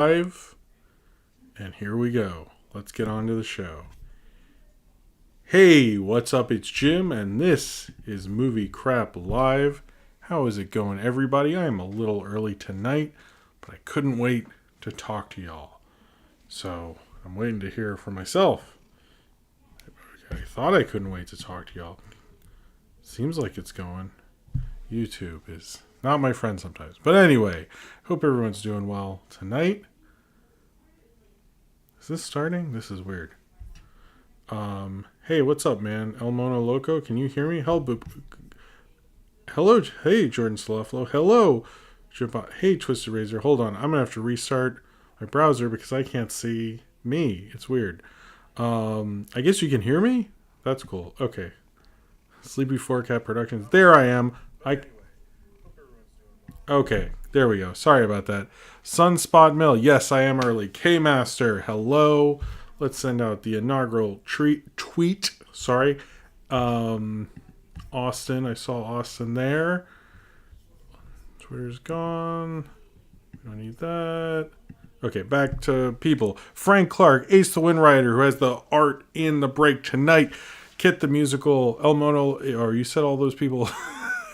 Live, and here we go. Let's get on to the show. Hey, what's up? It's Jim, and this is Movie Crap Live. How is it going, everybody? I am a little early tonight, but I couldn't wait to talk to y'all. So, I'm waiting to hear from myself. I thought I couldn't wait to talk to y'all. Seems like it's going. YouTube is not my friend sometimes. But anyway, hope everyone's doing well tonight. Is this starting? This is weird. Hey, what's up, man? El Mono Loco, can you hear me? Hello, hey, Jordan Slufflo. Hello, hey, Twisted Razor. Hold on, I'm gonna have to restart my browser because I can't see me. It's weird. I guess you can hear me? That's cool. Okay. Sleepy 4Cat Productions. There I am. Okay, there we go. Sorry about that. Sunspot Mill. Yes, I am early. K-Master. Hello. Let's send out the inaugural tweet. Sorry. Austin. I saw Austin there. Twitter's gone. We don't need that. Okay, back to people. Frank Clark, Ace the Wind Rider, who has the art in the break tonight. Kit the Musical, El Mono, or you said all those people.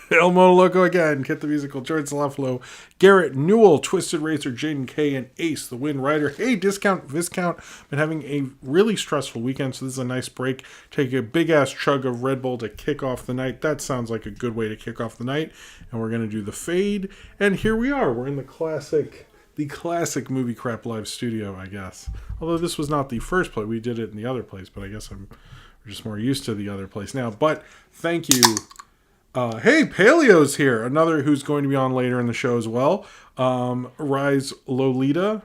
El Mono Loco again, Kit the Musical, George Salaflo, Garrett Newell, Twisted Razor, Jaden K, and Ace the Wind Rider. Hey, Discount, Viscount. Been having a really stressful weekend, so this is a nice break. Take a big-ass chug of Red Bull to kick off the night. That sounds like a good way to kick off the night. And we're going to do the fade. And here we are. We're in the classic Movie Crap Live studio, I guess. Although this was not the first play. We did it in the other place, but I guess we're just more used to the other place now. But thank you. Hey, Paleo's here. Another who's going to be on later in the show as well. Riza Lolita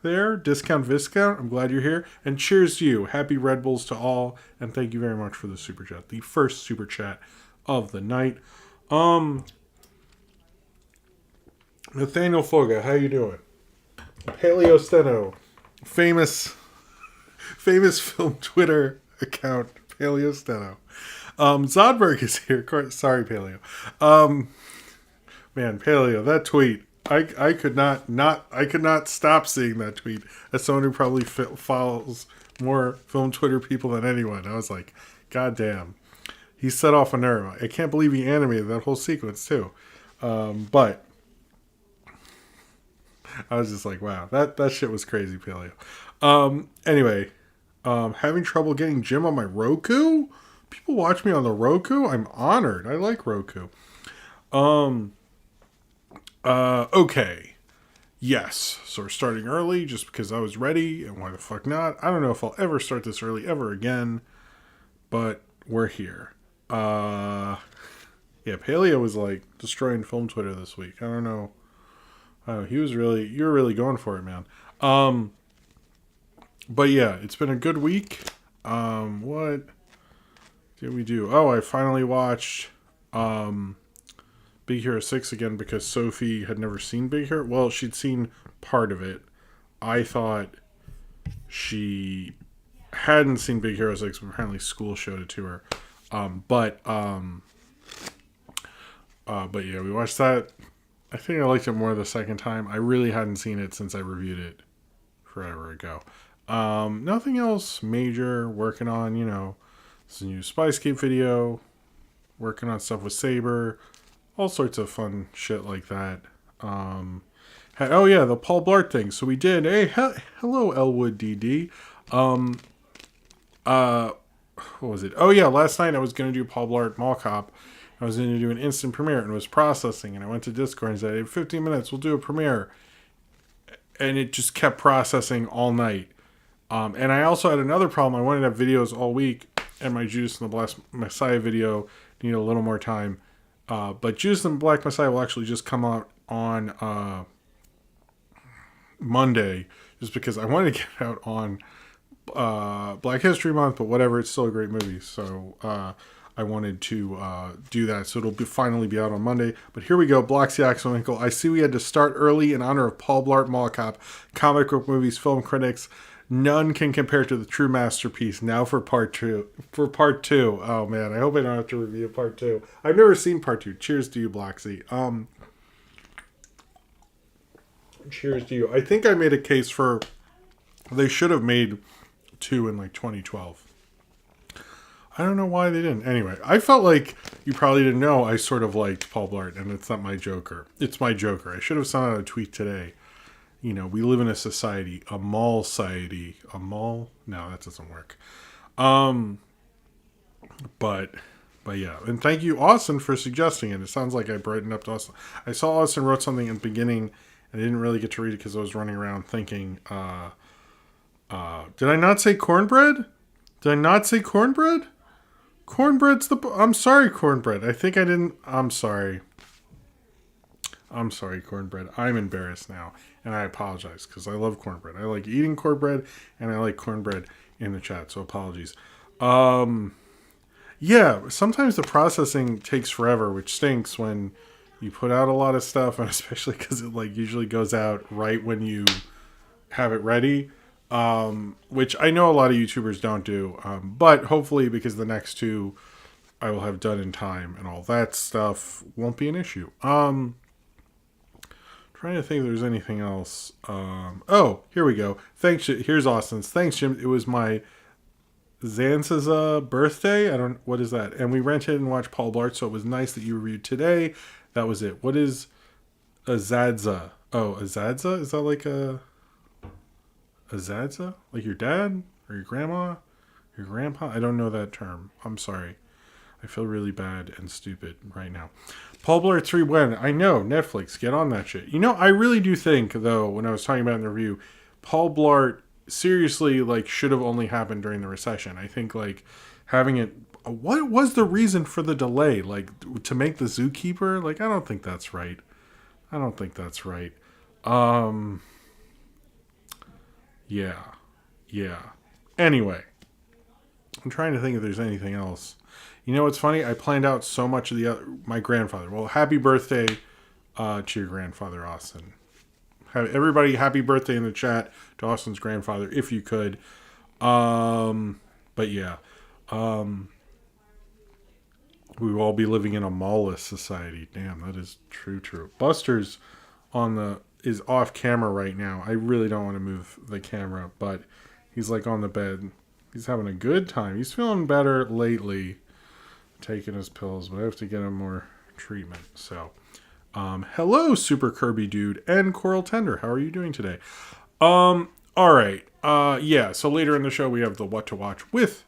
there. Discount Viscount. I'm glad you're here. And cheers to you. Happy Red Bulls to all. And thank you very much for the super chat. The first super chat of the night. Nathaniel Foga, how you doing? Paleo Steno. Famous film Twitter account. Paleo Steno. Zodberg is here. Sorry, Paleo. Man, Paleo, that tweet. I could not stop seeing that tweet as someone who probably follows more film Twitter people than anyone. I was like, God damn. He set off a nerve. I can't believe he animated that whole sequence too. But I was just like, wow, that shit was crazy, Paleo. Anyway, having trouble getting Jim on my Roku? People watch me on the Roku? I'm honored. I like Roku. Okay. Yes. So we're starting early just because I was ready, and why the fuck not? I don't know if I'll ever start this early ever again, but we're here. Yeah, Paleo was like destroying film Twitter this week. I don't know. You were really going for it, man. But yeah, it's been a good week. What did we do? Oh, I finally watched Big Hero 6 again because Sophie had never seen Big Hero. Well, she'd seen part of it. I thought she hadn't seen Big Hero 6, but apparently school showed it to her. But yeah, we watched that. I think I liked it more the second time. I really hadn't seen it since I reviewed it forever ago. Nothing else major. Working on, this new Spicescape video. Working on stuff with Saber. All sorts of fun shit like that. Oh yeah, the Paul Blart thing. So we did. Hey, hello, Elwood DD. What was it? Oh yeah, last night I was going to do Paul Blart Mall Cop. I was going to do an instant premiere and it was processing. And I went to Discord and said, hey, 15 minutes, we'll do a premiere. And it just kept processing all night. And I also had another problem. I wanted to have videos all week. And my Judas and the Black Messiah video needed a little more time. But Judas and the Black Messiah will actually just come out on Monday. Just because I wanted to get it out on Black History Month. But whatever, it's still a great movie. So I wanted to do that. So it'll finally be out on Monday. But here we go. Bloxy Axelwinkle. I see we had to start early in honor of Paul Blart Mall Cop. Comic book movies, film critics. None can compare to the true masterpiece. Now for part two. Oh man, I hope I don't have to review part two. I've never seen part two. Cheers to you, Bloxy. Cheers to you. I think I made a case for they should have made 2 in like 2012. I don't know why they didn't. Anyway, I felt like you probably didn't know I sort of liked Paul Blart, and it's not my Joker. It's my Joker. I should have sent out a tweet today. You know, we live in a society, a mall society. A mall? No, that doesn't work. But yeah. And thank you, Austin, for suggesting it. It sounds like I brightened up to Austin. I saw Austin wrote something in the beginning, and I didn't really get to read it because I was running around thinking, did I not say cornbread? Did I not say cornbread? Cornbread's I'm sorry, cornbread. I think I didn't. I'm sorry. I'm sorry, cornbread. I'm embarrassed now, and I apologize because I love cornbread. I like eating cornbread, and I like cornbread in the chat, so apologies. Yeah, sometimes the processing takes forever, which stinks when you put out a lot of stuff, and especially because it like usually goes out right when you have it ready. Which I know a lot of YouTubers don't do, but hopefully because the next 2 I will have done in time and all that stuff won't be an issue. Trying to think if there's anything else. Oh, here we go. Thanks. Here's Austin's. Thanks, Jim. It was my Zanza's birthday. What is that? And we rented and watched Paul Blart, so it was nice that you reviewed today. That was it. What is a Zadza? Oh, a Zadza? Is that like a Zadza? Like your dad? Or your grandma? Your grandpa? I don't know that term. I'm sorry. I feel really bad and stupid right now. Paul Blart 3 when? I know, Netflix. Get on that shit. You know, I really do think, though, when I was talking about it in the review, Paul Blart seriously, like, should have only happened during the recession. I think, like, having it... What was the reason for the delay? Like, to make the Zookeeper? Like, I don't think that's right. I don't think that's right. Yeah. Anyway, I'm trying to think if there's anything else. You know what's funny? I planned out so much of my grandfather. Well, happy birthday to your grandfather, Austin. Everybody, happy birthday in the chat to Austin's grandfather, if you could. But yeah. We will all be living in a mall-less society. Damn, that is true. Buster's is off camera right now. I really don't want to move the camera, but he's like on the bed. He's having a good time. He's feeling better lately, taking his pills, but I have to get him more treatment. So, hello, Super Kirby Dude and Coral Tender. How are you doing today? All right. Yeah, so later in the show, we have the What to Watch with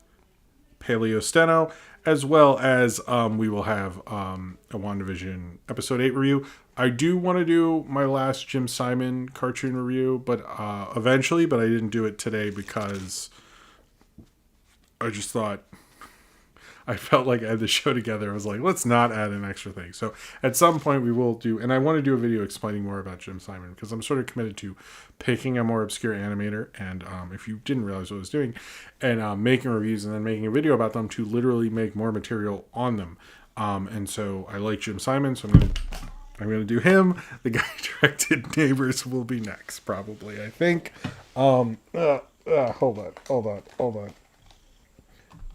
Paleo Steno, as well as we will have a WandaVision episode 8 review. I do want to do my last Jim Simon cartoon review, but eventually, but I didn't do it today because I just thought I felt like I had the show together. I was like, let's not add an extra thing. So at some point we will do, and I want to do a video explaining more about Jim Simon because I'm sort of committed to picking a more obscure animator. And if you didn't realize what I was doing, and making reviews and then making a video about them to literally make more material on them. And so I like Jim Simon, so I'm gonna do him. The guy who directed Neighbors will be next, probably. I think. Hold on.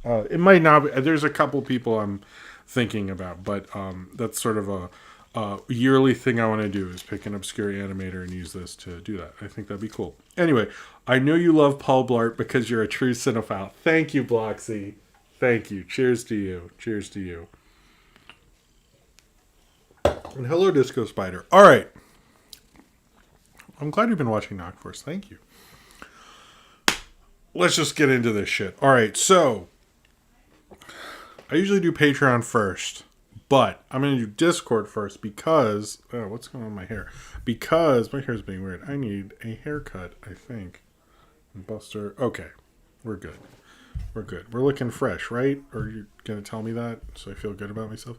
It might not be. There's a couple people I'm thinking about, but that's sort of a yearly thing I want to do is pick an obscure animator and use this to do that. I think that'd be cool. Anyway, I know you love Paul Blart because you're a true cinephile. Thank you, Bloxy. Thank you. Cheers to you. Cheers to you. And hello, Disco Spider. All right. I'm glad you've been watching Knock Force. Thank you. Let's just get into this shit. All right, so I usually do Patreon first, but I'm going to do Discord first because... Oh, what's going on with my hair? Because my hair's being weird. I need a haircut, I think. Buster... Okay, we're good. We're good. We're looking fresh, right? Or you're going to tell me that so I feel good about myself?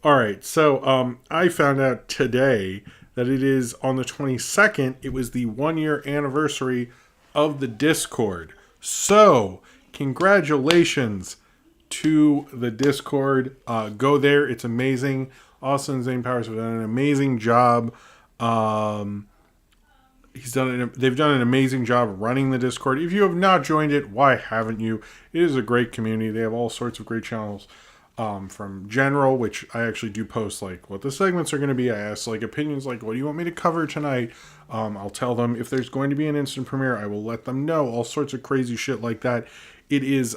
All right, so I found out today that it is on the 22nd. It was the 1-year anniversary of the Discord. So, congratulations to the Discord. Go there. It's amazing. Austin Zane Powers have done an amazing job. They've done an amazing job running the Discord. If you have not joined it, why haven't you? It is a great community. They have all sorts of great channels. from general, which I actually do post like what the segments are going to be. I ask like opinions, like what do you want me to cover tonight? I'll tell them if there's going to be an instant premiere. I will let them know, all sorts of crazy shit like that. It is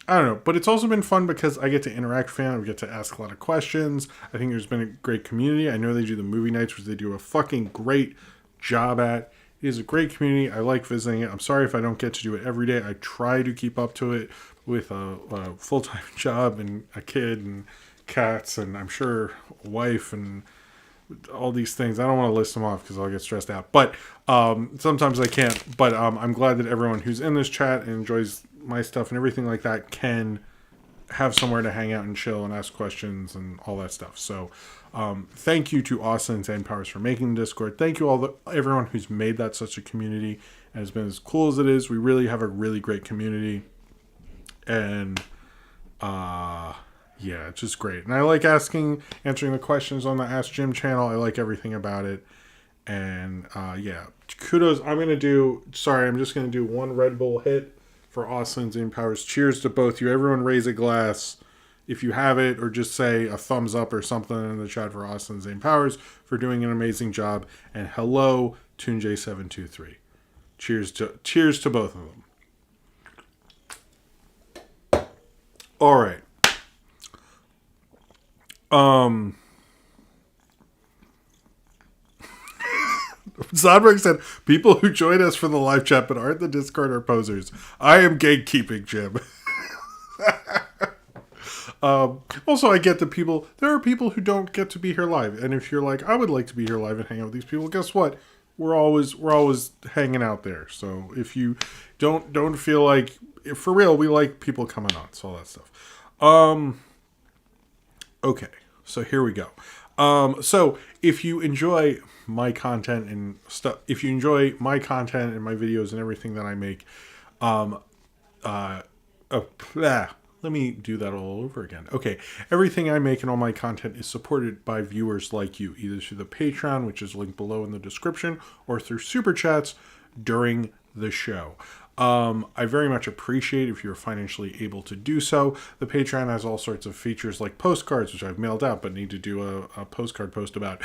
I don't know, but it's also been fun because I get to interact with fans. I get to ask a lot of questions. I think there's been a great community. I know they do the movie nights, which they do a fucking great job at. It is a great community. I like visiting it. I'm sorry if I don't get to do it every day. I try to keep up to it with a full-time job and a kid and cats and I'm sure a wife and all these things. I don't want to list them off because I'll get stressed out. But sometimes I can't. But I'm glad that everyone who's in this chat and enjoys my stuff and everything like that can have somewhere to hang out and chill and ask questions and all that stuff. So thank you to Austin and Zane Powers for making the Discord. Thank you everyone who's made that such a community and has been as cool as it is. We really have a really great community. And yeah, it's just great. And I like answering the questions on the Ask Jim channel. I like everything about it. And yeah, kudos. I'm just going to do one Red Bull hit for Austin and Zane Powers. Cheers to both you. Everyone raise a glass if you have it, or just say a thumbs up or something in the chat for Austin and Zane Powers for doing an amazing job. And hello, TuneJ723. Cheers to both of them. All right. Zodberg said, people who join us for the live chat but aren't the Discord are posers. I am gatekeeping, Jim. Also, I get that there are people who don't get to be here live. And if you're like, I would like to be here live and hang out with these people, guess what? We're always hanging out there. So if you don't feel like, for real, we like people coming on. So all that stuff. Okay, so here we go. So if you enjoy my content and stuff, if you enjoy my content and my videos and everything that I make, let me do that all over again. Okay, everything I make and all my content is supported by viewers like you, either through the Patreon, which is linked below in the description, or through Super Chats during the show. I very much appreciate if you're financially able to do so. The Patreon has all sorts of features like postcards, which I've mailed out but need to do a postcard post about.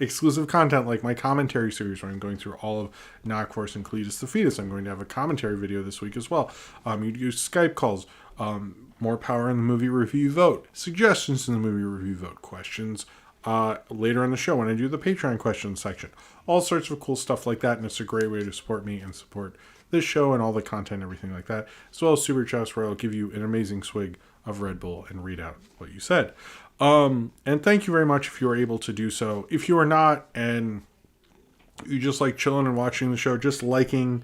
Exclusive content like my commentary series where I'm going through all of Knockforce and Cletus the Fetus. I'm going to have a commentary video this week as well. You'd use Skype calls, more power in the movie review vote, suggestions in the movie review vote, questions later in the show when I do the Patreon questions section. All sorts of cool stuff like that, and it's a great way to support me and support this show and all the content, everything like that, as well as Super Chats where I'll give you an amazing swig of Red Bull and read out what you said. And thank you very much if you are able to do so. If you are not, and you just like chilling and watching the show, just liking,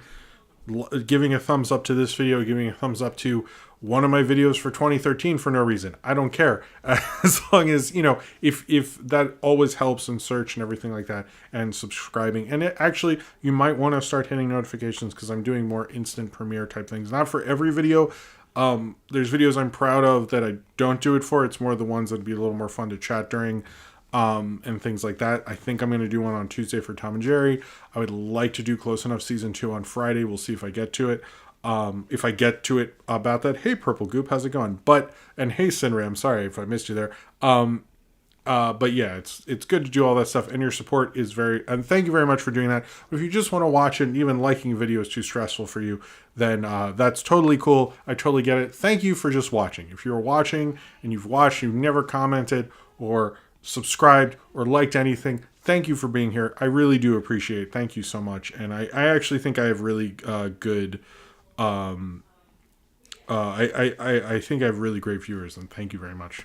giving a thumbs up to this video, giving a thumbs up to one of my videos for 2013 for no reason, I don't care. As long as, if that always helps in search and everything like that, and subscribing. And actually, you might want to start hitting notifications because I'm doing more instant premiere type things. Not for every video. There's videos I'm proud of that I don't do it for. It's more the ones that'd be a little more fun to chat during, and things like that. I think I'm going to do one on Tuesday for Tom and Jerry. I would like to do Close Enough Season 2 on Friday. We'll see if I get to it. If I get to it about that. Hey, Purple Goop, how's it going? And hey, Sinram, sorry if I missed you there. But yeah, it's good to do all that stuff, and your support is and thank you very much for doing that. But if you just want to watch it, and even liking a video is too stressful for you, then that's totally cool. I totally get it. Thank you for just watching. If you're watching and you've never commented or subscribed or liked anything, thank you for being here. I really do appreciate it. Thank you so much. And I actually think I have really good I think I have really great viewers, and thank you very much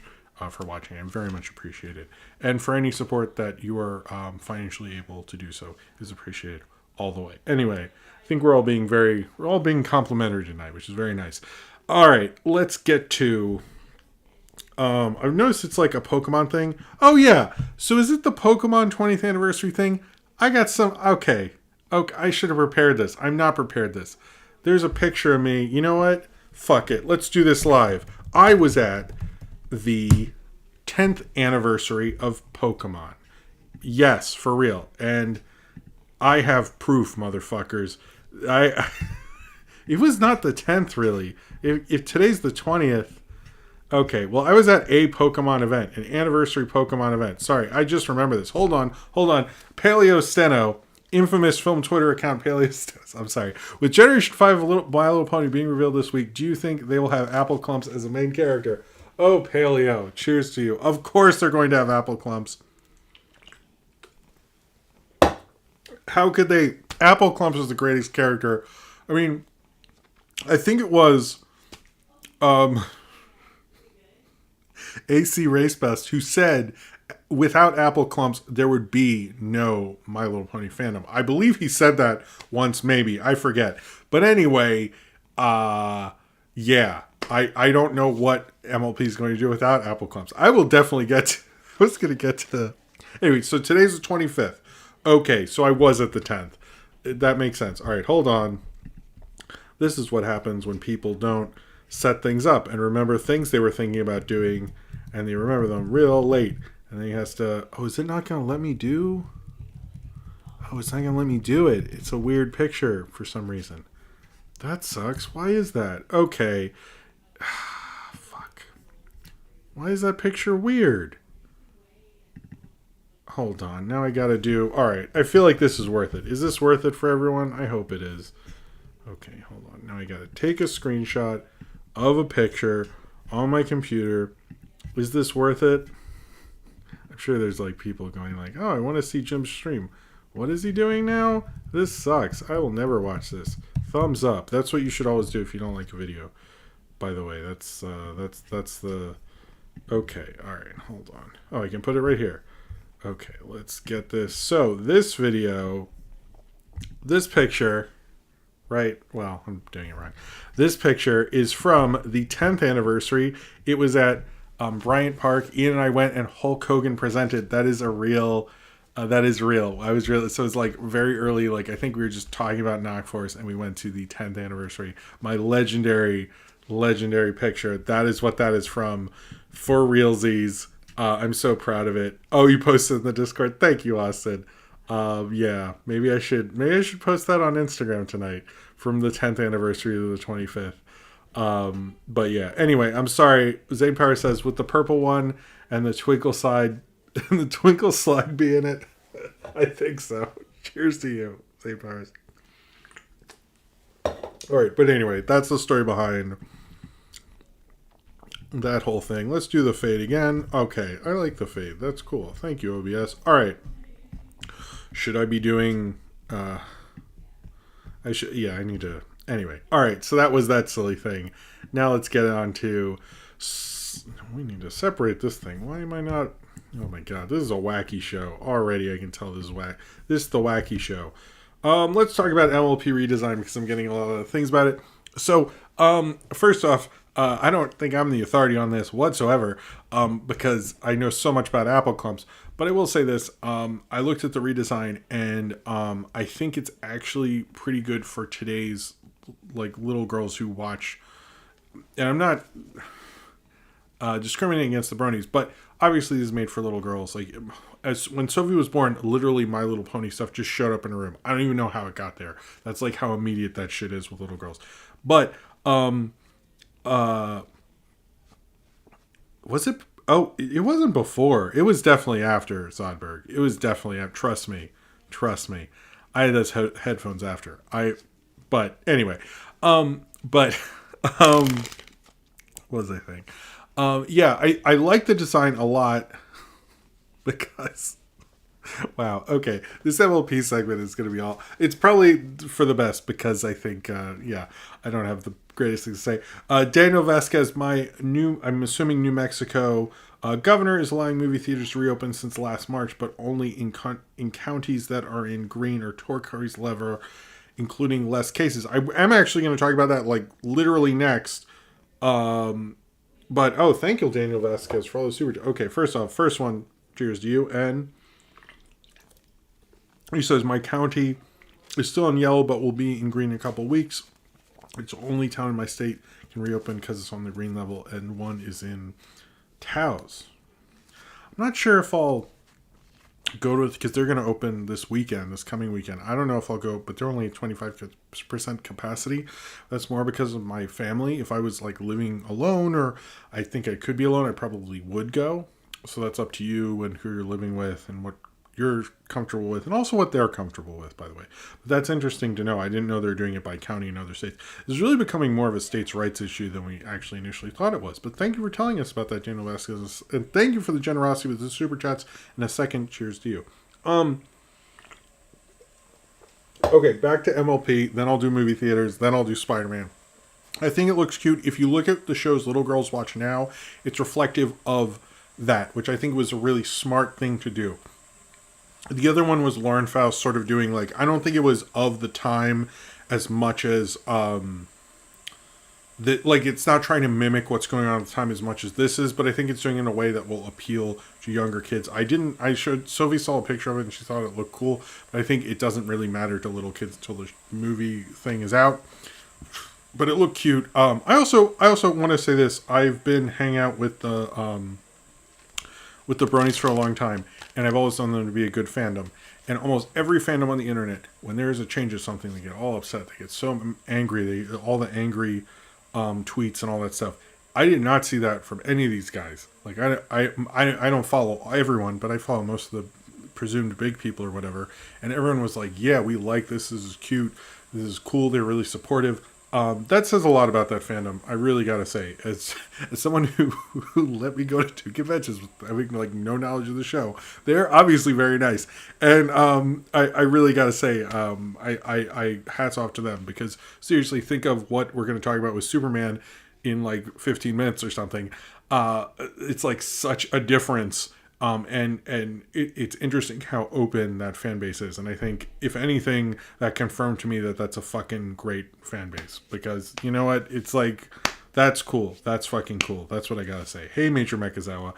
for watching. I very much appreciate it. And for any support that you are financially able to do so is appreciated all the way. Anyway, I think we're all being complimentary tonight, which is very nice. All right, let's get to I've noticed it's like a Pokemon thing. Oh yeah. So is it the Pokemon 20th anniversary thing? I got some okay, I should have prepared this. I'm not prepared this. There's a picture of me. You know what? Fuck it. Let's do this live. I was at the 10th anniversary of Pokemon. Yes, for real. And I have proof, motherfuckers. It was not the 10th, really. If today's the 20th, Okay, well, I was at a Pokemon event, an anniversary Pokemon event. Sorry, I just remember this. Hold on. Paleo Steno, infamous film Twitter account Paleo Steno. I'm sorry. With Generation 5 of My Little Pony being revealed this week, do you think they will have Apple Clumps as a main character? Oh, Paleo, cheers to you. Of course they're going to have Apple Clumps. How could they? Apple Clumps is the greatest character. I mean, I think it was AC Race Best who said without Apple Clumps there would be no My Little Pony fandom. I believe he said that once, maybe. I forget. But anyway, yeah. I don't know what MLP is going to do without Apple Clumps. I will definitely get to, I was going to get to... Anyway, so today's the 25th. Okay, so I was at the 10th. That makes sense. All right, hold on. This is what happens when people don't set things up and remember things they were thinking about doing, and they remember them real late. And then he has to, oh, is it not going to let me do? Oh, it's not going to let me do it. It's a weird picture for some reason. That sucks. Why is that? Okay. Fuck. Why is that picture weird? Hold on. Now I got to do... All right. I feel like this is worth it. Is this worth it for everyone? I hope it is. Okay, hold on. Now I got to take a screenshot of a picture on my computer. Is this worth it? I'm sure there's like people going like, oh, I want to see Jim's stream. What is he doing now? This sucks. I will never watch this. Thumbs up. That's what you should always do if you don't like a video. By the way, that's the... Okay, all right, hold on. Oh, I can put it right here. Okay, let's get this. So this video, this picture, right? Well, I'm doing it wrong. This picture is from the 10th anniversary. It was at Bryant Park. Ian and I went, and Hulk Hogan presented. That is a real. That is real. I was really, so it's like very early. Like I think we were just talking about Knock Force, and we went to the 10th anniversary. My legendary picture. That is what that is from. For realsies. I'm so proud of it. Oh, you posted in the Discord. Thank you, Austin. Yeah, maybe I should post that on Instagram tonight from the 10th anniversary to the 25th. But yeah, anyway, I'm sorry. Zane Power says with the purple one and the twinkle slide and the twinkle slide be in it. I think so. Cheers to you, Zane Powers. All right, but anyway, that's the story behind that whole thing. Let's do the fade again. Okay, I like the fade. That's cool. Thank you, OBS. All right. Should I be doing... I should... Yeah, I need to... Anyway. All right, so that was that silly thing. Now let's get on to... We need to separate this thing. Why am I not... Oh my god, this is a wacky show. Already I can tell this is This is the wacky show. Let's talk about MLP redesign because I'm getting a lot of things about it. So, first off, I don't think I'm the authority on this whatsoever because I know so much about Apple Clumps. But I will say this. I looked at the redesign and I think it's actually pretty good for today's like little girls who watch. And I'm not discriminating against the bronies, but obviously this is made for little girls. Like when Sophie was born, literally My Little Pony stuff just showed up in her room. I don't even know how it got there. That's like how immediate that shit is with little girls. But was it? Oh, it wasn't before. It was definitely after Zodberg. It was definitely after. Trust me. I had those headphones after. But anyway, what was I saying? Yeah, I like the design a lot because. Wow. Okay. This MLP segment is going to be all... It's probably for the best because I think, I don't have the greatest thing to say. Daniel Vasquez, I'm assuming New Mexico governor, is allowing movie theaters to reopen since last March, but only in counties that are in green or turquoise level, including less cases. I'm actually going to talk about that like literally next. But, thank you, Daniel Vasquez, for all the super... Okay, first one, cheers to you, and... He says, my county is still in yellow, but will be in green in a couple of weeks. It's the only town in my state can reopen because it's on the green level, and one is in Taos. I'm not sure if I'll go to, because they're going to open this coming weekend. I don't know if I'll go, but they're only at 25% capacity. That's more because of my family. If I was like living alone, or I think I could be alone, I probably would go. So that's up to you and who you're living with and what you're comfortable with, and also what they're comfortable with, by the way. But that's interesting to know. I didn't know they're doing it by county in other states. It's really becoming more of a states' rights issue than we actually initially thought it was. But thank you for telling us about that, Daniel Vasquez, and thank you for the generosity with the super chats. And a second cheers to you. Okay, back to MLP. Then I'll do movie theaters. Then I'll do Spider-Man. I think it looks cute. If you look at the shows Little Girls Watch Now, it's reflective of that, which I think was a really smart thing to do. The other one was Lauren Faust sort of doing, like, I don't think it was of the time as much as it's not trying to mimic what's going on at the time as much as this is, but I think it's doing it in a way that will appeal to younger kids. Sophie saw a picture of it and she thought it looked cool, but I think it doesn't really matter to little kids until the movie thing is out. But it looked cute. I also want to say this. I've been hanging out with the bronies for a long time, and I've always known them to be a good fandom. And almost every fandom on the internet, when there is a change of something, they get all upset. They get so angry. All the angry tweets and all that stuff. I did not see that from any of these guys. Like I don't follow everyone, but I follow most of the presumed big people or whatever. And everyone was like, "Yeah, we like this. This is cute. This is cool. They're really supportive." That says a lot about that fandom. I really gotta say, as someone who let me go to 2 conventions with having like no knowledge of the show, they're obviously very nice, and I really gotta say, I hats off to them, because seriously, think of what we're gonna talk about with Superman in like 15 minutes or something. It's like such a difference. It's interesting how open that fan base is. And I think, if anything, that confirmed to me that that's a fucking great fan base. Because, you know what? It's like, that's cool. That's fucking cool. That's what I gotta say. Hey, Major Mekazawa.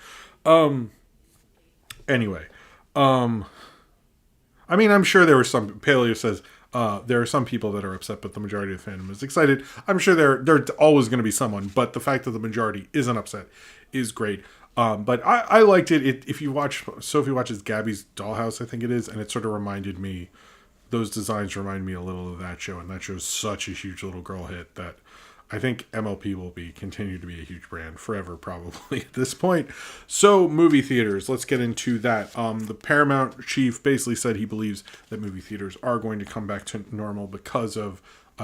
Anyway. I mean, I'm sure there were some, Paleo says, there are some people that are upset, but the majority of the fandom is excited. I'm sure there's always going to be someone, but the fact that the majority isn't upset is great. But I liked it. If you watch, Sophie watches Gabby's Dollhouse, I think it is, and it sort of reminded me, those designs remind me a little of that show, and that show's such a huge little girl hit that I think MLP will continue to be a huge brand forever, probably at this point. So, movie theaters, let's get into that. The Paramount chief basically said he believes that movie theaters are going to come back to normal because of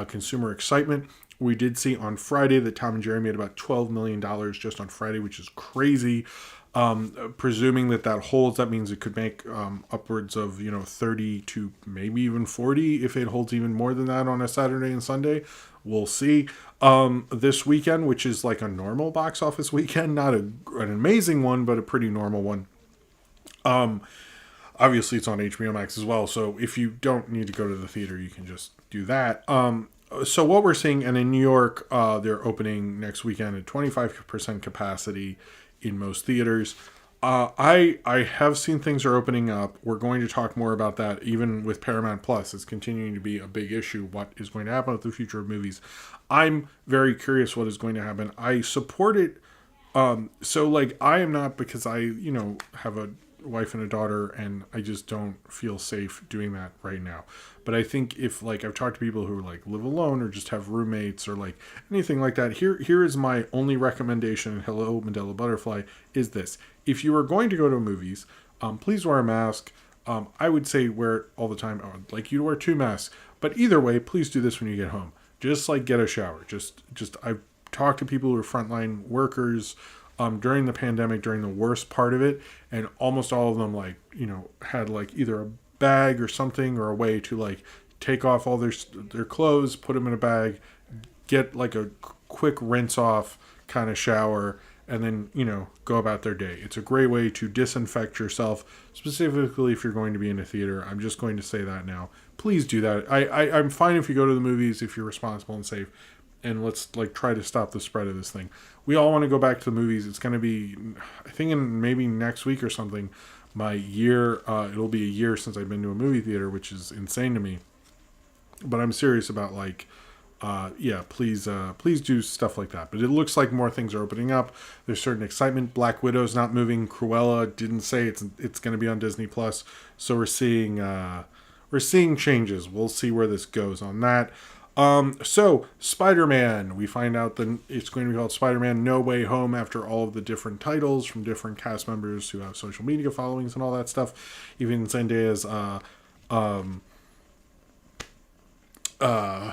consumer excitement. We did see on Friday that Tom and Jerry made about $12 million just on Friday, which is crazy. Presuming that holds, that means it could make upwards of 30 to maybe even 40 if it holds even more than that on a Saturday and Sunday. We'll see. This weekend, which is like a normal box office weekend, not an amazing one, but a pretty normal one. Obviously, it's on HBO Max as well, so if you don't need to go to the theater, you can just do that. So what we're seeing, and in New York, they're opening next weekend at 25% capacity in most theaters. I have seen things are opening up. We're going to talk more about that, even with Paramount Plus. It's continuing to be a big issue. What is going to happen with the future of movies? I'm very curious what is going to happen. I support it. So like, I am not, because I, have a wife and a daughter, and I just don't feel safe doing that right now. But I think if, like, I've talked to people who like live alone or just have roommates or like anything like that, here is my only recommendation. Hello, Mandela Butterfly, is this: if you are going to go to movies, please wear a mask. I would say wear it all the time. I would like you to wear 2 masks, but either way, please do this when you get home. Just like get a shower. Just I've talked to people who are frontline workers during the pandemic, during the worst part of it, and almost all of them had like either a bag or something, or a way to like take off all their clothes, put them in a bag, get like a quick rinse off kind of shower, and then go about their day. It's a great way to disinfect yourself, specifically if you're going to be in a theater. I'm just going to say that now. Please do that. I'm fine if you go to the movies, if you're responsible and safe, and let's like try to stop the spread of this thing. We all want to go back to the movies. It's going to be, I think, in maybe next week or something, my year. It'll be a year since I've been to a movie theater, which is insane to me. But I'm serious about like yeah, please do stuff like that. But it looks like more things are opening up. There's certain excitement. Black Widow's not moving. Cruella didn't say it's going to be on Disney Plus. So we're seeing changes. We'll see where this goes on that. So Spider-Man, we find out that it's going to be called Spider-Man No Way Home after all of the different titles from different cast members who have social media followings and all that stuff. Even Zendaya's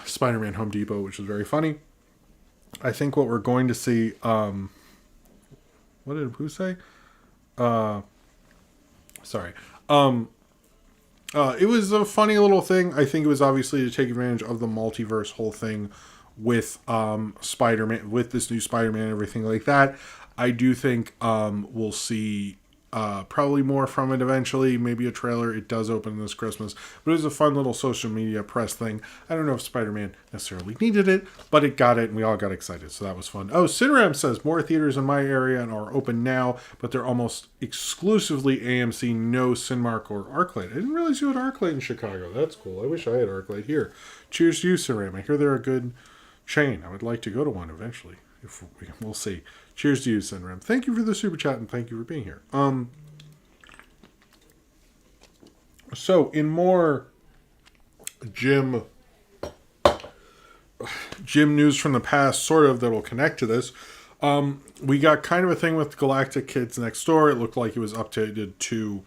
Spider-Man Home Depot, which is very funny. I think what we're going to see, what did who say? Sorry. It was a funny little thing. I think it was obviously to take advantage of the multiverse whole thing with Spider-Man, with this new Spider-Man and everything like that. I do think we'll see probably more from it eventually. Maybe a trailer. It does open this Christmas. But it was a fun little social media press thing. I don't know if Spider-Man necessarily needed it, but it got it and we all got excited. So that was fun. Oh, Cineram says more theaters in my area and are open now, but they're almost exclusively AMC, no Cinemark or ArcLight. I didn't realize you had ArcLight in Chicago. That's cool. I wish I had ArcLight here. Cheers to you, Cineram. I hear they're a good chain. I would like to go to one eventually. We'll see. Cheers to you, Cineram. Thank you for the super chat and thank you for being here. So in more Jim news from the past, sort of, that will connect to this. We got kind of a thing with Galactic Kids Next Door. It looked like it was updated to,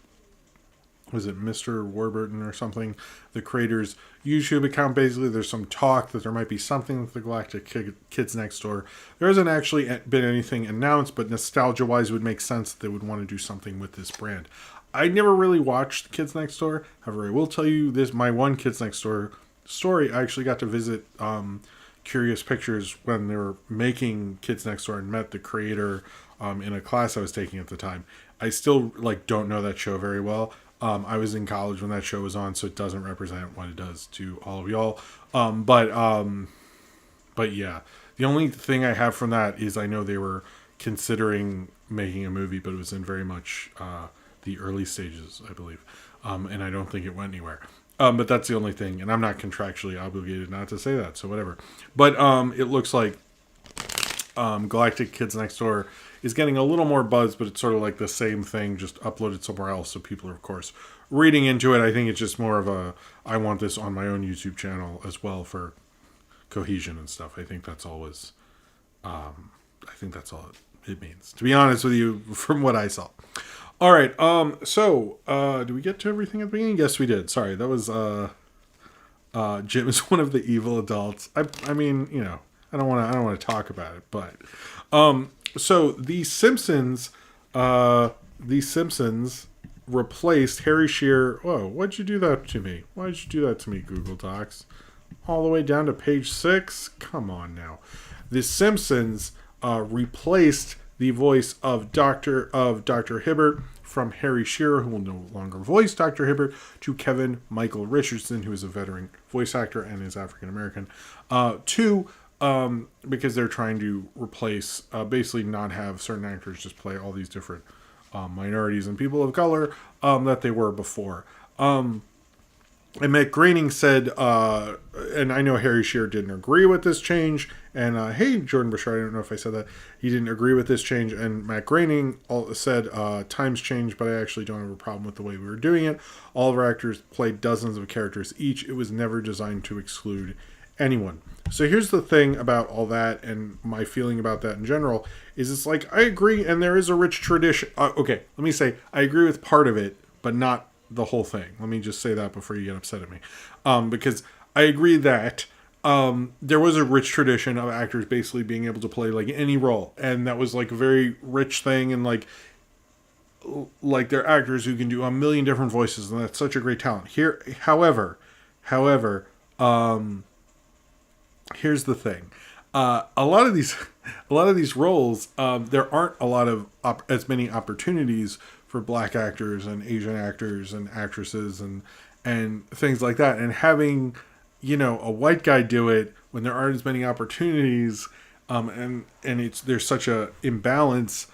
was it Mr. Warburton or something? The creator's YouTube account. Basically, there's some talk that there might be something with the Galactic Kids Next Door. There hasn't actually been anything announced, but nostalgia-wise, it would make sense that they would want to do something with this brand. I never really watched Kids Next Door. However, I will tell you this, my one Kids Next Door story. I actually got to visit Curious Pictures when they were making Kids Next Door and met the creator in a class I was taking at the time. I still don't know that show very well. I was in college when that show was on, so it doesn't represent what it does to all of y'all. But yeah, the only thing I have from that is I know they were considering making a movie, but it was in very much the early stages, I believe. And I don't think it went anywhere. But that's the only thing, and I'm not contractually obligated not to say that, so whatever. But it looks like Galactic Kids Next Door is getting a little more buzz, but it's sort of like the same thing, just uploaded somewhere else, so people are, of course, reading into it. I think it's just more of a, I want this on my own YouTube channel as well for cohesion and stuff. I think that's always, I think that's all it means, to be honest with you, from what I saw. All right, so, did we get to everything at the beginning? Yes, we did. Sorry, that was, Jim is one of the evil adults. I mean, you know, I don't want to talk about it, but, so the Simpsons replaced Harry Shearer. Whoa, why'd you do that to me? Why'd you do that to me, Google Docs? All the way down to page 6? Come on now. The Simpsons replaced the voice of Dr. Hibert from Harry Shearer, who will no longer voice Dr. Hibert, to Kevin Michael Richardson, who is a veteran voice actor and is African American, because they're trying to replace, basically not have certain actors just play all these different minorities and people of color that they were before. And Matt Groening said, and I know Harry Shearer didn't agree with this change, and hey, Jordan Bouchard, I don't know if I said that, he didn't agree with this change, and Matt Groening said, times change, but I actually don't have a problem with the way we were doing it. All of our actors played dozens of characters each. It was never designed to exclude anyone. So here's the thing about all that, and my feeling about that in general, is it's like, I agree, and there is a rich tradition. Okay, let me say, I agree with part of it, but not the whole thing. Let me just say that before you get upset at me. Because I agree that there was a rich tradition of actors basically being able to play like any role, and that was like a very rich thing, and like they're actors who can do a million different voices, and that's such a great talent. Here, however, here's the thing. A lot of these roles, there aren't a lot of as many opportunities for black actors and Asian actors and actresses and things like that. And having, you know, a white guy do it when there aren't as many opportunities, and there's such a imbalance,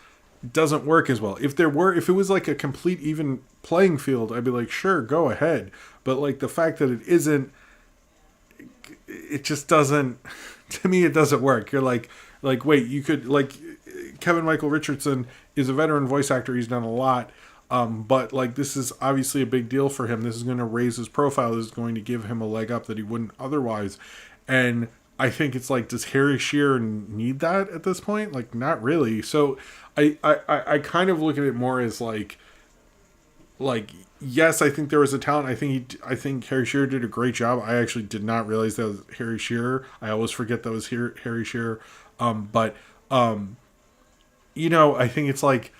doesn't work as well. If it was like a complete even playing field, I'd be like, sure, go ahead. But like the fact that it isn't, it just doesn't, to me, it doesn't work. You're like, wait, you could, like, Kevin Michael Richardson is a veteran voice actor. He's done a lot. But like, this is obviously a big deal for him. This is going to raise his profile. This is going to give him a leg up that he wouldn't otherwise. And I think it's like, does Harry Shearer need that at this point? Like, not really. So I kind of look at it more as like, yes, I think there was a talent. I think Harry Shearer did a great job. I actually did not realize that was Harry Shearer. I always forget that was Harry Shearer. But you know, I think it's like,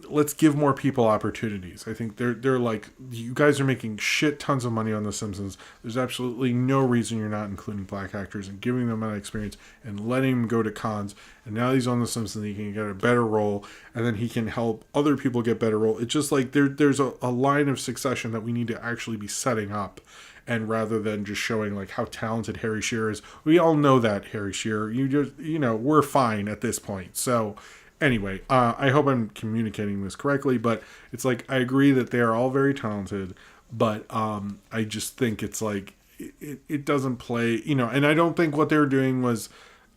let's give more people opportunities. I think they're like, you guys are making shit tons of money on The Simpsons. There's absolutely no reason you're not including black actors and giving them that experience and letting him go to cons. And now he's on The Simpsons, he can get a better role, and then he can help other people get better role. It's just like there's a line of succession that we need to actually be setting up. And rather than just showing like how talented Harry Shearer is, we all know that Harry Shearer, we're fine at this point. So anyway, I hope I'm communicating this correctly, but it's like, I agree that they are all very talented, but I just think it's like, it doesn't play, and I don't think what they were doing was,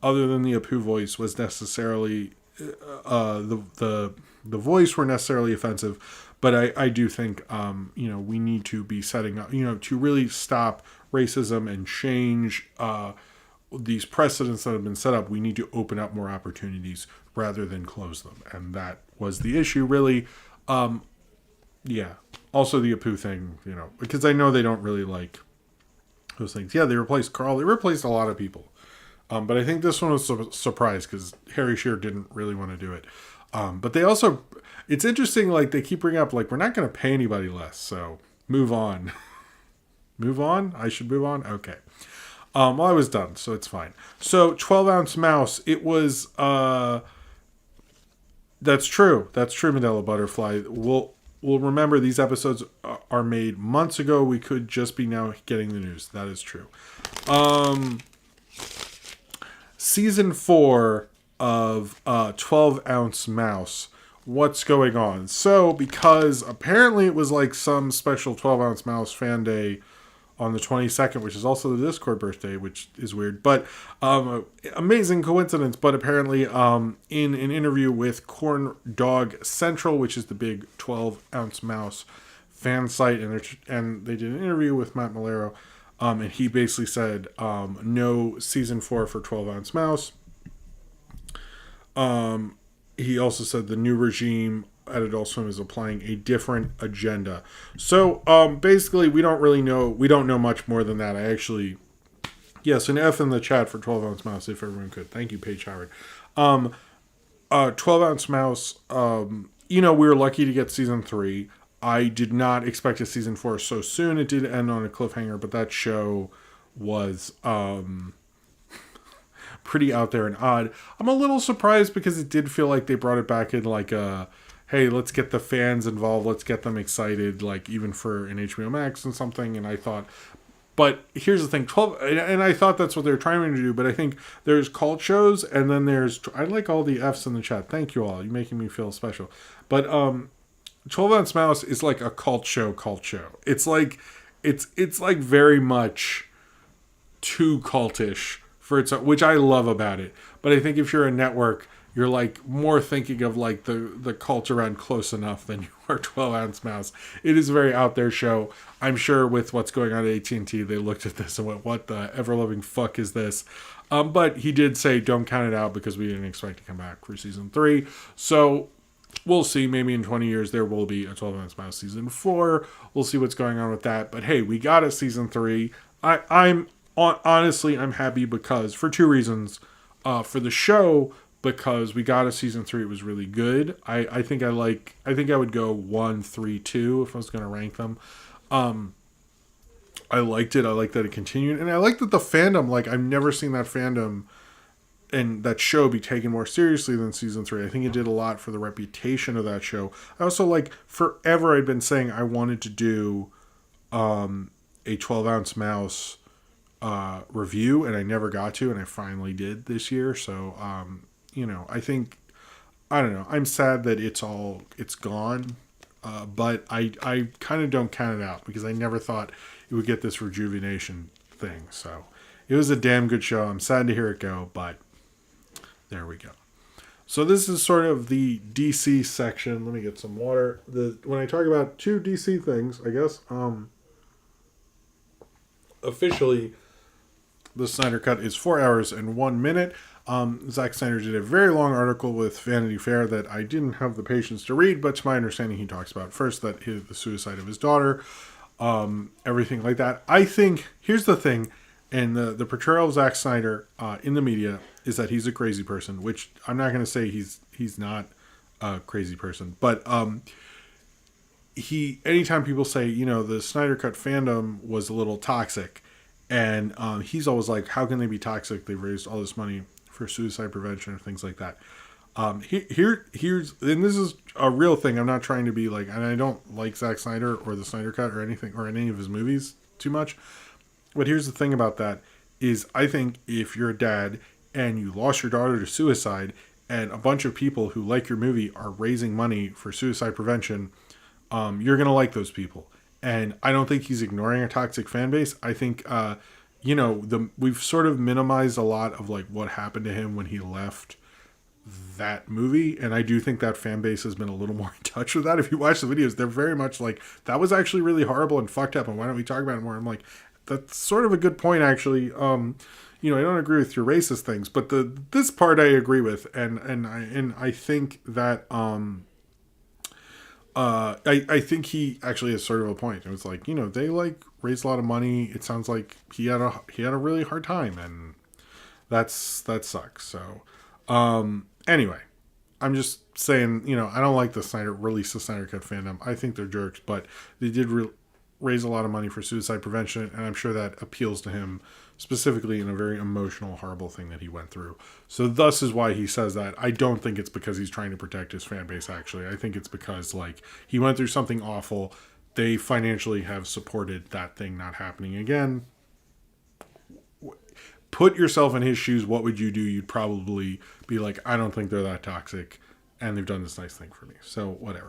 other than the Apu voice, was necessarily, the voice were necessarily offensive, but I do think, we need to be setting up, to really stop racism and change these precedents that have been set up. We need to open up more opportunities rather than close them. And that was the issue, really. Yeah. Also the Apu thing, because I know they don't really like those things. Yeah, they replaced Carl. They replaced a lot of people. But I think this one was a surprise because Harry Shearer didn't really want to do it. But they also, it's interesting, like, they keep bringing up, like, we're not going to pay anybody less, so move on. Move on? I should move on? Okay. Well, I was done, so it's fine. So, 12-ounce mouse, it was, that's true. That's true, Mandela Butterfly. We'll remember these episodes are made months ago. We could just be now getting the news. That is true. Season 4 of 12-ounce mouse. What's going on? So, because apparently it was like some special 12-ounce mouse fan day on the 22nd, which is also the Discord birthday, which is weird, but amazing coincidence. But apparently in an interview with Corn Dog Central, which is the big 12-ounce mouse fan site, and they did an interview with Matt Malero, and he basically said no season 4 for 12-ounce mouse. He also said the new regime at Adult Swim is applying a different agenda. So basically, we don't know much more than that. Yes, an F in the chat for 12-ounce mouse if everyone could. Thank you, Paige Howard. 12-ounce mouse, we were lucky to get season 3. I did not expect a season 4 so soon. It did end on a cliffhanger, but that show was pretty out there and odd. I'm a little surprised because it did feel like they brought it back in like a, hey, let's get the fans involved, let's get them excited, like even for an HBO Max and something. And I thought, but here's the thing, 12, and I thought that's what they were trying to do, but I think there's cult shows, and then I like all the F's in the chat. Thank you all. You're making me feel special. But 12-ounce mouse is like a cult show. It's like, it's like very much too cultish for its, which I love about it. But I think if you're a network, you're like more thinking of like the cult around Close Enough than you are 12-ounce mouse. It is a very out there show. I'm sure with what's going on at AT&T, they looked at this and went, what the ever-loving fuck is this? But he did say, don't count it out because we didn't expect to come back for season 3. So we'll see. Maybe in 20 years there will be a 12-ounce mouse season 4. We'll see what's going on with that. But hey, we got a season 3. Honestly, I'm happy because, for 2 reasons. For the show, because we got a season 3, it was really good. I think I would go 1, 3, 2 if I was going to rank them. I liked it. I liked that it continued. And I liked that the fandom, like, I've never seen that fandom and that show be taken more seriously than season 3. I think it did a lot for the reputation of that show. I also, like, forever I'd been saying I wanted to do a 12-ounce mouse review, and I never got to, and I finally did this year. So, I think, I don't know. I'm sad that it's gone, but I kind of don't count it out because I never thought it would get this rejuvenation thing. So, It was a damn good show. I'm sad to hear it go, but there we go. So this is sort of the DC section. Let me get some water. When I talk about two DC things, I guess, officially, the Snyder Cut is 4 hours and 1 minute. Zack Snyder did a very long article with Vanity Fair that I didn't have the patience to read, but to my understanding, he talks about first that the suicide of his daughter, everything like that. I think, here's the thing, and the portrayal of Zack Snyder in the media is that he's a crazy person, which I'm not going to say he's not a crazy person, but anytime people say, the Snyder Cut fandom was a little toxic, and he's always like, how can they be toxic? They've raised all this money for suicide prevention or things like that. Here's, and this is a real thing. I'm not trying to be like, and I don't like Zack Snyder or the Snyder Cut or anything or any of his movies too much. But here's the thing about that is I think if you're a dad and you lost your daughter to suicide and a bunch of people who like your movie are raising money for suicide prevention, you're going to like those people. And I don't think he's ignoring a toxic fan base. I think, we've sort of minimized a lot of like what happened to him when he left that movie. And I do think that fan base has been a little more in touch with that. If you watch the videos, they're very much like, that was actually really horrible and fucked up. And why don't we talk about it more? I'm like, that's sort of a good point, actually. I don't agree with your racist things, but this part I agree with. And I think that, I think he actually has sort of a point. It was like, they like raised a lot of money. It sounds like he had a really hard time, and that sucks. So, anyway, I'm just saying, I don't like the Snyder Cut fandom. I think they're jerks, but they did raise a lot of money for suicide prevention, and I'm sure that appeals to him specifically in a very emotional, horrible thing that he went through. So thus is why he says that. I don't think it's because he's trying to protect his fan base, actually. I think it's because, like, he went through something awful. They financially have supported that thing not happening again. Put yourself in his shoes. What would you do? You'd probably be like, I don't think they're that toxic, and they've done this nice thing for me. So, whatever.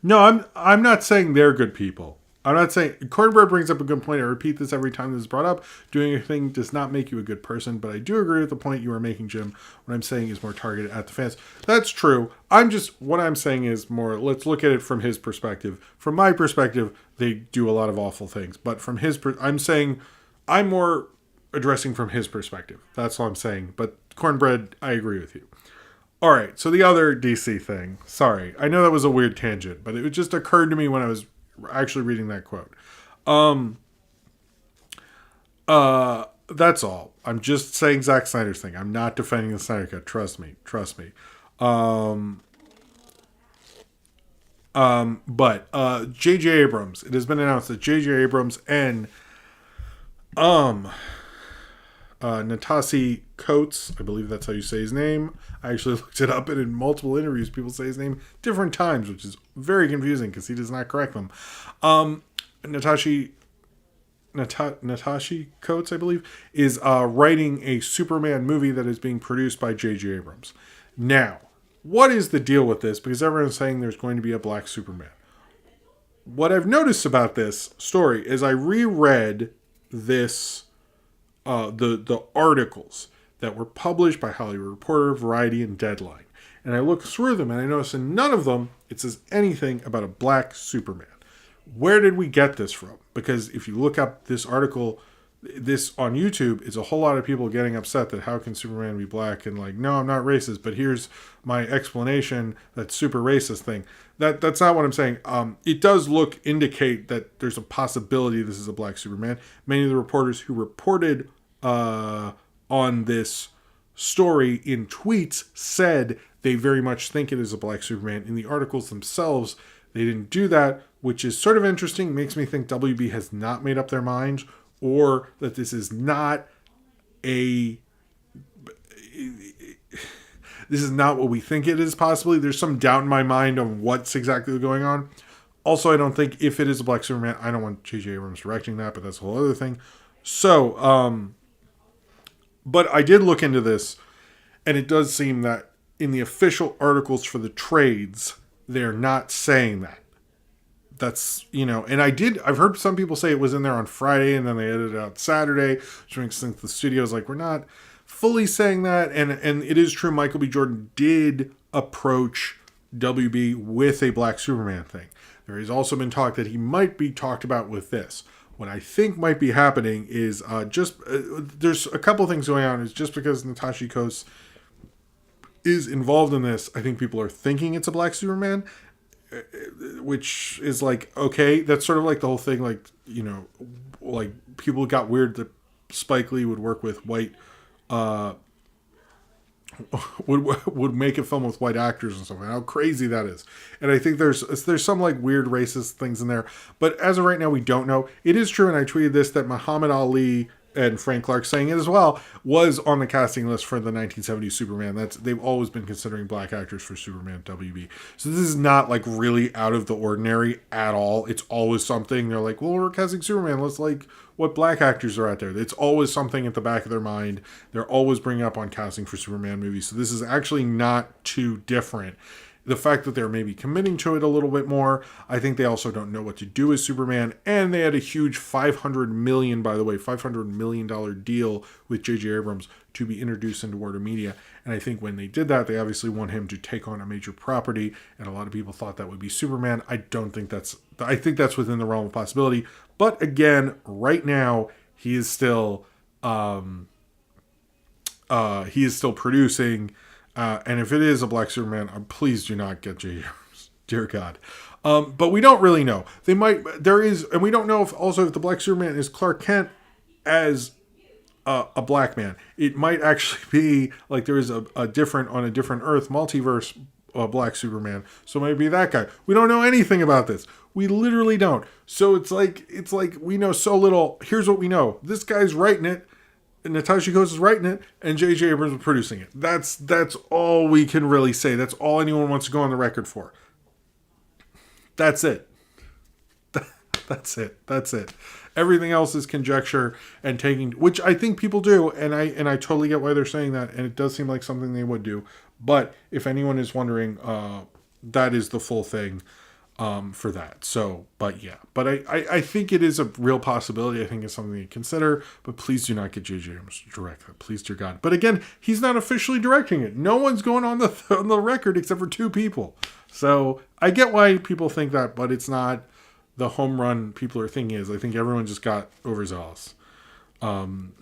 No, I'm not saying they're good people. I'm not saying... Cornbread brings up a good point. I repeat this every time this is brought up. Doing a thing does not make you a good person, but I do agree with the point you are making, Jim. What I'm saying is more targeted at the fans. That's true. What I'm saying is more, let's look at it from his perspective. From my perspective, they do a lot of awful things. But from his... I'm saying... I'm more addressing from his perspective. That's all I'm saying. But Cornbread, I agree with you. All right, so the other DC thing. Sorry, I know that was a weird tangent, but it just occurred to me when I was actually reading that quote. That's all. I'm just saying Zack Snyder's thing. I'm not defending the Snyder Cut. Trust me. But J.J. Abrams. It has been announced that J.J. Abrams and Natasi Coates, I believe that's how you say his name. I actually looked it up, and in multiple interviews, people say his name different times, which is very confusing because he does not correct them. Natashi Coates, I believe, is writing a Superman movie that is being produced by J.J. Abrams. Now, what is the deal with this? Because everyone's saying there's going to be a black Superman. What I've noticed about this story is I reread this... the articles that were published by Hollywood Reporter, Variety, and Deadline. And I looked through them, and I noticed in none of them it says anything about a black Superman. Where did we get this from? Because if you look up this article, this on YouTube, it's a whole lot of people getting upset that how can Superman be black? And like, no, I'm not racist, but here's my explanation, that super racist thing. That's not what I'm saying. It does indicate that there's a possibility this is a black Superman. Many of the reporters who reported on this story in tweets said they very much think it is a black Superman. In the articles themselves, they didn't do that, which is sort of interesting. Makes me think WB has not made up their minds, or that this is not this is not what we think it is, possibly. There's some doubt in my mind on what's exactly going on. Also, I don't think if it is a black Superman, I don't want J.J. Abrams directing that, but that's a whole other thing. So, but I did look into this, and it does seem that in the official articles for the trades, they're not saying that. that's, and I've heard some people say it was in there on Friday and then they edited it out Saturday, which makes sense. The studio's like, we're not fully saying that. And it is true. Michael B. Jordan did approach WB with a Black Superman thing. There has also been talk that he might be talked about with this. What I think might be happening is there's a couple things going on. Is just because Natasha Kos is involved in this, I think people are thinking it's a Black Superman, which is like, okay, that's sort of like the whole thing, like, like people got weird that Spike Lee would work with white, would make a film with white actors and stuff, and how crazy that is. And I think there's some like weird racist things in there, but as of right now, we don't know. It is true, and I tweeted this, that Muhammad Ali, and Frank Clark saying it as well, was on the casting list for the 1970s Superman. They've always been considering black actors for Superman WB. So this is not like really out of the ordinary at all. It's always something. They're like, well, we're casting Superman. Let's like what black actors are out there. It's always something at the back of their mind. They're always bringing up on casting for Superman movies. So this is actually not too different. The fact that they're maybe committing to it a little bit more, I think they also don't know what to do with Superman, and they had a huge $500 million deal with J.J. Abrams to be introduced into Warner Media, and I think when they did that, they obviously want him to take on a major property, and a lot of people thought that would be Superman. I think that's within the realm of possibility, but again, right now, he is still producing. And if it is a Black Superman, please do not get J.J. Abrams. Dear God. But we don't really know. And we don't know if the Black Superman is Clark Kent as a black man. It might actually be like there is a different Earth multiverse Black Superman. So it might be that guy. We don't know anything about this. We literally don't. So it's like we know so little. Here's what we know. This guy's writing it. Natasha Kos is writing it, and J.J. Abrams is producing it. That's all we can really say. That's all anyone wants to go on the record for. That's it. That's it. Everything else is conjecture and taking, which I think people do, and I totally get why they're saying that, and it does seem like something they would do. But if anyone is wondering, that is the full thing. For that. So, but I think it is a real possibility. I think it's something to consider, but please do not get J.J. Abrams to direct that. Please, dear God. But again, he's not officially directing it. No one's going on the record except for two people. So I get why people think that, but it's not the home run people are thinking is. I think everyone just got overzealous. Clownfish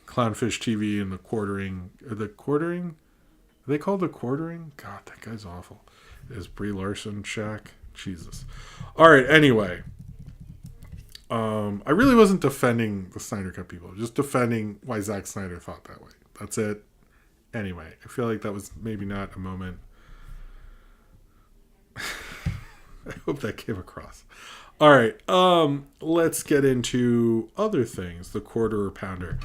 TV and the quartering. Are they called the quartering? God, that guy's awful. Is Brie Larson Shaq? Jesus. All right. Anyway, I really wasn't defending the Snyder Cut people. Just defending why Zack Snyder thought that way. That's it. Anyway, I feel like that was maybe not a moment. I hope that came across. All right. Let's get into other things. The quarter pounder.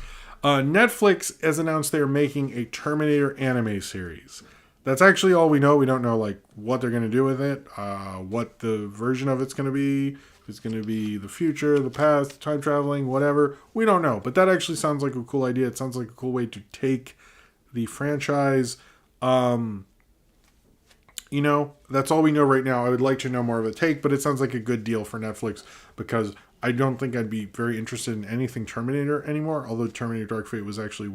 Netflix has announced they are making a Terminator anime series. That's actually all we know. We don't know like what they're going to do with it, what the version of it's going to be. If it's going to be the future, the past, time traveling, whatever. We don't know. But that actually sounds like a cool idea. It sounds like a cool way to take the franchise. That's all we know right now. I would like to know more of a take, but it sounds like a good deal for Netflix because I don't think I'd be very interested in anything Terminator anymore, although Terminator Dark Fate was actually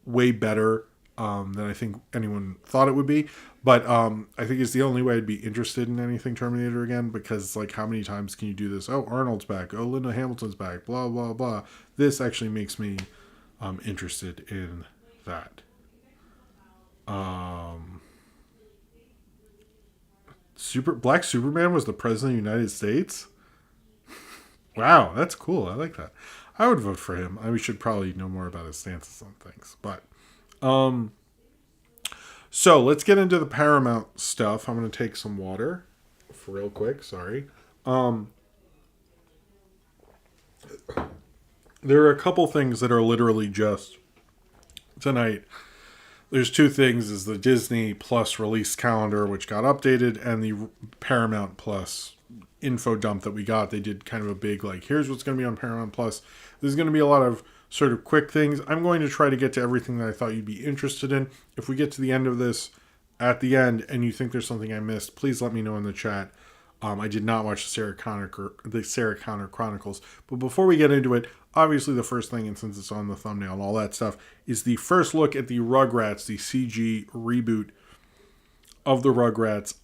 way better than I think anyone thought it would be. But I think it's the only way I'd be interested in anything Terminator again, because like how many times can you do this? Oh, Arnold's back. Oh, Linda Hamilton's back. Blah, blah, blah. This actually makes me interested in that. Black Superman was the president of the United States? Wow, that's cool. I like that. I would vote for him. We should probably know more about his stances on things. But so let's get into the Paramount stuff. I'm going to take some water for real quick. Sorry. There are a couple things that are literally just tonight. There's two things: is the Disney Plus release calendar, which got updated, and the Paramount Plus info dump that we got. They did kind of a big like, here's what's going to be on Paramount Plus. There's going to be a lot of sort of quick things. I'm going to try to get to everything that I thought you'd be interested in. If we get to the end of this, at the end, and you think there's something I missed, please let me know in the chat. I did not watch the Sarah Connor Chronicles. But before we get into it, obviously the first thing, and since it's on the thumbnail and all that stuff, is the first look at the Rugrats, the CG reboot of the Rugrats.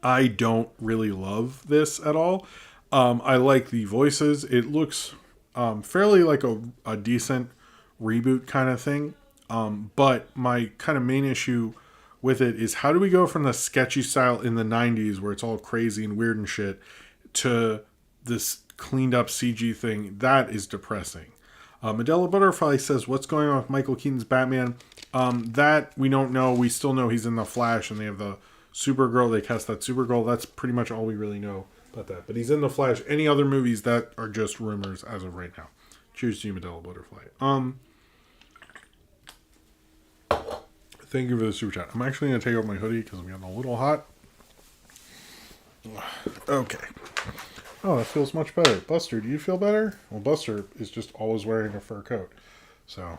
I don't really love this at all. I like the voices. It looks fairly like a decent reboot kind of thing. But my kind of main issue with it is, how do we go from the sketchy style in the 90s where it's all crazy and weird and shit to this cleaned up CG thing? That is depressing. Medela Butterfly says, what's going on with Michael Keaton's Batman? That we don't know. We still know he's in the Flash and they have the Supergirl. They cast that Supergirl. That's pretty much all we really know about that. But he's in the Flash. Any other movies, that are just rumors as of right now. Cheers to you, Medela Butterfly. Thank you for the super chat. I'm actually going to take off my hoodie because I'm getting a little hot. Okay. Oh, that feels much better. Buster, do you feel better? Well, Buster is just always wearing a fur coat. So.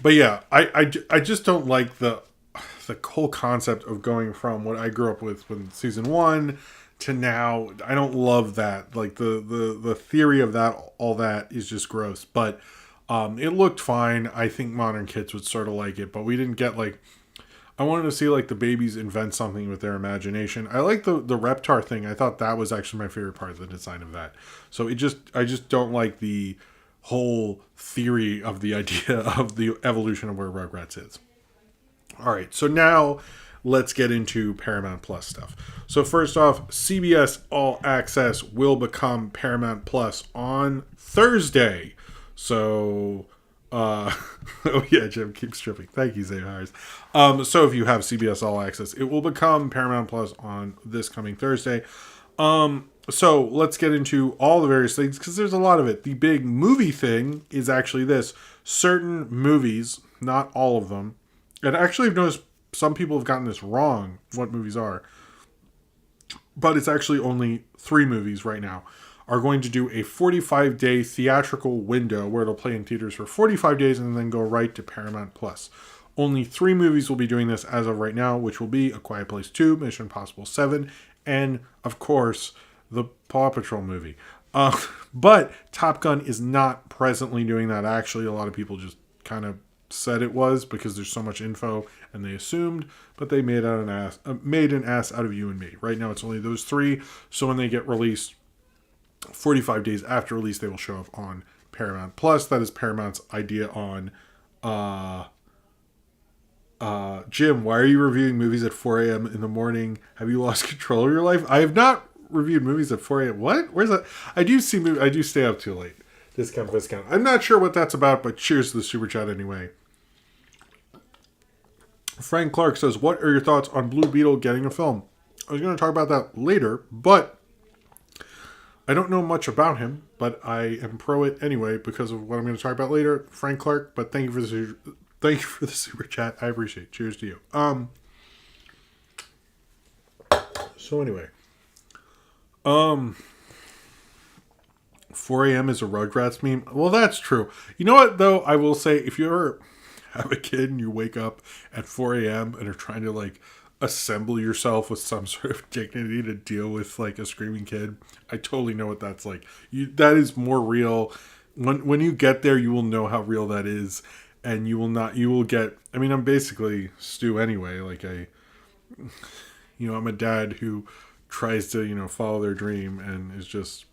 But yeah, I just don't like the whole concept of going from what I grew up with season 1 to now. I don't love that. Like the theory of that, all that is just gross. But it looked fine. I think modern kids would sort of like it, but we didn't get like, I wanted to see like the babies invent something with their imagination. I like the Reptar thing. I thought that was actually my favorite part of the design of that. So I just don't like the whole theory of the idea of the evolution of where Rugrats is. All right, so now let's get into Paramount Plus stuff. So first off, CBS All Access will become Paramount Plus on Thursday. So, oh yeah, Jim keeps tripping. Thank you, Zay Hires. So if you have CBS All Access, it will become Paramount Plus on this coming Thursday. So let's get into all the various things, because there's a lot of it. The big movie thing is actually this. Certain movies, not all of them, and actually I've noticed some people have gotten this wrong, what movies are, but it's actually only 3 movies right now, are going to do a 45-day theatrical window where it'll play in theaters for 45 days and then go right to Paramount Plus. Only 3 movies will be doing this as of right now, which will be A Quiet Place 2, Mission Impossible 7, and, of course, the Paw Patrol movie. But Top Gun is not presently doing that. Actually, a lot of people just kind of said it was because there's so much info and they assumed, but they made an ass out of you and me. Right now, it's only those 3. So when they get released 45 days after release, they will show up on Paramount Plus. That is Paramount's idea on Jim, why are you reviewing movies at 4 a.m. in the morning? Have you lost control of your life? I have not reviewed movies at 4 a.m. What? Where's that? I do stay up too late. Discount. I'm not sure what that's about, but cheers to the super chat anyway. Frank Clark says, what are your thoughts on Blue Beetle getting a film? I was going to talk about that later, but I don't know much about him, but I am pro it anyway because of what I'm going to talk about later. Frank Clark, but thank you for the super chat. I appreciate it. Cheers to you. So anyway, 4 a.m. is a Rugrats meme. Well, that's true. You know what though? I will say, if you ever have a kid and you wake up at 4 a.m. and are trying to like assemble yourself with some sort of dignity to deal with like a screaming kid, I totally know what that's like. That is more real. When you get there, you will know how real that is, and you will get. I mean, I'm basically Stu anyway. Like I'm a dad who tries to follow their dream and is just.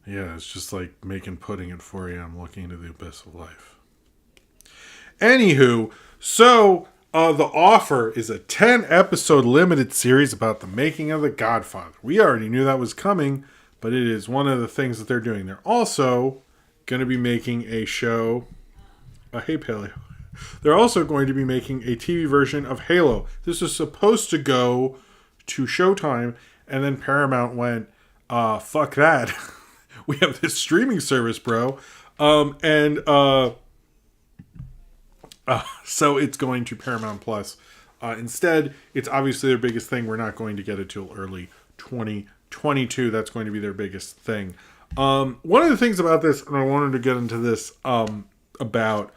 Yeah, it's just like making pudding at 4 a.m. looking into the abyss of life. Anywho, so The Offer is a 10-episode limited series about the making of The Godfather. We already knew that was coming, but it is one of the things that they're doing. They're also going to be making a show. Hey, Paleo. They're also going to be making a TV version of Halo. This was supposed to go to Showtime, and then Paramount went, fuck that. We have this streaming service, bro. So it's going to Paramount Plus. Instead, it's obviously their biggest thing. We're not going to get it till early 2022. That's going to be their biggest thing. One of the things about this, and I wanted to get into this, about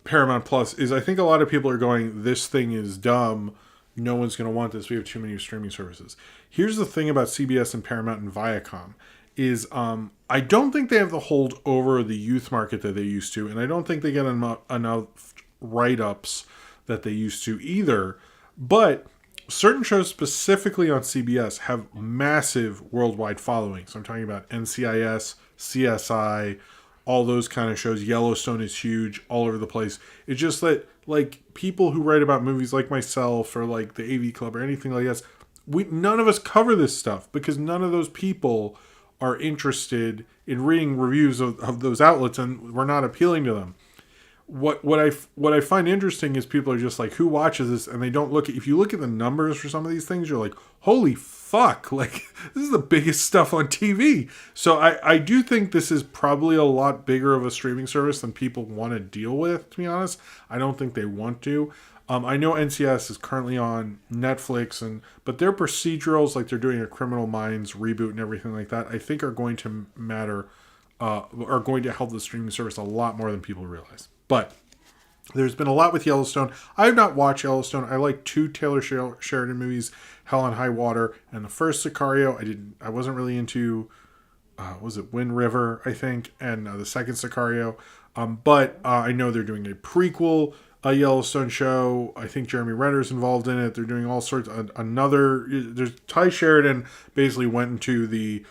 Paramount Plus is I think a lot of people are going, this thing is dumb. No one's going to want this. We have too many streaming services. Here's the thing about CBS and Paramount and Viacom is I don't think they have the hold over the youth market that they used to, and I don't think they get enough write-ups that they used to either. But certain shows specifically on CBS have massive worldwide followings. So I'm talking about NCIS, CSI, all those kind of shows. Yellowstone is huge all over the place. It's just that, like, people who write about movies like myself or like the AV Club or anything like that, none of us cover this stuff because none of those people are interested in reading reviews of those outlets, and we're not appealing to them. What I find interesting is people are just like, who watches this? And they don't look at, if you look at the numbers for some of these things, you're like, holy fuck, like this is the biggest stuff on TV. So I do think this is probably a lot bigger of a streaming service than people want to deal with, to be honest. I don't think they want to. I know NCS is currently on Netflix, but their procedurals, like they're doing a Criminal Minds reboot and everything like that, I think are going to matter, are going to help the streaming service a lot more than people realize. But there's been a lot with Yellowstone. I have not watched Yellowstone. I like 2 Taylor Sheridan movies, Hell on High Water, and the first Sicario. I wasn't really into, was it Wind River, I think, and the second Sicario. But I know they're doing a prequel, a Yellowstone show. I think Jeremy Renner's involved in it. They're doing all sorts of there's Ty Sheridan basically went into the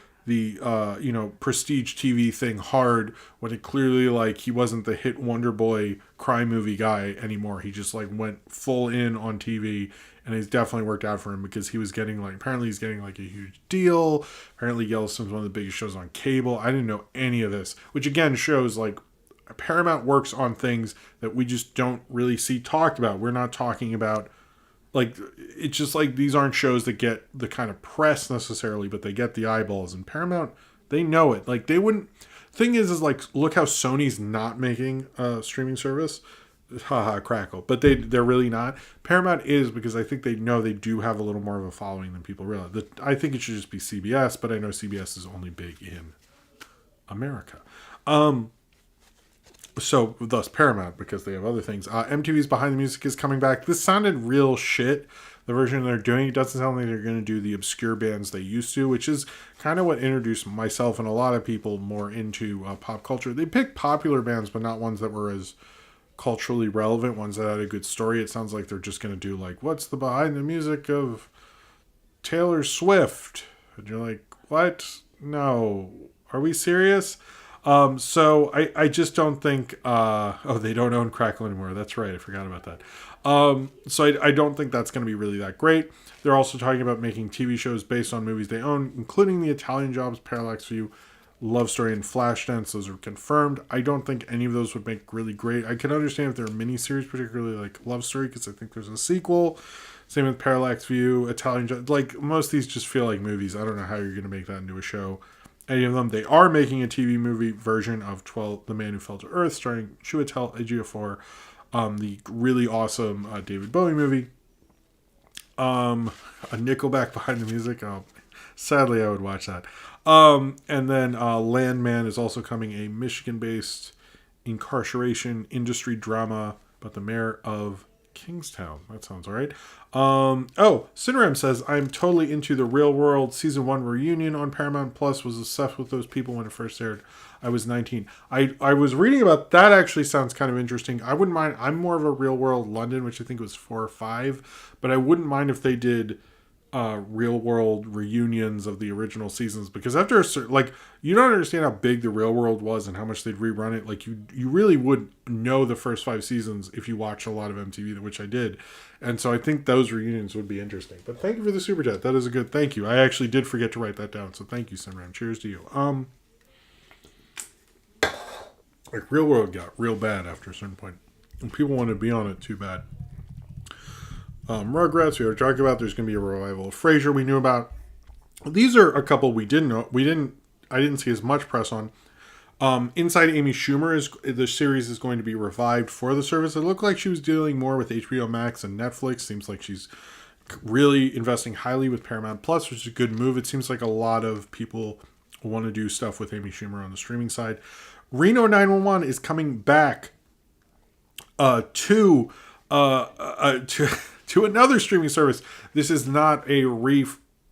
prestige TV thing hard when it clearly, like, he wasn't the hit Wonder Boy crime movie guy anymore. He just like went full in on TV, and it's definitely worked out for him because he was getting apparently he's getting like a huge deal. Apparently Yellowstone's one of the biggest shows on cable. I didn't know any of this, which again shows like Paramount works on things that we just don't really see talked about. We're not talking about, like, it's just like these aren't shows that get the kind of press necessarily, but they get the eyeballs. And Paramount, they know it. Like, they wouldn't. Thing is like, look how Sony's not making a streaming service. Haha, crackle. But they're really not. Paramount is, because I think they know they do have a little more of a following than people realize. I think it should just be CBS, but I know CBS is only big in America. So, thus Paramount, because they have other things. MTV's Behind the Music is coming back. This sounded real shit. The version they're doing, it doesn't sound like they're going to do the obscure bands they used to, which is kind of what introduced myself and a lot of people more into pop culture. They picked popular bands, but not ones that were as culturally relevant, ones that had a good story. It sounds like they're just going to do, like, what's the Behind the Music of Taylor Swift? And you're like, what? No. Are we serious? So I just don't think, they don't own Crackle anymore. That's right. I forgot about that. So I don't think that's going to be really that great. They're also talking about making TV shows based on movies they own, including the Italian Jobs, Parallax View, Love Story, and Flashdance. Those are confirmed. I don't think any of those would make really great. I can understand if they're a miniseries, particularly like Love Story, because I think there's a sequel. Same with Parallax View, Italian Jobs. Like, most of these just feel like movies. I don't know how you're going to make that into a show. Any of them. They are making a TV movie version of The Man Who Fell to Earth, starring Chiwetel Ejiofor, the really awesome David Bowie movie. A Nickelback Behind the Music. Sadly, I would watch that. And then Landman is also coming, a Michigan-based incarceration industry drama about the mayor of Kingstown. That sounds all right. Cineram says, I'm totally into the Real World Season 1 reunion on Paramount Plus. Was obsessed with those people when it first aired. I was 19. I was reading about that. Actually sounds kind of interesting. I wouldn't mind. I'm more of a Real World London, which I think was 4 or 5. But I wouldn't mind if they did Real World reunions of the original seasons, because after a certain, like, you don't understand how big the Real World was and how much they'd rerun it. Like, you really would know the first 5 seasons if you watch a lot of MTV, which I did. And so I think those reunions would be interesting. But thank you for the super chat. That is a good thank you. I actually did forget to write that down, so thank you, Sunram. Cheers to you. Like, Real World got real bad after a certain point, and people wanted to be on it too bad. Rugrats, we already talked about. There's going to be a revival of Frasier we knew about. These are a couple we didn't know. I didn't see as much press on. Inside Amy Schumer, the series is going to be revived for the service. It looked like she was dealing more with HBO Max and Netflix. Seems like she's really investing highly with Paramount Plus, which is a good move. It seems like a lot of people want to do stuff with Amy Schumer on the streaming side. Reno 911 is coming back. to to another streaming service. This is not a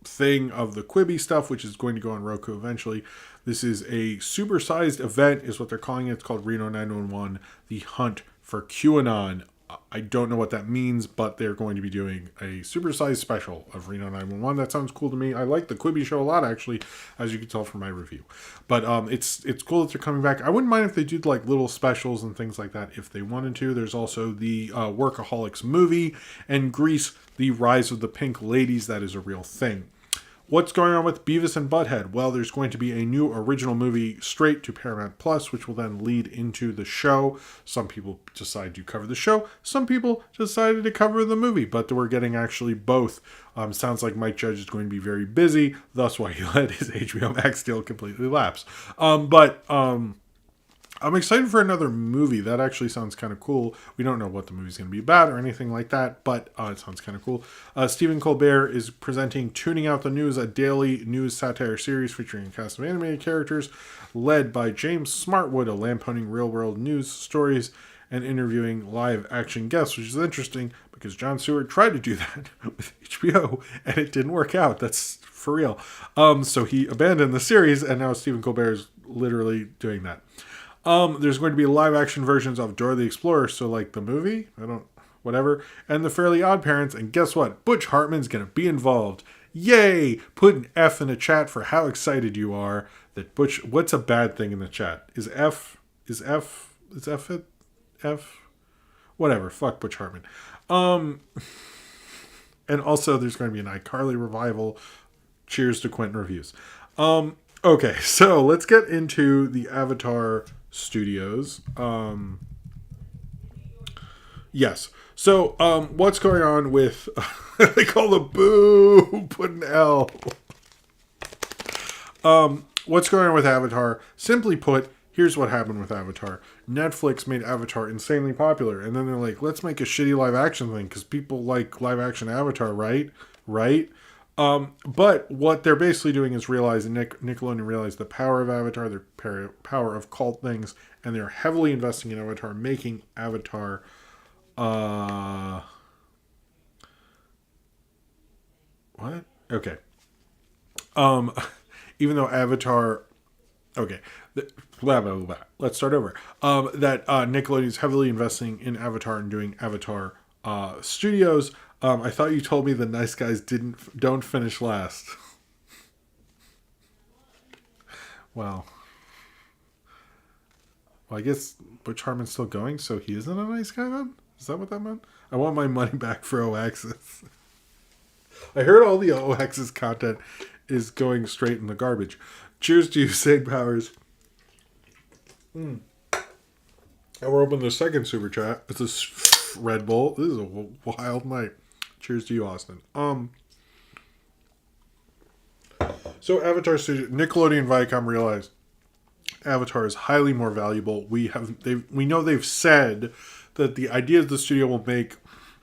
thing of the Quibi stuff, which is going to go on Roku eventually. This is a supersized event, is what they're calling it. It's called Reno 911, The Hunt for QAnon. I don't know what that means, but they're going to be doing a supersized special of Reno 911. That sounds cool to me. I like the Quibi show a lot, actually, as you can tell from my review. But it's cool that they're coming back. I wouldn't mind if they did like little specials and things like that if they wanted to. There's also the Workaholics movie, and Grease, The Rise of the Pink Ladies. That is a real thing. What's going on with Beavis and Butthead? Well, there's going to be a new original movie straight to Paramount Plus, which will then lead into the show. Some people decide to cover the show. Some people decided to cover the movie, but we're getting actually both. Sounds like Mike Judge is going to be very busy, thus why he let his HBO Max deal completely lapse. I'm excited for another movie. That actually sounds kind of cool. We don't know what the movie's going to be about or anything like that, but it sounds kind of cool. Stephen Colbert is presenting Tuning Out the News, a daily news satire series featuring a cast of animated characters led by James Smartwood, lampooning real-world news stories and interviewing live-action guests, which is interesting because Jon Stewart tried to do that with HBO, and it didn't work out. That's for real. So he abandoned the series, and now Stephen Colbert is literally doing that. There's going to be live action versions of Dora the Explorer, so like the movie, whatever, and the Fairly Odd Parents, and guess what? Butch Hartman's going to be involved. Yay! Put an F in the chat for how excited you are that Butch, what's a bad thing in the chat? Is F it? F? Whatever, fuck Butch Hartman. And also there's going to be an iCarly revival. Cheers to Quentin reviews. Okay, so let's get into the Avatar Studios. Yes. So, what's going on with... they call the boo, put an L. What's going on with Avatar? Simply put, here's what happened with Avatar. Netflix made Avatar insanely popular, and then they're like, let's make a shitty live action thing, because people like live action Avatar, right? But what they're basically doing is realizing, Nickelodeon realized the power of Avatar, the power of cult things, and they're heavily investing in Avatar, making Avatar, what? Okay. Even though Avatar, okay, blah, blah, blah. Let's start over. That Nickelodeon is heavily investing in Avatar and doing Avatar Studios. I thought you told me the nice guys don't finish last. Well, I guess Butch Hartman's still going, so he isn't a nice guy then? Is that what that meant? I want my money back for O-Axis. I heard all the O-Axis content is going straight in the garbage. Cheers to you, St. Powers. And we're opening the second super chat. It's a Red Bull. This is a wild night. Cheers to you, Austin. So Avatar Studio, Nickelodeon and Viacom realized Avatar is highly more valuable. We know they've said that the idea of the studio will make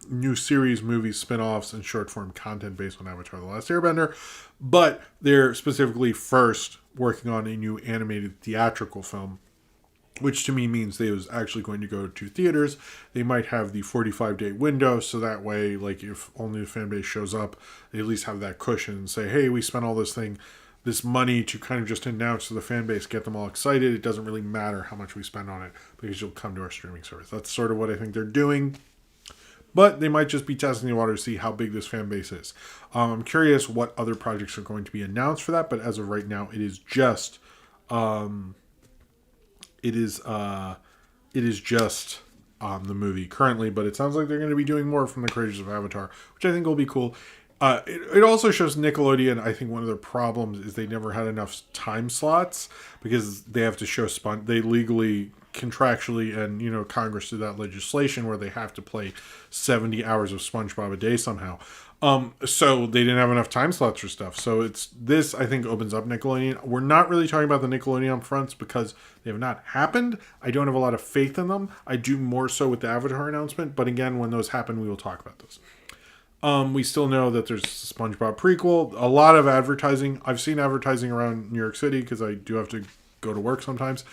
new series, movies, spin-offs, and short-form content based on Avatar The Last Airbender, but they're specifically first working on a new animated theatrical film, which to me means they was actually going to go to theaters. They might have the 45-day window, so that way, like, if only the fan base shows up, they at least have that cushion and say, hey, we spent all this money to kind of just announce to the fan base, get them all excited. It doesn't really matter how much we spend on it because you'll come to our streaming service. That's sort of what I think they're doing. But they might just be testing the water to see how big this fan base is. I'm curious what other projects are going to be announced for that, but as of right now, it is just... the movie currently, but it sounds like they're going to be doing more from the creators of Avatar, which I think will be cool. It also shows Nickelodeon, I think one of their problems is they never had enough time slots because they have to show they legally, contractually, and Congress did that legislation where they have to play 70 hours of SpongeBob a day somehow. So they didn't have enough time slots for stuff. So this, I think, opens up Nickelodeon. We're not really talking about the Nickelodeon fronts because they have not happened. I don't have a lot of faith in them. I do more so with the Avatar announcement. But again, when those happen, we will talk about those. We still know that there's a SpongeBob prequel. A lot of advertising. I've seen advertising around New York City because I do have to go to work sometimes.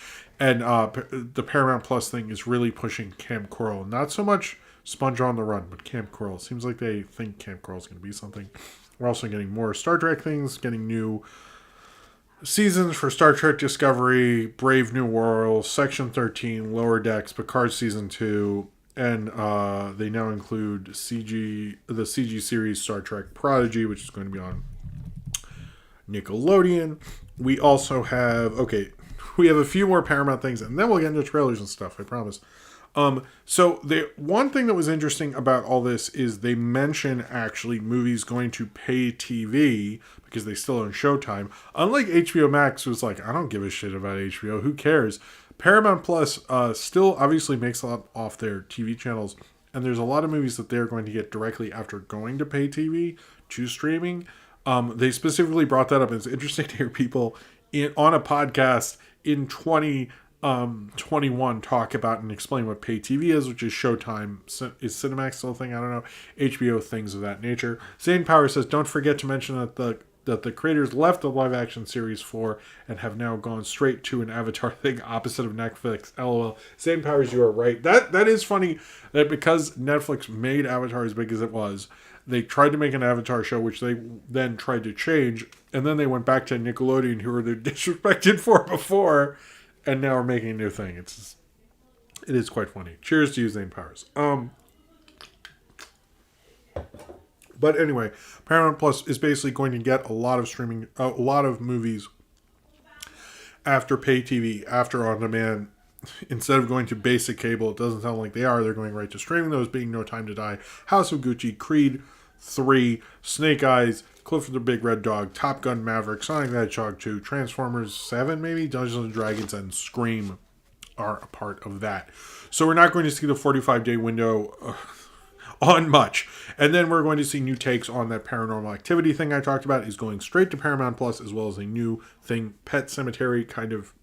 And the Paramount Plus thing is really pushing Camp Coral. Not so much Sponge on the Run, but Camp Coral. It seems like they think Camp Coral is going to be something. We're also getting more Star Trek things, getting new seasons for Star Trek Discovery, Brave New World, Section 13, Lower Decks, Picard Season 2, and they now include the CG series Star Trek Prodigy, which is going to be on Nickelodeon. We also have, we have a few more Paramount things, and then we'll get into trailers and stuff, I promise. So the one thing that was interesting about all this is they mention actually movies going to pay TV because they still own Showtime. Unlike HBO Max, was like, I don't give a shit about HBO. Who cares? Paramount Plus still obviously makes a lot off their TV channels, and there's a lot of movies that they're going to get directly after going to pay TV to streaming. They specifically brought that up. It's interesting to hear people on a podcast in 2021 talk about and explain what pay TV is, which is Showtime. Is Cinemax still a thing? I don't know. HBO, things of that nature. Zane Power says, don't forget to mention that the creators left the live action series for and have now gone straight to an Avatar thing opposite of Netflix. LOL. Zane Powers, you are right. That is funny that because Netflix made Avatar as big as it was, they tried to make an Avatar show, which they then tried to change, and then they went back to Nickelodeon, who were they disrespected for before, and now we're making a new thing. It is quite funny. Cheers to you, Zane Powers. But anyway, Paramount Plus is basically going to get a lot of movies after pay TV, after on demand. Instead of going to basic cable, it doesn't sound like they are. They're going right to streaming. Those being No Time to Die, House of Gucci, Creed 3, Snake Eyes, Clifford the Big Red Dog, Top Gun Maverick, Sonic the Hedgehog 2, Transformers 7 maybe, Dungeons and Dragons, and Scream are a part of that. So we're not going to see the 45-day window on much. And then we're going to see new takes on that Paranormal Activity thing I talked about is going straight to Paramount Plus, as well as a new thing, Pet Cemetery kind of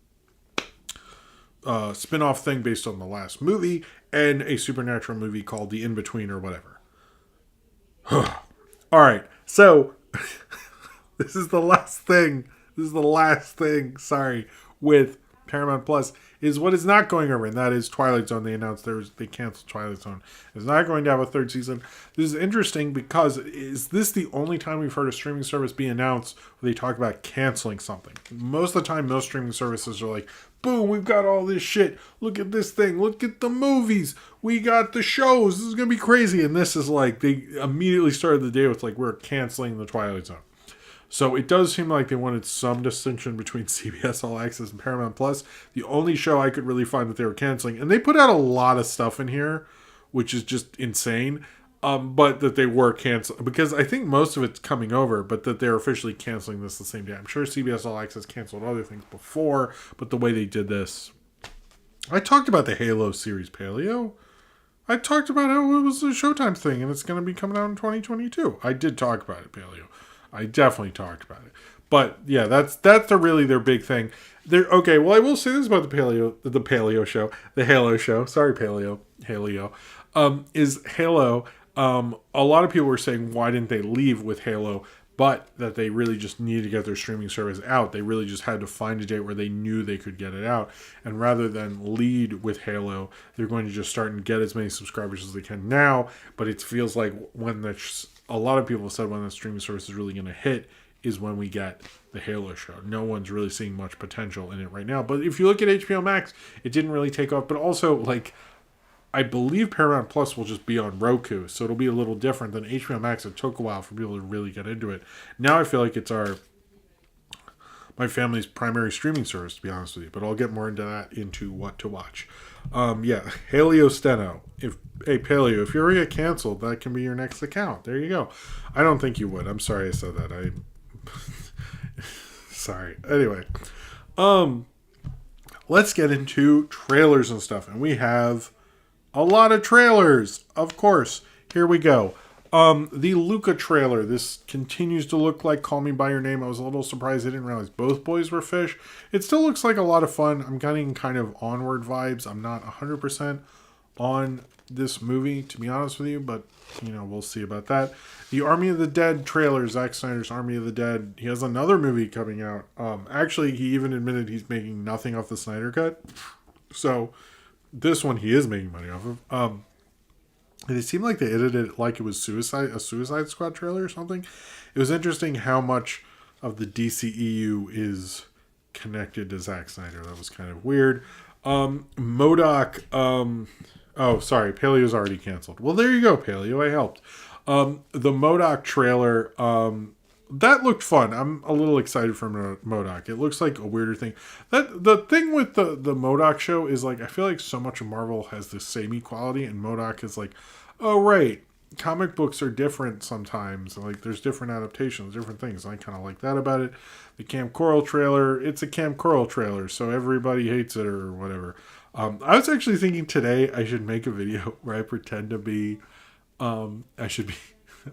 spin-off thing based on the last movie, and a supernatural movie called The In-Between or whatever. Alright, so this is the last thing, with Paramount Plus, is what is not going over, and that is Twilight Zone. They announced they canceled Twilight Zone. It's not going to have a third season. This is interesting because is this the only time we've heard a streaming service be announced where they talk about canceling something? Most of the time, most streaming services are like, boom, we've got all this shit. Look at this thing. Look at the movies. We got the shows. This is going to be crazy. And this is like, they immediately started the day with like, we're canceling the Twilight Zone. So it does seem like they wanted some distinction between CBS All Access and Paramount Plus. The only show I could really find that they were canceling, and they put out a lot of stuff in here, which is just insane, but that they were canceling, because I think most of it's coming over, but that they're officially canceling this the same day. I'm sure CBS All Access canceled other things before, but the way they did this... I talked about the Halo series, Paleo. I talked about how it was a Showtime thing, and it's going to be coming out in 2022. I did talk about it, Paleo. I definitely talked about it. But yeah, that's really their big thing. Okay, well, I will say this about the Paleo show, the Halo show. Sorry, Paleo. Is Halo. A lot of people were saying, why didn't they leave with Halo? But that they really just needed to get their streaming service out. They really just had to find a date where they knew they could get it out. And rather than lead with Halo, they're going to just start and get as many subscribers as they can now. But it feels like a lot of people have said when the streaming service is really going to hit is when we get the Halo show. No one's really seeing much potential in it right now. But if you look at HBO Max, it didn't really take off. But also, like, I believe Paramount Plus will just be on Roku, so it'll be a little different than HBO Max. It took a while for people to really get into it. Now I feel like it's my family's primary streaming service, to be honest with you. But I'll get more into what to watch. Haleo Steno. Paleo, if you ever get canceled, that can be your next account. There you go. I don't think you would. I'm sorry I said that. Sorry. Anyway, let's get into trailers and stuff, and we have a lot of trailers, of course. Here we go. The Luca trailer. This continues to look like Call Me By Your Name. I was a little surprised I didn't realize both boys were fish. It still looks like a lot of fun. I'm getting kind of Onward vibes. I'm not 100% on this movie, to be honest with you, but we'll see about that. The Army of the Dead trailer, Zack Snyder's Army of the Dead. He has another movie coming out. Actually, he even admitted he's making nothing off the Snyder Cut. So this one he is making money off of. And it seemed like they edited it like it was a Suicide Squad trailer or something. It was interesting how much of the DCEU is connected to Zack Snyder. That was kind of weird. MODOK. Oh, sorry. Paleo's already canceled. Well, there you go, Paleo. I helped. The MODOK trailer, that looked fun. I'm a little excited for MODOK. It looks like a weirder thing. The thing with the MODOK show is, like, I feel like so much of Marvel has the same equality, and MODOK is like, oh, right, comic books are different sometimes. Like, there's different adaptations, different things. I kind of like that about it. The Camp Coral trailer, it's a Camp Coral trailer, so everybody hates it or whatever. I was actually thinking today I should make a video where I pretend to be, I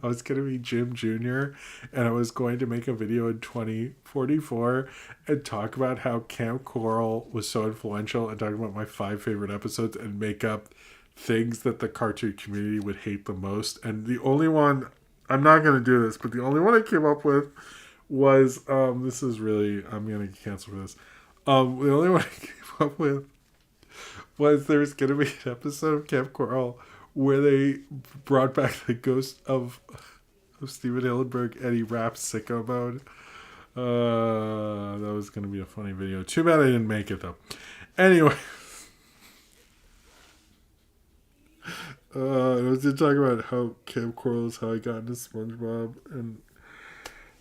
was going to be Jim Jr. and I was going to make a video in 2044 and talk about how Camp Coral was so influential and talk about my 5 favorite episodes and make up things that the cartoon community would hate the most. And the only one, I'm not going to do this, but the only one I came up with was, this is really, I'm going to cancel for this. The only one I came up with was there's going to be an episode of Camp Coral where they brought back the ghost of Steven Hillenburg and he raps Sicko Mode. That was going to be a funny video. Too bad I didn't make it, though. Anyway. I was going to talk about how Camp Coral is how I got into SpongeBob, and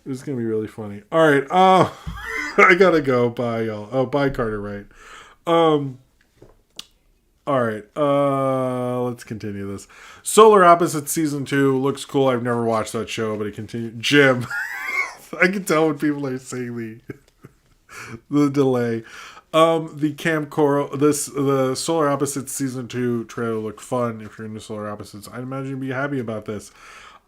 it was going to be really funny. All right. I got to go. Bye, y'all. Oh, bye, Carter Wright. All right, let's continue this. Solar Opposites Season 2 looks cool. I've never watched that show, but it continues. Jim. I can tell when people are saying the delay. The Camp Coral, the Solar Opposites Season 2 trailer looked fun. If you're into Solar Opposites, I'd imagine you'd be happy about this.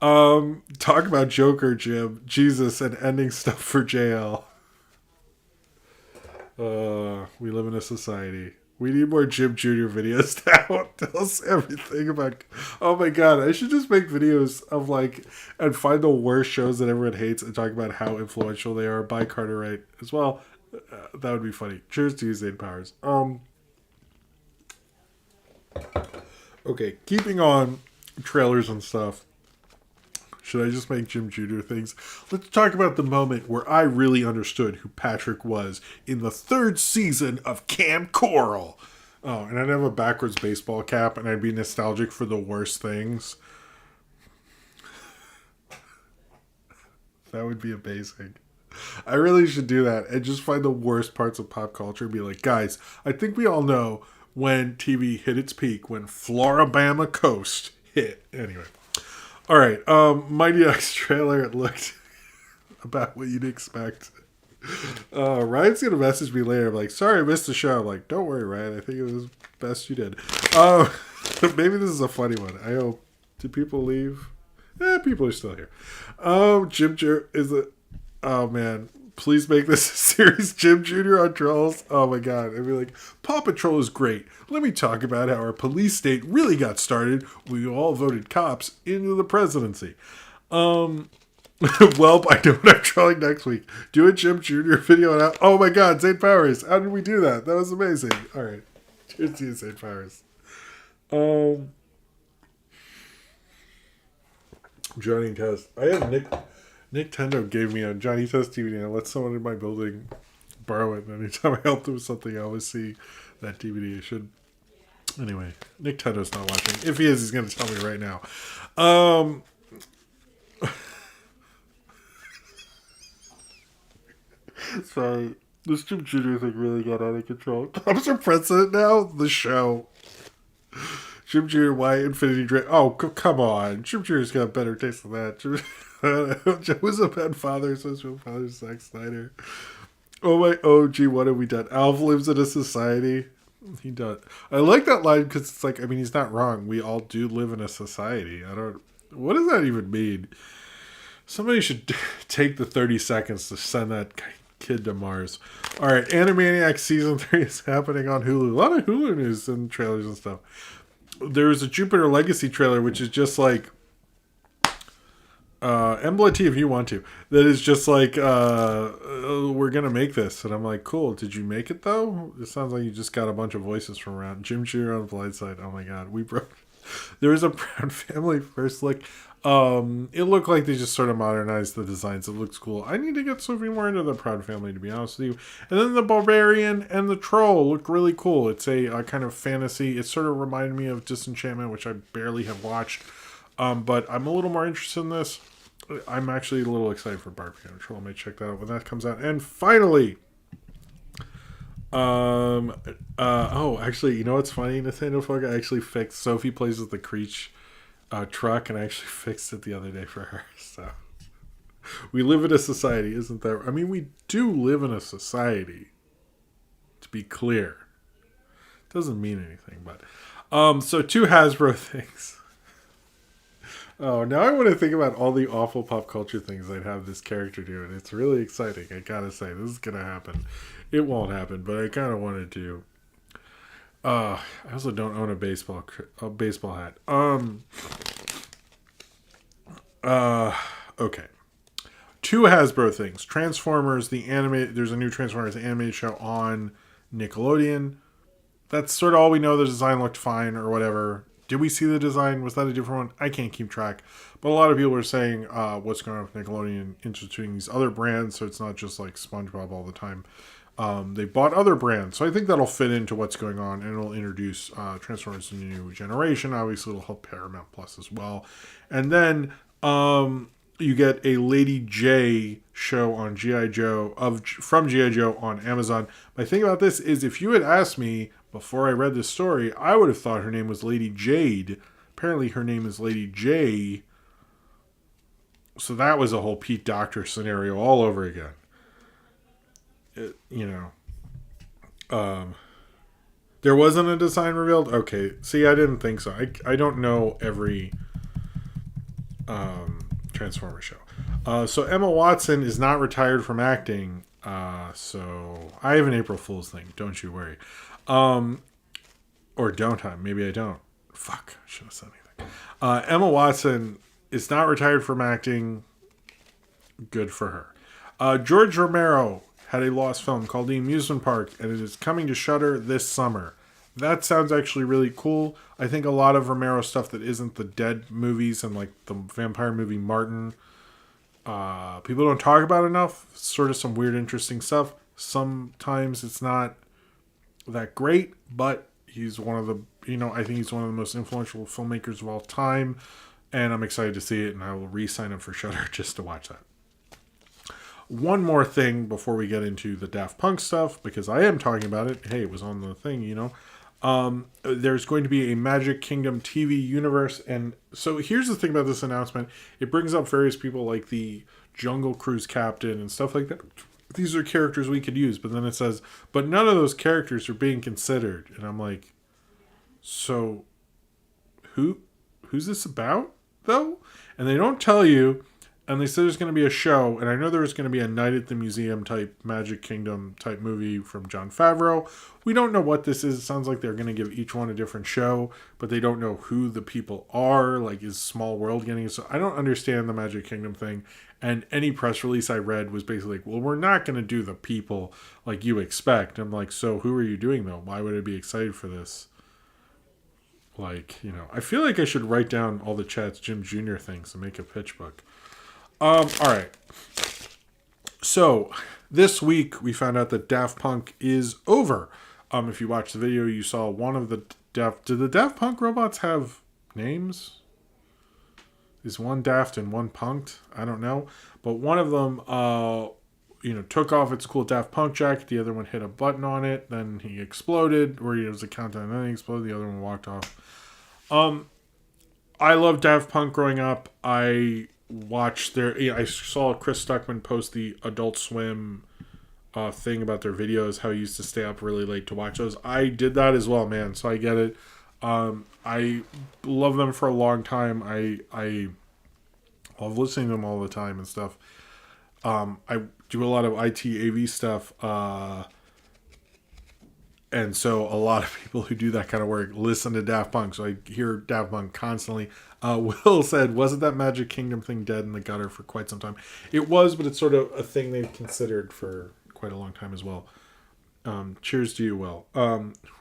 Talk about Joker, Jim. Jesus, and ending stuff for JL. We live in a society. We need more Jim Jr. videos now. Tell us everything about... Oh my god, I should just make videos of, like, and find the worst shows that everyone hates and talk about how influential they are by Carter Wright as well. That would be funny. Cheers to you, Zane Powers. Okay, keeping on trailers and stuff. Should I just make Jim Jr. things? Let's talk about the moment where I really understood who Patrick was in the 3rd season of Camp Coral. Oh, and I'd have a backwards baseball cap and I'd be nostalgic for the worst things. That would be amazing. I really should do that and just find the worst parts of pop culture and be like, guys, I think we all know when TV hit its peak, when Floribama Coast hit. Anyway. All right, Mighty Ducks trailer, it looked about what you'd expect. Ryan's going to message me later. I'm like, sorry I missed the show. I'm like, don't worry, Ryan. I think it was best you did. Maybe this is a funny one. I hope. Did people leave? People are still here. Jim Jr. is a... Oh, man. Please make this a series. Jim Jr. on Trolls. Oh, my God. I'd be like, Paw Patrol is great. Let me talk about how our police state really got started. We all voted cops into the presidency. Well, I know what I'm trolling next week. Do a Jim Jr. video. And oh, my God. Zane Powers. How did we do that? That was amazing. All right. Cheers to you, Zane Powers. Johnny Test. I have Nick Tendo gave me a Johnny Test DVD. I let someone in my building borrow it. And anytime I help them with something, I always see that DVD. I should. Anyway, Nick Tendo's not watching. If he is, he's going to tell me right now. Sorry. This Jim Jr. thing really got out of control. Cops are president now? The show. Jim Jr. Why Infinity Drake? Oh, come on. Jim Jr.'s got better taste than that. Joe was a bad father, so his real father Zack Snyder. Oh my OG, what have we done? Alf lives in a society. He does. I like that line because it's like, I mean, he's not wrong. We all do live in a society. What does that even mean? Somebody should take the 30 seconds to send that kid to Mars. All right, Animaniacs Season 3 is happening on Hulu. A lot of Hulu news and trailers and stuff. there's a Jupiter Legacy trailer, which is just like Embla if you want to. That is just like we're gonna make this, and I'm like, cool. Did you make it though? It sounds like you just got a bunch of voices from around. Jim Jr. on the blind side. Oh my god, we broke. There was a Proud Family first look. It looked like they just sort of modernized the designs. It looks cool. I need to get Sophie more into the Proud Family, to be honest with you. And then the Barbarian and the Troll look really cool. It's a kind of fantasy. It sort of reminded me of Disenchantment, which I barely have watched. But I'm a little more interested in this. I'm actually a little excited for Barbarian and Troll. I might check that out when that comes out. And finally, actually, you know what's funny, Nathaniel Fogg? I actually fixed Sophie plays with the Creech truck, and I actually fixed it the other day for her. So we live in a society, isn't that? I mean, we do live in a society. To be clear, doesn't mean anything, but so 2 Hasbro things. Oh, now I want to think about all the awful pop culture things I'd have this character do, and it's really exciting. I gotta say, this is gonna happen. It won't happen, but I kind of wanted to. I also don't own a baseball hat. Okay. 2 Hasbro things. Transformers, the anime. There's a new Transformers animated show on Nickelodeon. That's sort of all we know. The design looked fine or whatever. Did we see the design? Was that a different one? I can't keep track. But a lot of people are saying what's going on with Nickelodeon instituting these other brands, so it's not just like SpongeBob all the time. They bought other brands. So I think that'll fit into what's going on, and it'll introduce Transformers to a new generation. Obviously, it'll help Paramount Plus as well. And then you get a Lady J show on G.I. Joe, from G.I. Joe on Amazon. My thing about this is, if you had asked me before I read this story, I would have thought her name was Lady Jade. Apparently her name is Lady J. So that was a whole Pete Docter scenario all over again. There wasn't a design revealed? Okay. See, I didn't think so. I don't know every Transformer show. So Emma Watson is not retired from acting. So I have an April Fool's thing. Don't you worry. Or don't I? Maybe I don't. Fuck. I shouldn't have said anything. Emma Watson is not retired from acting. Good for her. George Romero had a lost film called The Amusement Park, and it is coming to Shudder this summer. That sounds actually really cool. I think a lot of Romero stuff that isn't the Dead movies and like the vampire movie Martin, people don't talk about enough. Sort of some weird, interesting stuff. Sometimes it's not that great, but he's one of the, I think he's one of the most influential filmmakers of all time, and I'm excited to see it, and I will re-sign up for Shudder just to watch that. One more thing before we get into the Daft Punk stuff, because I am talking about it. Hey, it was on the thing, there's going to be a Magic Kingdom TV universe, and so here's the thing about this announcement. It brings up various people like the Jungle Cruise captain and stuff like that. These are characters we could use, but then it says, but none of those characters are being considered. And I'm like, so who's this about, though? And they don't tell you, and they say there's going to be a show, and I know there's going to be a Night at the Museum type Magic Kingdom type movie from Jon Favreau. We don't know what this is. It sounds like they're going to give each one a different show, but they don't know who the people are. Like, is Small World getting it? So I don't understand the Magic Kingdom thing. And any press release I read was basically like, well, we're not going to do the people like you expect. I'm like, so who are you doing, though? Why would I be excited for this? Like, I feel like I should write down all the Chat's Jim Jr. things and make a pitch book. All right. So this week we found out that Daft Punk is over. If you watched the video, you saw one of the did the Daft Punk robots have names? Is one Daft and one Punked? I don't know. But one of them, took off its cool Daft Punk jacket. The other one hit a button on it. Then he exploded, or it was a countdown, and then he exploded. The other one walked off. I loved Daft Punk growing up. I saw Chris Stuckman post the Adult Swim thing about their videos, how he used to stay up really late to watch those. I did that as well, man, so I get it. I love them for a long time. I love listening to them all the time and stuff. I do a lot of IT AV stuff. And so a lot of people who do that kind of work listen to Daft Punk. So I hear Daft Punk constantly. Will said, wasn't that Magic Kingdom thing dead in the gutter for quite some time? It was, but it's sort of a thing they've considered for quite a long time as well. Cheers to you, Will.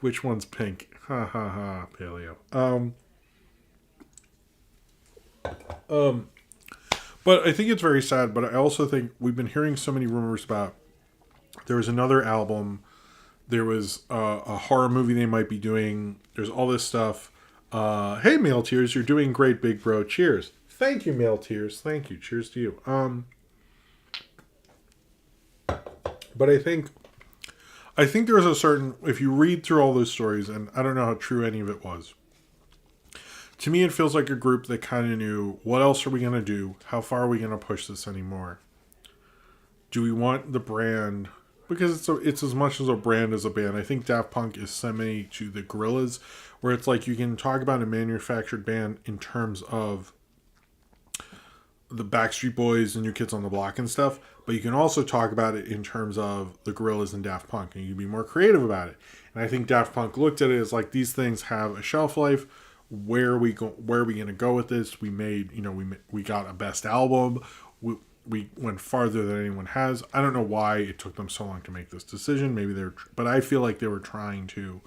Which one's pink? Ha ha ha, Paleo. But I think it's very sad, but I also think we've been hearing so many rumors about there was another album. There was a horror movie they might be doing. There's all this stuff. Hey, Male Tears, you're doing great, big bro. Cheers. Thank you, Male Tears. Thank you. Cheers to you. But I think there's a certain, if you read through all those stories, and I don't know how true any of it was, to me it feels like a group that kind of knew, what else are we going to do? How far are we going to push this anymore? Do we want the brand? Because it's as much as a brand as a band. I think Daft Punk is semi to the Gorillaz, where it's like you can talk about a manufactured band in terms of the Backstreet Boys and New Kids on the Block and stuff, but you can also talk about it in terms of the Gorillaz and Daft Punk, and you can be more creative about it. And I think Daft Punk looked at it as like, these things have a shelf life. Where are we going to go with this? We made, we got a best album. We went farther than anyone has. I don't know why it took them so long to make this decision. Maybe but I feel like they were trying to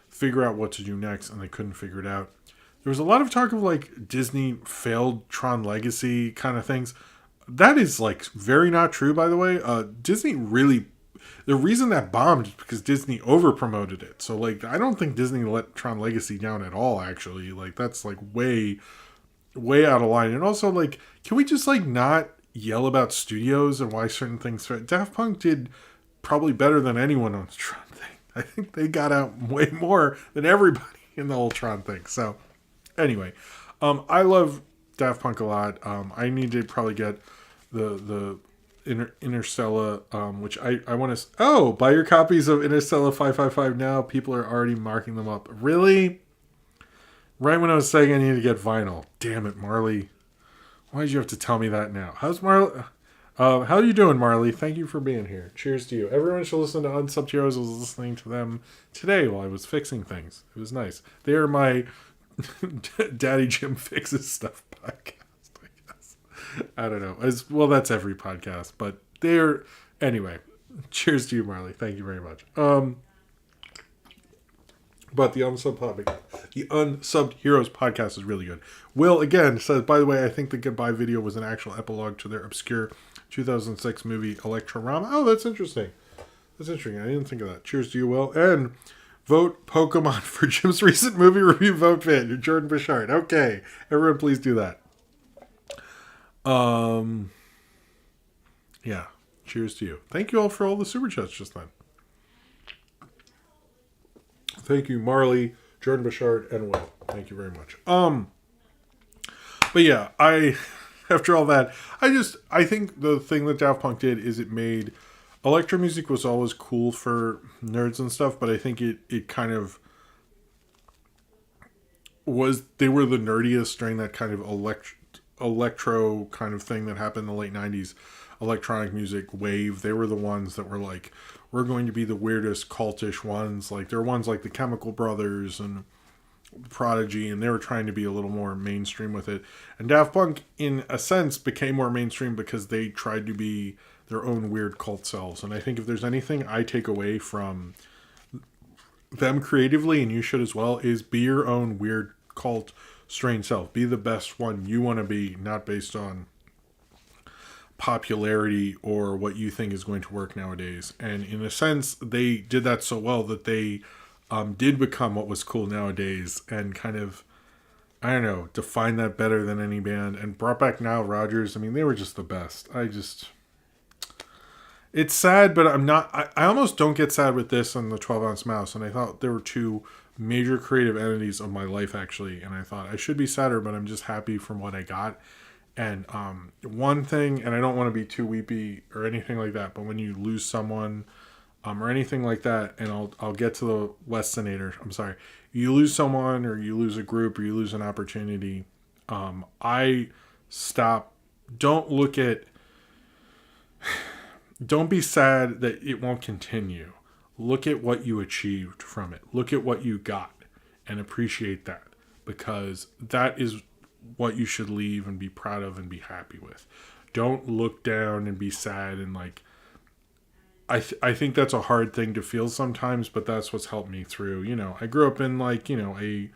figure out what to do next, and they couldn't figure it out. There was a lot of talk of like Disney failed Tron Legacy kind of things. That is like very not true, by the way. Disney really, the reason that bombed is because Disney over promoted it. So like, I don't think Disney let Tron Legacy down at all. Actually, like that's like way out of line. And also like, can we just like not yell about studios and why certain things? Daft Punk did probably better than anyone on the Tron thing. I think they got out way more than everybody in the whole Tron thing. So anyway, I love Daft Punk a lot. I need to probably get the Interstellar, which I want to. Oh, buy your copies of Interstellar 555 now. People are already marking them up. Really? Right when I was saying I need to get vinyl. Damn it, Marley. Why did you have to tell me that now? How's Marley? How are you doing, Marley? Thank you for being here. Cheers to you. Everyone should listen to Unsubbed Heroes. I was listening to them today while I was fixing things. It was nice. They are my Daddy Jim Fixes Stuff podcast, I guess. I don't know. Well, that's every podcast, but they're... Anyway, cheers to you, Marley. Thank you very much. But the Unsubbed Heroes podcast is really good. Will, again, says, by the way, I think the goodbye video was an actual epilogue to their obscure 2006 movie Electrorama. Oh, that's interesting. I didn't think of that. Cheers to you, Will. And vote Pokemon for Jim's recent movie review vote fan. You're Jordan Bouchard. Okay. Everyone, please do that. Yeah. Cheers to you. Thank you all for all the super chats just then. Thank you, Marley, Jordan Bouchard, and Will. Thank you very much. But yeah, after all that, I think the thing that Daft Punk did is it made electro music was always cool for nerds and stuff, but I think it kind of was, they were the nerdiest during that kind of electro kind of thing that happened in the late 90s, electronic music wave. They were the ones that were like, we're going to be the weirdest cultish ones. Like there are ones like the Chemical Brothers and Prodigy, and they were trying to be a little more mainstream with it. And Daft Punk, in a sense, became more mainstream because they tried to be their own weird cult selves. And I think if there's anything I take away from them creatively, and you should as well, is be your own weird cult strange self. Be the best one you want to be, not based on popularity or what you think is going to work nowadays. And in a sense, they did that so well that they did become what was cool nowadays, and kind of, I don't know, defined that better than any band, and brought back Nile Rodgers. I mean, they were just the best. It's sad, but I almost don't get sad with this and the 12-ounce mouse. And I thought there were two major creative entities of my life, actually. And I thought I should be sadder, but I'm just happy from what I got. And one thing, and I don't want to be too weepy or anything like that, but when you lose someone or anything like that, and I'll get to the Westonator. I'm sorry. You lose someone, or you lose a group, or you lose an opportunity. Don't be sad that it won't continue. look at what you achieved from it. Look at what you got and appreciate that, because that is what you should leave and be proud of and be happy with. Don't look down and be sad and like, I think that's a hard thing to feel sometimes, but that's what's helped me through. You know, I grew up in like, you know, a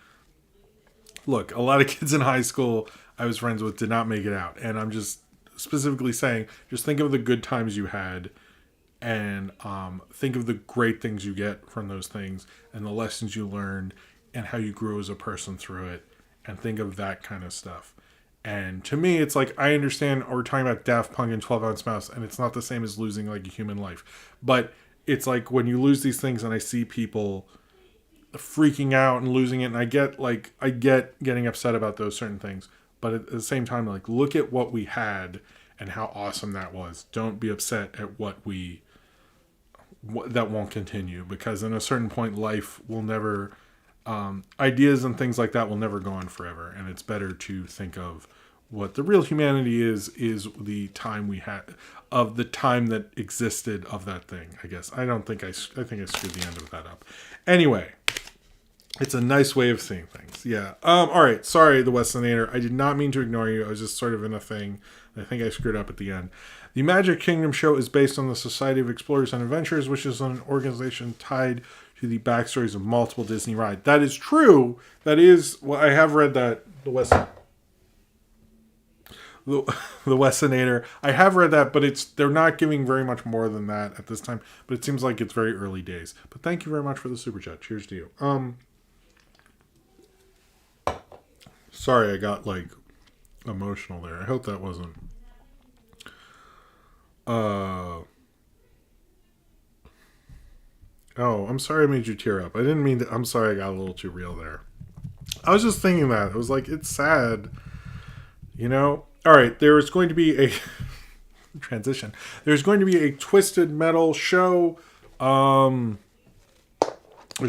lot of kids in high school I was friends with did not make it out. And I'm just specifically saying, just think of the good times you had and think of the great things you get from those things and the lessons you learned and how you grew as a person through it, and think of that kind of stuff. And to me, it's like, I understand we're talking about Daft Punk and 12 Ounce Mouse, and it's not the same as losing like a human life. But it's like when you lose these things and I see people freaking out and losing it, and I get getting upset about those certain things. But at the same time, like, look at what we had and how awesome that was. Don't be upset at that won't continue, because in a certain point, life will never, ideas and things like that will never go on forever. And it's better to think of what the real humanity is the time we had, of the time that existed of that thing, I guess. I think I screwed the end of that up. Anyway, it's a nice way of seeing things. Yeah. All right. Sorry, the Westonator. I did not mean to ignore you. I was just sort of in a thing. I think I screwed up at the end. The Magic Kingdom show is based on the Society of Explorers and Adventurers, which is an organization tied to the backstories of multiple Disney rides. That is true. That is, well, I have read that, the Westonator. I have read that, but they're not giving very much more than that at this time. But it seems like it's very early days. But thank you very much for the super chat. Cheers to you. Sorry, I got like emotional there. I hope that wasn't. Oh, I'm sorry I made you tear up. I didn't mean to. I'm sorry I got a little too real there. I was just thinking that. It was like, it's sad. You know? Alright, there is going to be a transition. There's going to be a Twisted Metal show. There's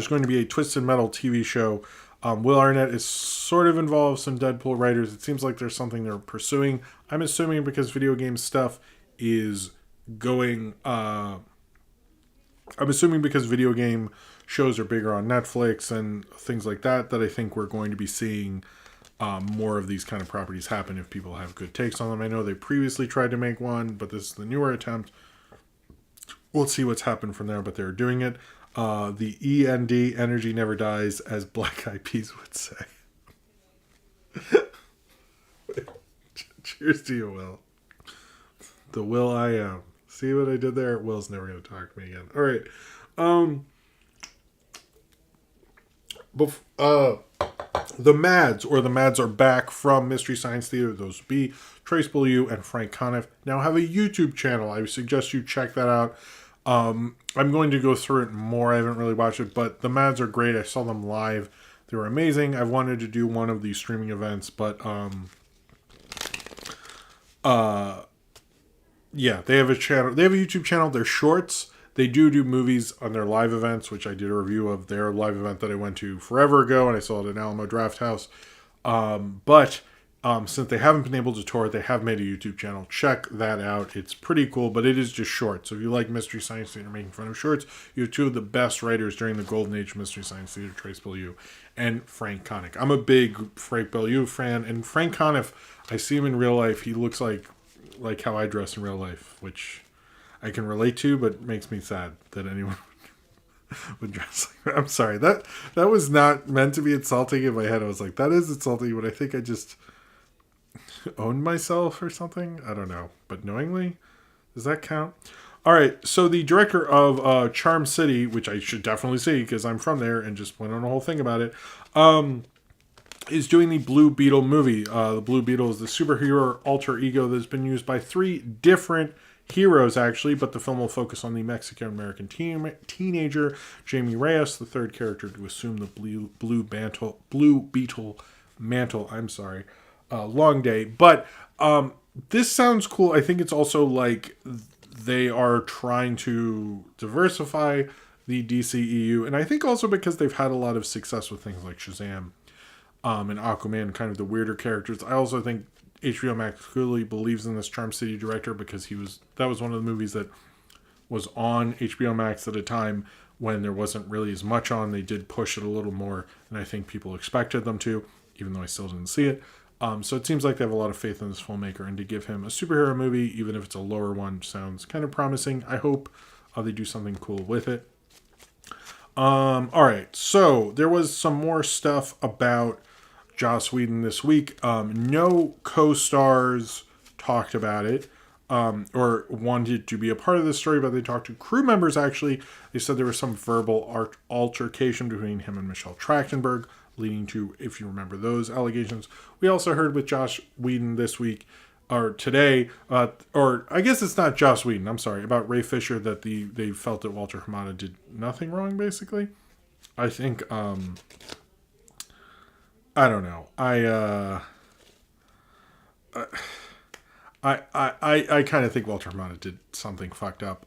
going to be a Twisted Metal TV show. Will Arnett is sort of involved, some Deadpool writers. It seems like there's something they're pursuing. I'm assuming because video game stuff is going... I'm assuming because video game shows are bigger on Netflix and things like that, that I think we're going to be seeing more of these kind of properties happen if people have good takes on them. I know they previously tried to make one, but this is the newer attempt. We'll see what's happened from there, but they're doing it. The END, Energy Never Dies, as Black Eyed Peas would say. Cheers to you, Will. The Will I am. See what I did there? Will's never going to talk to me again. All right. The Mads are back from Mystery Science Theater. Those would be Trace Beaulieu and Frank Conniff. Now have a YouTube channel. I suggest you check that out. I'm going to go through it more. I haven't really watched it, but the Mads are great. I saw them live. They were amazing. I've wanted to do one of these streaming events, but yeah, they have a channel. They have a YouTube channel. They're shorts. They do movies on their live events, which I did a review of their live event that I went to forever ago, and I saw it at Alamo Draft House. But since they haven't been able to tour it, they have made a YouTube channel. Check that out. It's pretty cool, but it is just short. So if you like Mystery Science Theater making fun of shorts, you have two of the best writers during the golden age of Mystery Science Theater, Trace Beaulieu and Frank Conniff. I'm a big Frank Beaulieu fan, and Frank Conniff, I see him in real life. He looks like how I dress in real life, which I can relate to, but makes me sad that anyone would dress like that. I'm sorry. That was not meant to be insulting. In my head, I was like, that is insulting, but I think I just owned myself or something. I don't know. But knowingly, does that count? All right. So the director of Charm City, which I should definitely see because I'm from there and just went on a whole thing about it, is doing the Blue Beetle movie. The Blue Beetle is the superhero alter ego that's been used by 3 different heroes, actually, but the film will focus on the Mexican-American teenager, Jamie Reyes, the third character to assume the Blue Beetle mantle. I'm sorry. Long day. But this sounds cool. I think it's also like they are trying to diversify the DCEU, and I think also because they've had a lot of success with things like Shazam and Aquaman, kind of the weirder characters. I also think HBO Max clearly believes in this Charm City director because that was one of the movies that was on HBO Max at a time when there wasn't really as much on. They did push it a little more than I think people expected them to, even though I still didn't see it. So it seems like they have a lot of faith in this filmmaker, and to give him a superhero movie, even if it's a lower one, sounds kind of promising. I hope they do something cool with it. All right, so there was some more stuff about Joss Whedon this week. No co-stars talked about it or wanted to be a part of this story, but they talked to crew members, actually. They said there was some verbal altercation between him and Michelle Trachtenberg, leading to, if you remember those allegations. We also heard with Joss Whedon this week, or today, or I guess it's not Joss Whedon, I'm sorry, about Ray Fisher, that they felt that Walter Hamada did nothing wrong, basically. I think, I don't know. I kind of think Walter Hamada did something fucked up.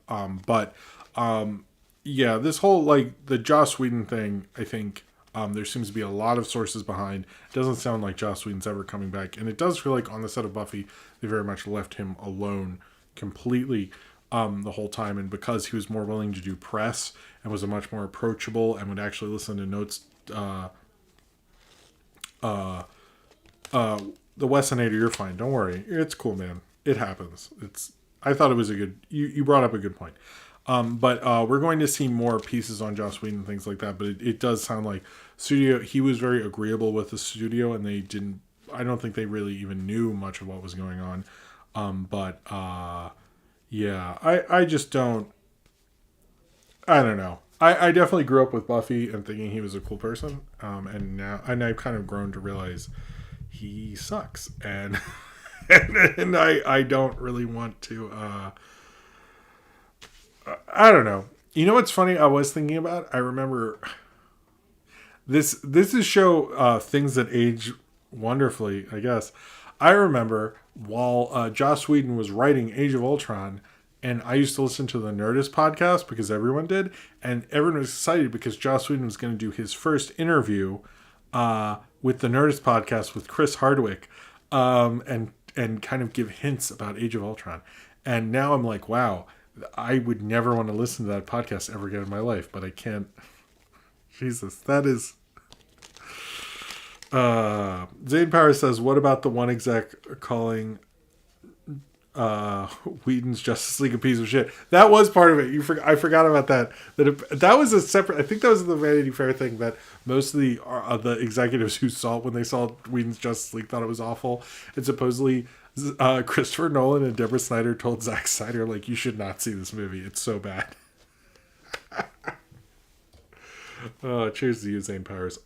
Yeah, this whole, like, the Joss Whedon thing, I think, there seems to be a lot of sources behind. It doesn't sound like Joss Whedon's ever coming back. And it does feel like on the set of Buffy, they very much left him alone completely the whole time. And because he was more willing to do press and was a much more approachable and would actually listen to notes, the Wessonator, you're fine. Don't worry. It's cool, man. It happens. I thought it was a good, you brought up a good point. But we're going to see more pieces on Joss Whedon and things like that. But it does sound like studio, he was very agreeable with the studio, and I don't think they really even knew much of what was going on. Yeah, I just don't, I don't know. I definitely grew up with Buffy and thinking he was a cool person. And I've kind of grown to realize he sucks. And, and I don't really want to, I don't know. You know what's funny? I was thinking about. I remember this is show things that age wonderfully, I guess. I remember while Joss Whedon was writing Age of Ultron, and I used to listen to the Nerdist podcast because everyone did, and everyone was excited because Joss Whedon was going to do his first interview with the Nerdist podcast with Chris Hardwick, and kind of give hints about Age of Ultron. And now I'm like, wow. I would never want to listen to that podcast ever again in my life, but I can't. Jesus, that is. Zane Power says, "What about the one exec calling Whedon's Justice League a piece of shit?" That was part of it. I forgot about that. That was a separate. I think that was the Vanity Fair thing that most of the executives who saw it when they saw Whedon's Justice League thought it was awful, and supposedly. Christopher Nolan and Deborah Snyder told Zack Snyder, like, you should not see this movie. It's so bad. Cheers to you, Zane Powers.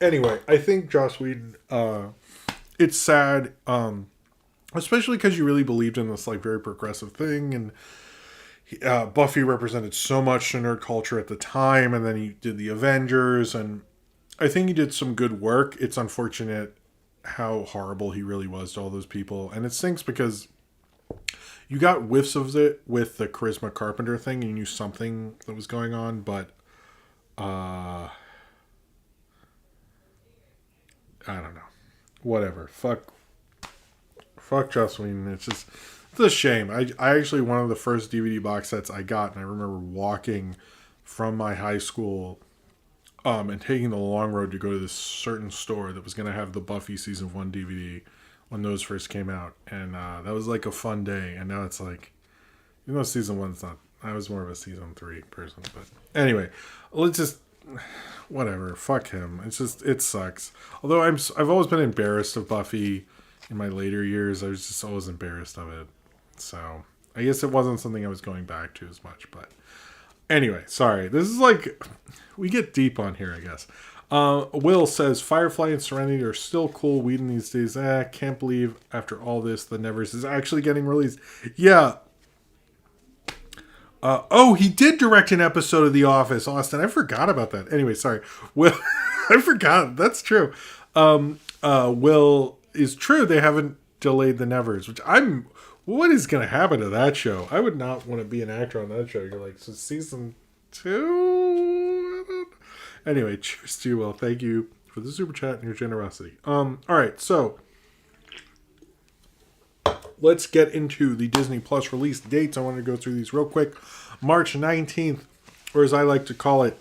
Anyway, I think Joss Whedon, it's sad, especially because you really believed in this, like, very progressive thing, and Buffy represented so much to nerd culture at the time, and then he did the Avengers, and I think he did some good work. It's unfortunate how horrible he really was to all those people, and it stinks because you got whiffs of it with the Charisma Carpenter thing, and you knew something that was going on, but I don't know, whatever, fuck Joss Whedon. It's a shame. I actually, one of the first DVD box sets I got, and I remember walking from my high school and taking the long road to go to this certain store that was going to have the Buffy Season 1 DVD when those first came out. And that was like a fun day. And now it's like, even though Season 1's not, I was more of a Season 3 person. But anyway, let's just, whatever, fuck him. It sucks. Although I've always been embarrassed of Buffy in my later years. I was just always embarrassed of it. So I guess it wasn't something I was going back to as much, but anyway, sorry. This is like, we get deep on here, I guess. Will says, Firefly and Serenity are still cool. Whedon these days. Can't believe after all this, The Nevers is actually getting released. Yeah. He did direct an episode of The Office, Austin. I forgot about that. Anyway, sorry. Will, I forgot. That's true. Will is true. They haven't delayed The Nevers, which what is going to happen to that show? I would not want to be an actor on that show. You're like, so season 2? Anyway, cheers to you, Will. Thank you for the super chat and your generosity. All right, so let's get into the Disney Plus release dates. I want to go through these real quick. March 19th, or as I like to call it,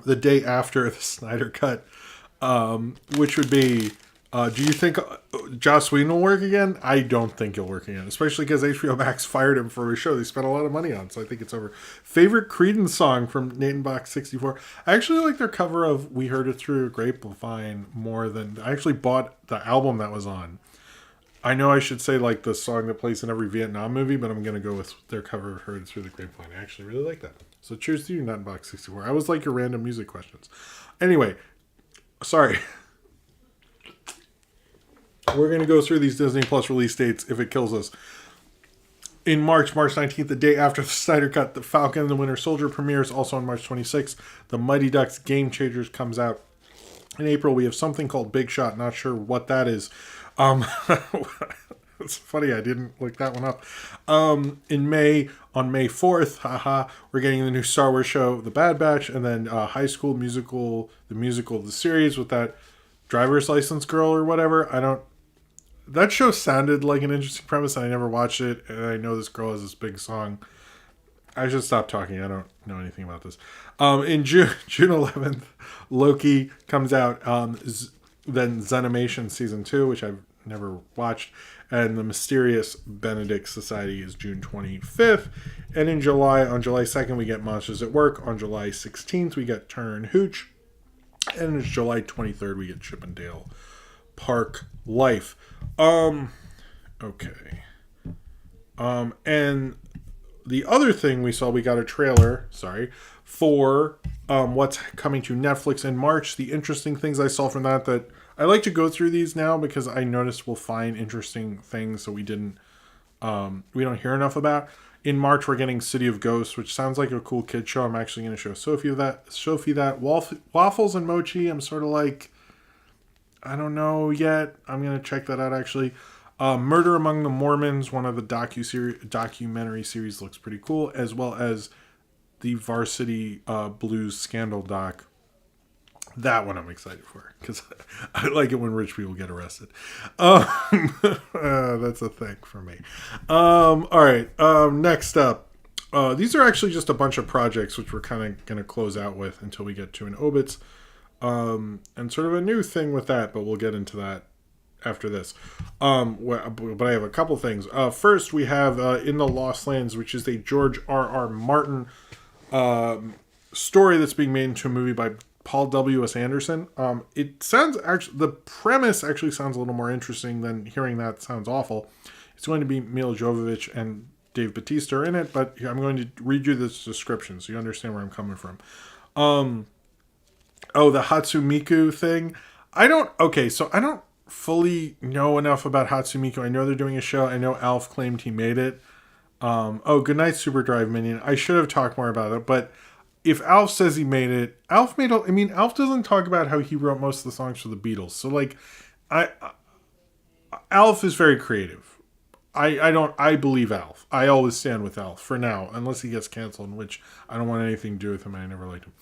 the day after the Snyder Cut, which would be, do you think Joss Whedon will work again? I don't think he'll work again, especially because HBO Max fired him for a show they spent a lot of money on, so I think it's over. Favorite Creedence song from Nathan Box 64. I actually like their cover of We Heard It Through a Grapevine more than... I actually bought the album that was on. I know I should say like the song that plays in every Vietnam movie, but I'm going to go with their cover of Heard It Through the Grapevine. I actually really like that. So cheers to you, Nathan Box 64. I always like your random music questions. Anyway, sorry. We're going to go through these Disney Plus release dates if it kills us. In March 19th, the day after the Snyder Cut, The Falcon and the Winter Soldier premieres. Also on March 26th, The Mighty Ducks Game Changers comes out. In April, we have something called Big Shot. Not sure what that is. It's funny, I didn't look that one up. In May, on May 4th, we're getting the new Star Wars show, The Bad Batch, and then High School Musical, the series with that driver's license girl or whatever. That show sounded like an interesting premise, and I never watched it, and I know this girl has this big song. I should stop talking. I don't know anything about this. In June 11th, Loki comes out. Then Zenimation Season 2, which I've never watched. And The Mysterious Benedict Society is June 25th. And in July, on July 2nd, we get Monsters at Work. On July 16th, we get Turner and Hooch. And on July 23rd, we get Chip and Dale Park Life. Okay. And the other thing we saw, we got a trailer, for what's coming to Netflix in March. The interesting things I saw from that I like to go through these now because I noticed we'll find interesting things that we don't hear enough about. In March, we're getting City of Ghosts, which sounds like a cool kid show. I'm actually going to show Sophie that. Waffles and Mochi, I'm sort of like, I don't know yet. I'm going to check that out, actually. Murder Among the Mormons, one of the documentary series, looks pretty cool, as well as the Varsity Blues Scandal doc. That one I'm excited for, because I like it when rich people get arrested. That's a thing for me. All right, next up. These are actually just a bunch of projects which we're kind of going to close out with until we get to an Obits. And sort of a new thing with that, but we'll get into that after this. But I have a couple things. First, we have In the Lost Lands, which is a George R.R. Martin story that's being made into a movie by Paul W.S. Anderson. It sounds the premise actually sounds a little more interesting than hearing that sounds awful. It's going to be Mila Jovovich and Dave Bautista are in it, but I'm going to read you this description so you understand where I'm coming from. The Hatsumiku thing. I don't fully know enough about Hatsumiku. I know they're doing a show. I know Alf claimed he made it. Goodnight Superdrive Minion. I should have talked more about it, but if Alf says he made it, Alf doesn't talk about how he wrote most of the songs for the Beatles. So Alf is very creative. I believe Alf. I always stand with Alf for now, unless he gets canceled, in which I don't want anything to do with him. I never liked him.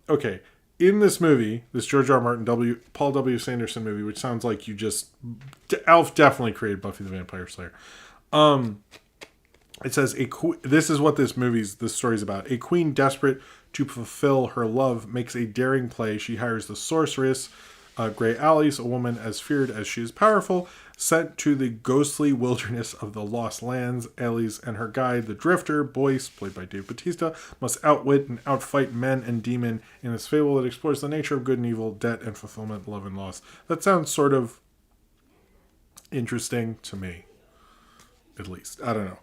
Okay. In this movie, this George R. R. Martin, Paul W. Sanderson movie, which sounds like Alf definitely created Buffy the Vampire Slayer. It says, this is what this story's about. A queen desperate to fulfill her love makes a daring play. She hires the sorceress, Grey Alice, a woman as feared as she is powerful, sent to the ghostly wilderness of the Lost Lands. Alice and her guide, the Drifter, Boyce, played by Dave Bautista, must outwit and outfight men and demon in this fable that explores the nature of good and evil, debt and fulfillment, love and loss. That sounds sort of interesting to me, at least. I don't know.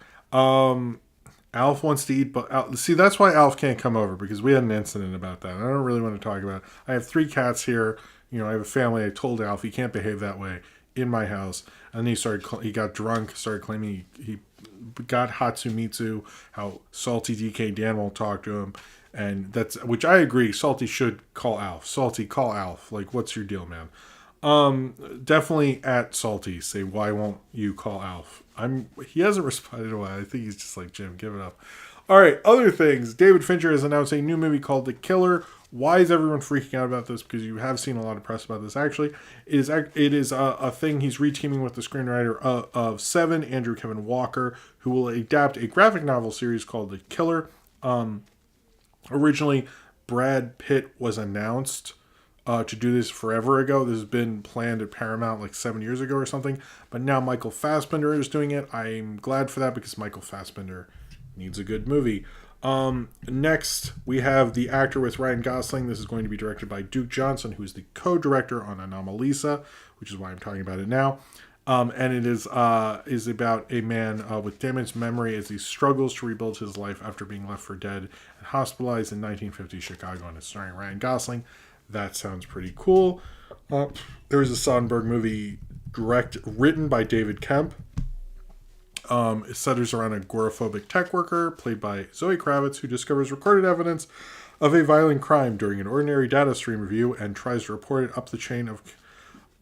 Alf wants to eat, but see, that's why Alf can't come over, because we had an incident about that. I don't really want to talk about it. I have 3 cats here. I have a family. I told Alf he can't behave that way in my house. And he got drunk, started claiming he got Hatsumitsu, how Salty DK Dan won't talk to him. And which I agree, Salty should call Alf. Salty, call Alf. Like, what's your deal, man? Definitely at Salty, say, why won't you call Alf? He hasn't responded in a while. I think he's just like, Jim, give it up. All right, other things. David Fincher has announced a new movie called The Killer, Why is everyone freaking out about this? Because you have seen a lot of press about this. Actually, it is a thing. He's reteaming with the screenwriter of Seven, Andrew Kevin Walker, who will adapt a graphic novel series called The Killer. Originally, Brad Pitt was announced to do this forever ago. This has been planned at Paramount like 7 years ago or something. But now Michael Fassbender is doing it. I'm glad for that because Michael Fassbender needs a good movie. Next, we have The Actor with Ryan Gosling. This is going to be directed by Duke Johnson, who is the co-director on Anomalisa, which is why I'm talking about it now. And it is about a man with damaged memory as he struggles to rebuild his life after being left for dead and hospitalized in 1950 Chicago, and it's starring Ryan Gosling. That sounds pretty cool. There is a Soderbergh movie written by David Kemp. It centers around a agoraphobic tech worker played by Zoe Kravitz who discovers recorded evidence of a violent crime during an ordinary data stream review and tries to report it up the chain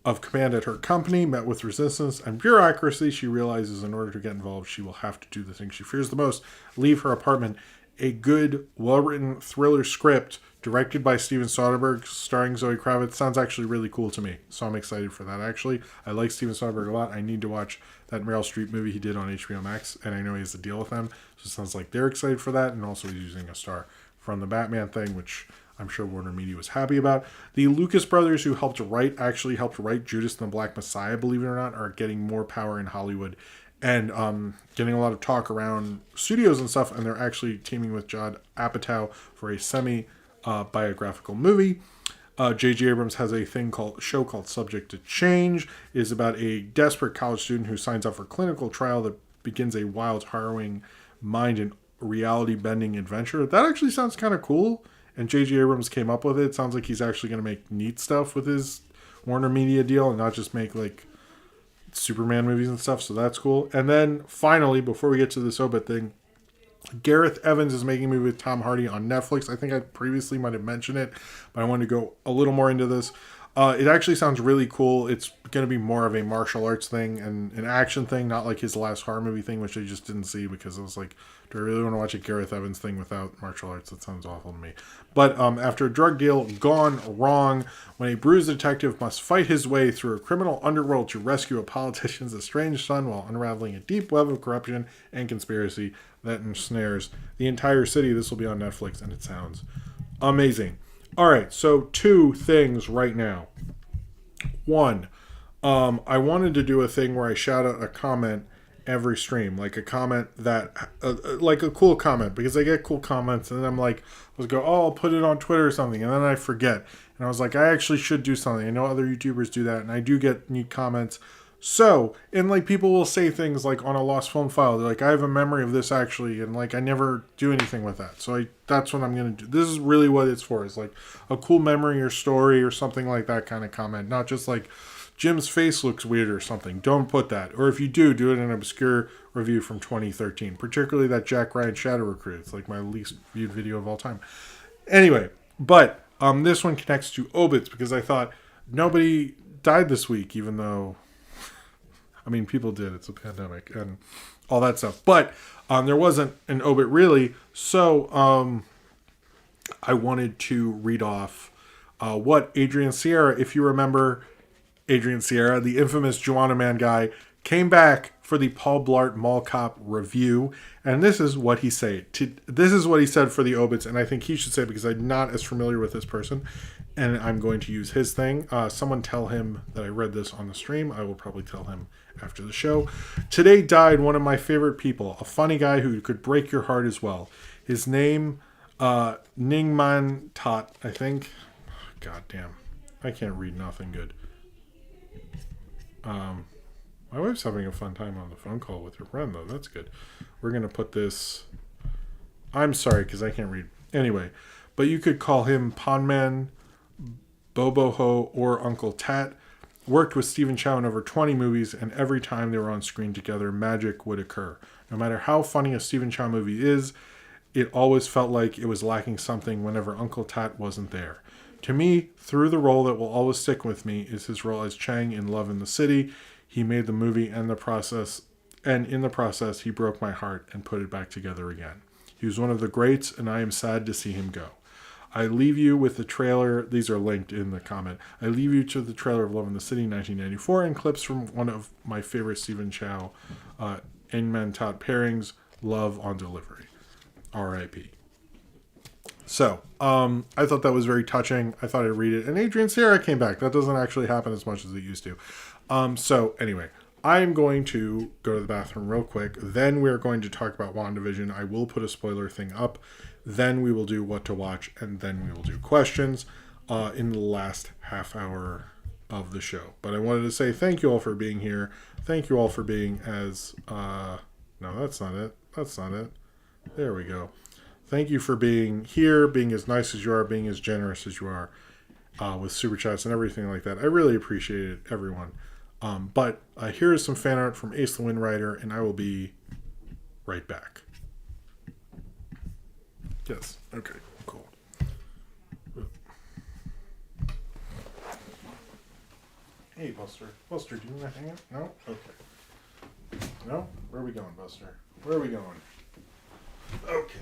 of command at her company. Met with resistance and bureaucracy, she realizes in order to get involved, she will have to do the thing she fears the most, leave her apartment. A good, well-written thriller script directed by Steven Soderbergh, starring Zoe Kravitz, sounds actually really cool to me. So I'm excited for that, actually. I like Steven Soderbergh a lot. I need to watch that Meryl Streep movie he did on HBO Max, and I know he has a deal with them. So it sounds like they're excited for that, and also he's using a star from the Batman thing, which I'm sure Warner Media was happy about. The Lucas brothers, who helped write Judas and the Black Messiah, believe it or not, are getting more power in Hollywood and getting a lot of talk around studios and stuff, and they're actually teaming with Judd Apatow for a semi-biographical movie. J.J. Abrams has a show called Subject to Change. It is about a desperate college student who signs up for a clinical trial that begins a wild, harrowing, mind and reality-bending adventure. That actually sounds kind of cool, and J.J. Abrams came up with it. Sounds like he's actually going to make neat stuff with his Warner Media deal and not just make like Superman movies and stuff, so that's cool. And then finally, before we get to this Obit thing, Gareth Evans is making a movie with Tom Hardy on Netflix. I think I previously might have mentioned it, but I wanted to go a little more into this. It actually sounds really cool. It's going to be more of a martial arts thing and an action thing, not like his last horror movie thing, which I just didn't see because I was like, do I really want to watch a Gareth Evans thing without martial arts? That sounds awful to me. But after a drug deal gone wrong, when a bruised detective must fight his way through a criminal underworld to rescue a politician's estranged son while unraveling a deep web of corruption and conspiracy that ensnares the entire city. This will be on Netflix, and it sounds amazing. All right, so 2 things right now. 1, I wanted to do a thing where I shout out a comment every stream, like a comment that, like a cool comment, because I get cool comments, and then I'm like, I'll put it on Twitter or something, and then I forget. And I was like, I actually should do something. I know other YouTubers do that, and I do get neat comments. So, and like people will say things like on a lost film file, they're like, I have a memory of this actually, and like I never do anything with that. So that's what I'm going to do. This is really what it's for. It's like a cool memory or story or something like that kind of comment. Not just like Jim's face looks weird or something. Don't put that. Or if you do it in an obscure review from 2013. Particularly that Jack Ryan Shadow Recruit. It's like my least viewed video of all time. Anyway, but this one connects to Obits because I thought nobody died this week, even though... I mean, people did. It's a pandemic and all that stuff. But there wasn't an Obit really. So I wanted to read off what Adrian Sierra, if you remember Adrian Sierra, the infamous Joanna Man guy, came back for the Paul Blart Mall Cop review. And this is what he said. This is what he said for the Obits. And I think he should say it because I'm not as familiar with this person. And I'm going to use his thing. Someone tell him that I read this on the stream. I will probably tell him after the show. Today died one of my favorite people, a funny guy who could break your heart as well. His name, Ningman Tot, I think. God damn. I can't read nothing good. My wife's having a fun time on the phone call with her friend, though. That's good. We're going to put this... I'm sorry, because I can't read. Anyway, but you could call him Ponman, Boboho, or Uncle Tat. Worked with Stephen Chow in over 20 movies, and every time they were on screen together, magic would occur. No matter how funny a Stephen Chow movie is, it always felt like it was lacking something whenever Uncle Tat wasn't there. To me, through the role that will always stick with me is his role as Chang in Love in the City. He made the movie and in the process, he broke my heart and put it back together again. He was one of the greats, and I am sad to see him go. I leave you with the trailer. These are linked in the comment. I leave you to the trailer of Love in the City 1994 and clips from one of my favorite Stephen Chow Mentat pairings, Love on Delivery. R.I.P. So, I thought that was very touching. I thought I'd read it. And Adrian Sierra came back. That doesn't actually happen as much as it used to. So, anyway, I'm going to go to the bathroom real quick. Then we're going to talk about WandaVision. I will put a spoiler thing up. Then we will do what to watch. And then we will do questions in the last half hour of the show. But I wanted to say thank you all for being here. Thank you all for being as... no, that's not it. That's not it. There we go. Thank you for being here, being as nice as you are, being as generous as you are with Super Chats and everything like that. I really appreciate it, everyone. But here is some fan art from Ace the Wind Rider, and I will be right back. Yes. Okay, cool. Hey, Buster. Buster, do you want to hang out? No? Okay. No? Where are we going, Buster? Where are we going? Okay.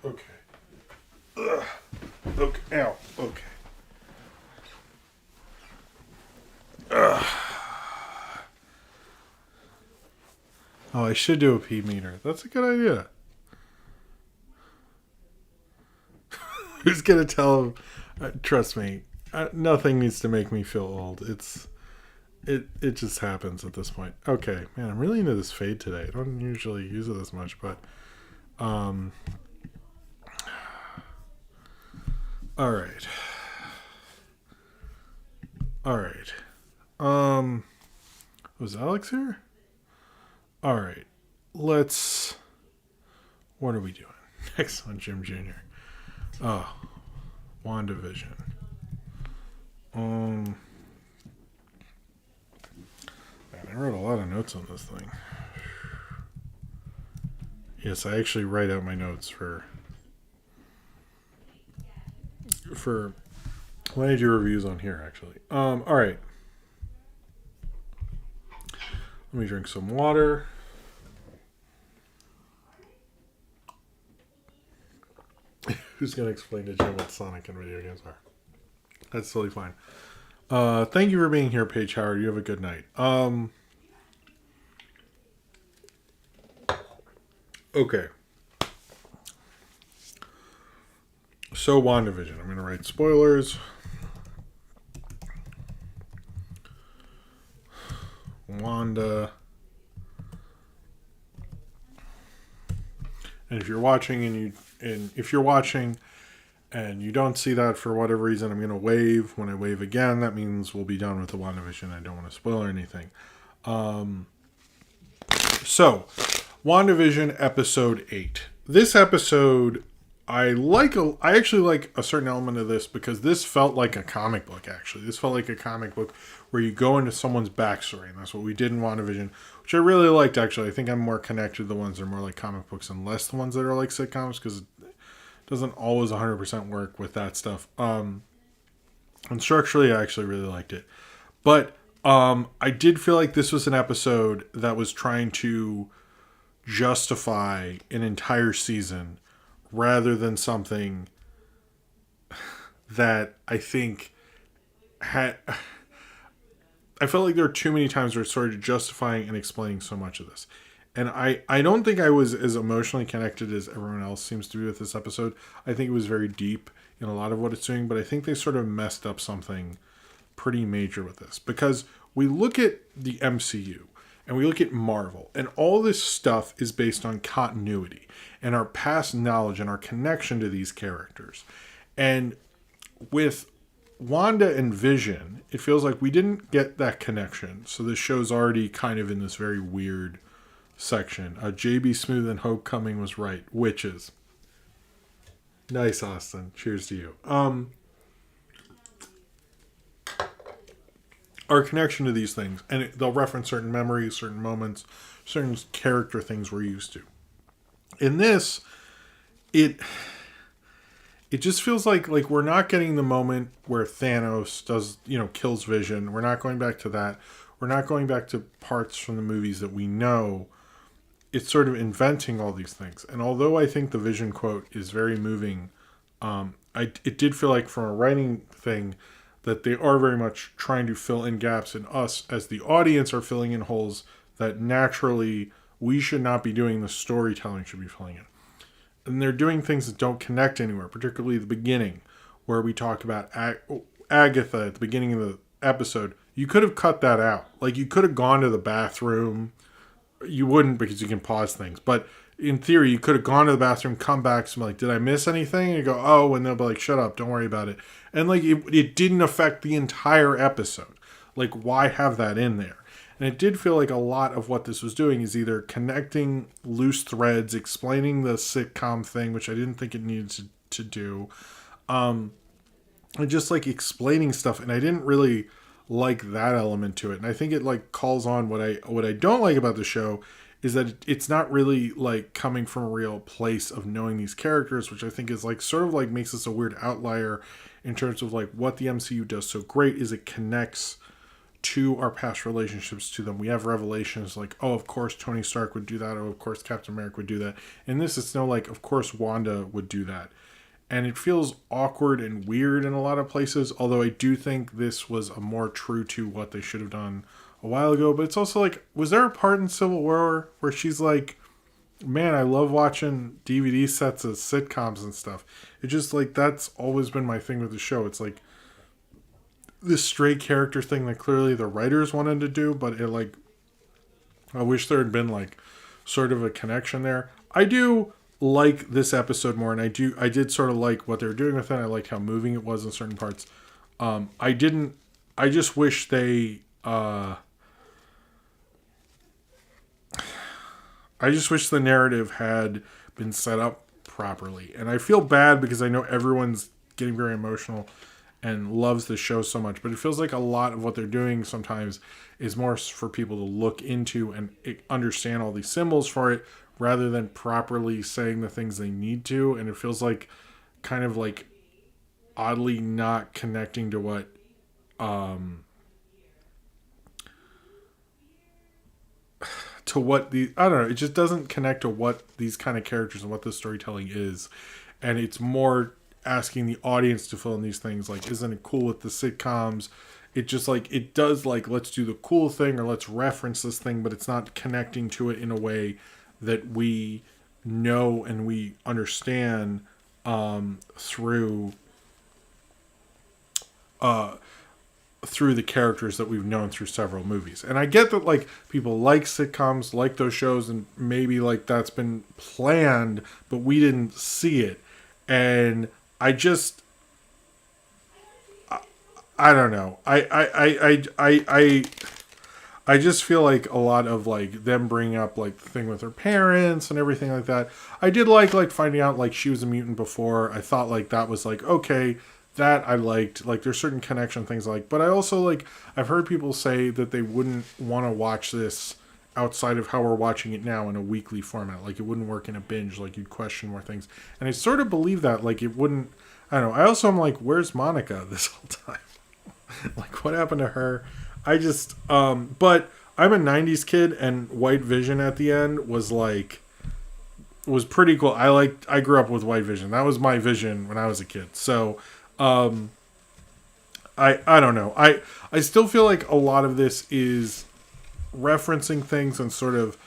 Okay. Okay. Ow. Okay. Oh, I should do a pee meter. That's a good idea. Who's gonna tell him? Trust me, nothing needs to make me feel old. It just happens at this point. Okay, man, I'm really into this fade today. I don't usually use it as much, but all right. Was Alex here? All right. What are we doing? Next on Jim Jr. Oh, WandaVision. Man, I wrote a lot of notes on this thing. Yes, I actually write out my notes for when I do reviews on here, actually. All right. Let me drink some water. Who's going to explain to Jim what Sonic and video games are? That's totally fine. Thank you for being here, Paige Howard. You have a good night. Okay. So, WandaVision. I'm going to write spoilers. Wanda. And if you're watching and you don't see that for whatever reason, I'm going to wave. When I wave again, that means we'll be done with the WandaVision. I don't want to spoil anything. So, WandaVision episode 8. This episode, I actually like a certain element of this because this felt like a comic book. Actually, this felt like a comic book where you go into someone's backstory, and that's what we did in WandaVision, which I really liked. Actually, I think I'm more connected to the ones that are more like comic books and less the ones that are like sitcoms because it doesn't always 100% work with that stuff. And structurally, I actually really liked it, but I did feel like this was an episode that was trying to justify an entire season rather than something that I think had. I felt like there were too many times where it started justifying and explaining so much of this. And I don't think I was as emotionally connected as everyone else seems to be with this episode. I think it was very deep in a lot of what it's doing, but I think they sort of messed up something pretty major with this. Because we look at the MCU and we look at Marvel, and all this stuff is based on continuity and our past knowledge and our connection to these characters. And with Wanda and Vision, it feels like we didn't get that connection. So this show's already kind of in this very weird section. JB Smooth and Homecoming was right. Witches. Nice, Austin. Cheers to you. Our connection to these things, and they'll reference certain memories, certain moments, certain character things we're used to. In this, it just feels like we're not getting the moment where Thanos kills Vision. We're not going back to that. We're not going back to parts from the movies that we know. It's sort of inventing all these things. And although I think the Vision quote is very moving, it did feel like from a writing thing that they are very much trying to fill in gaps, and us as the audience are filling in holes that naturally we should not be doing, the storytelling should be filling in. And they're doing things that don't connect anywhere, particularly the beginning, where we talk about Agatha at the beginning of the episode. You could have cut that out. Like, you could have gone to the bathroom. You wouldn't because you can pause things. But in theory, you could have gone to the bathroom, come back, and be like, did I miss anything? And you go, oh, and they'll be like, shut up, don't worry about it. And like, it didn't affect the entire episode. Like, why have that in there? And it did feel like a lot of what this was doing is either connecting loose threads, explaining the sitcom thing, which I didn't think it needed to do, and just like explaining stuff. And I didn't really like that element to it. And I think it like calls on what I don't like about the show is that it's not really like coming from a real place of knowing these characters, which I think is like sort of like makes us a weird outlier in terms of like what the MCU does so great is it connects to our past relationships to them. We have revelations like, oh, of course Tony Stark would do that. Oh, of course Captain America would do that. In this, it's no like, of course Wanda would do that. And it feels awkward and weird in a lot of places, although I do think this was a more true to what they should have done a while ago. But it's also like, was there a part in Civil War where she's like, man, I love watching DVD sets of sitcoms and stuff. It just like, that's always been my thing with the show. It's like, this stray character thing that clearly the writers wanted to do, but it like, I wish there had been like sort of a connection there. I do like this episode more, and I did sort of like what they were doing with it. I liked how moving it was in certain parts. I just wish they I just wish the narrative had been set up properly. And I feel bad because I know everyone's getting very emotional and loves the show so much, but it feels like a lot of what they're doing sometimes is more for people to look into and understand all these symbols for it rather than properly saying the things they need to. And it feels like kind of like oddly not connecting to what I don't know, it just doesn't connect to what these kind of characters and what the storytelling is. And it's more asking the audience to fill in these things like, isn't it cool with the sitcoms? It just like, it does like, let's do the cool thing or let's reference this thing, but it's not connecting to it in a way that we know and we understand through the characters that we've known through several movies. And I get that like people like sitcoms, like those shows, and maybe like that's been planned, but we didn't see it. And I just, I don't know. I I just feel like a lot of like them bringing up like the thing with her parents and everything like that. I did like finding out like she was a mutant before. I thought like that was like okay, that I liked. Like there's certain connection things I like, but I also like I've heard people say that they wouldn't want to watch this outside of how we're watching it now in a weekly format. Like it wouldn't work in a binge. Like you'd question more things, and I sort of believe that. Like it wouldn't. I don't know. I also am like, where's Monica this whole time? Like what happened to her? I just, but I'm a 90s kid and White Vision at the end was like, was pretty cool. I grew up with White Vision. That was my vision when I was a kid. So, I don't know. I still feel like a lot of this is referencing things and sort of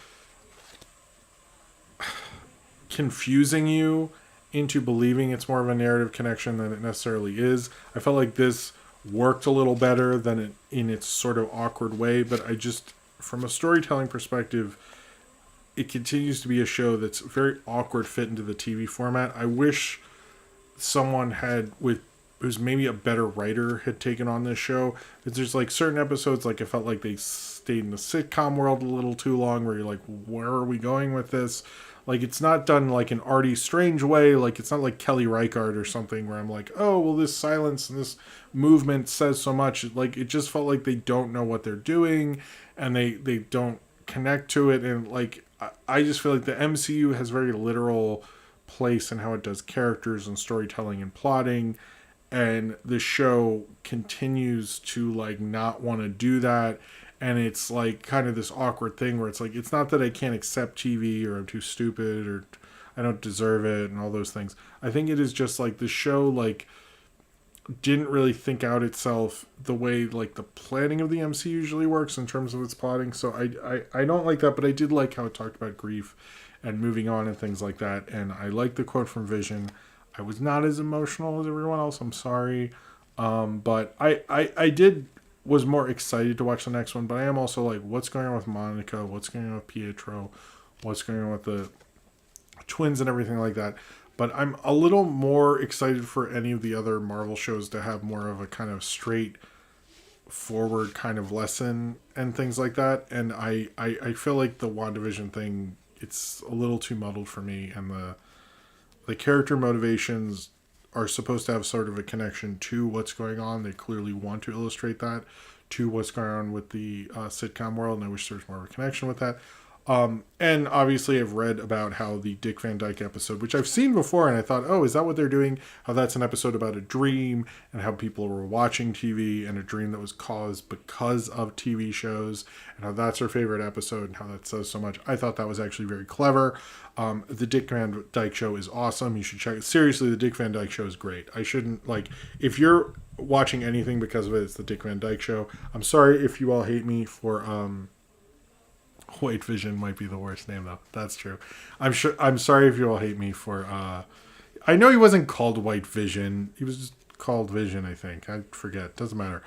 confusing you into believing it's more of a narrative connection than it necessarily is. I felt like this worked a little better than it in its sort of awkward way, but I just, from a storytelling perspective, it continues to be a show that's very awkward fit into the TV format. I wish someone had who's maybe a better writer had taken on this show. Because there's like certain episodes, like I felt like they stayed in the sitcom world a little too long, where you're like, where are we going with this? Like it's not done like an arty strange way. Like it's not like Kelly Reichardt or something where I'm like, oh well, this silence and this movement says so much. Like it just felt like they don't know what they're doing and they don't connect to it. And like I just feel like the MCU has very literal place in how it does characters and storytelling and plotting, and the show continues to like not want to do that. And it's like kind of this awkward thing where it's like, it's not that I can't accept TV or I'm too stupid or I don't deserve it and all those things. I think it is just like the show like didn't really think out itself the way like the planning of the MC usually works in terms of its plotting. So I don't like that, but I did like how it talked about grief and moving on and things like that. And I like the quote from Vision. I was not as emotional as everyone else. I'm sorry. But I did was more excited to watch the next one, but I am also like, what's going on with Monica? What's going on with Pietro? What's going on with the twins and everything like that? But I'm a little more excited for any of the other Marvel shows to have more of a kind of straight forward kind of lesson and things like that. And I feel like the WandaVision thing, it's a little too muddled for me, and the character motivations are supposed to have sort of a connection to what's going on. They clearly want to illustrate that to what's going on with the sitcom world, and I wish there was more of a connection with that. And obviously I've read about how the Dick Van Dyke episode, which I've seen before, and I thought, oh, is that what they're doing? How that's an episode about a dream and how people were watching TV and a dream that was caused because of TV shows, and how that's her favorite episode and how that says so much. I thought that was actually very clever. The Dick Van Dyke Show is awesome. You should check it. Seriously, the Dick Van Dyke Show is great. I shouldn't, like, if you're watching anything because of it, it's the Dick Van Dyke Show. I'm sorry if you all hate me for, White Vision might be the worst name though. That's true. I'm sorry if you all hate me for, I know he wasn't called White Vision. He was just called Vision, I think. I forget. Doesn't matter.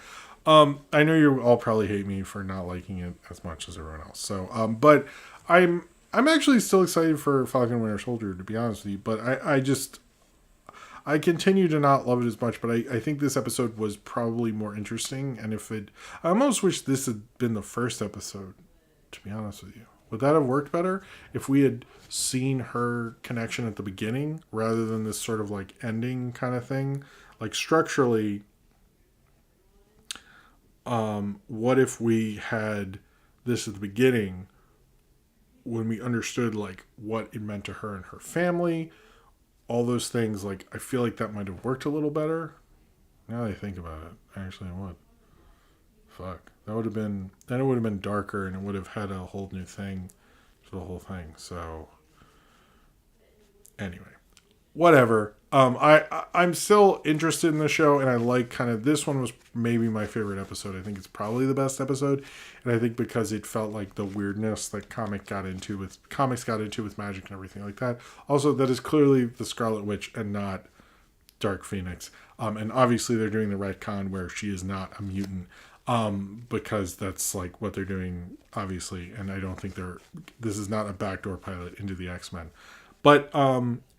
I know you all probably hate me for not liking it as much as everyone else. So, but I'm actually still excited for Falcon and Winter Soldier, to be honest with you. But I continue to not love it as much. But I think this episode was probably more interesting. And I almost wish this had been the first episode, to be honest with you. Would that have worked better if we had seen her connection at the beginning rather than this sort of like ending kind of thing? Like structurally, what if we had this at the beginning when we understood like what it meant to her and her family, all those things? Like I feel like that might have worked a little better. Now that I think about it, actually it would. Fuck. It would have been darker, and it would have had a whole new thing to the whole thing. So anyway, whatever. I'm still interested in the show, and I like kind of, this one was maybe my favorite episode. I think it's probably the best episode, and I think because it felt like the weirdness that comics got into with magic and everything like that. Also, that is clearly the Scarlet Witch and not Dark Phoenix. And obviously they're doing the retcon where she is not a mutant. Because that's like what they're doing, obviously, and I don't think this is not a backdoor pilot into the X-Men. But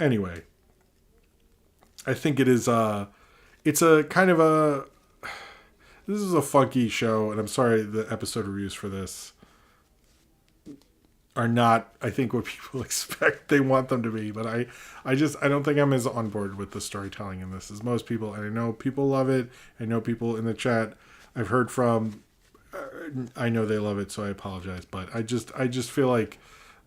anyway, I think it is it's a kind of this is a funky show, and I'm sorry the episode reviews for this are not, I think, what people expect they want them to be. But I don't think I'm as on board with the storytelling in this as most people. And I know people love it. I know people in the chat I've heard from, I know they love it, so I apologize. But I just feel like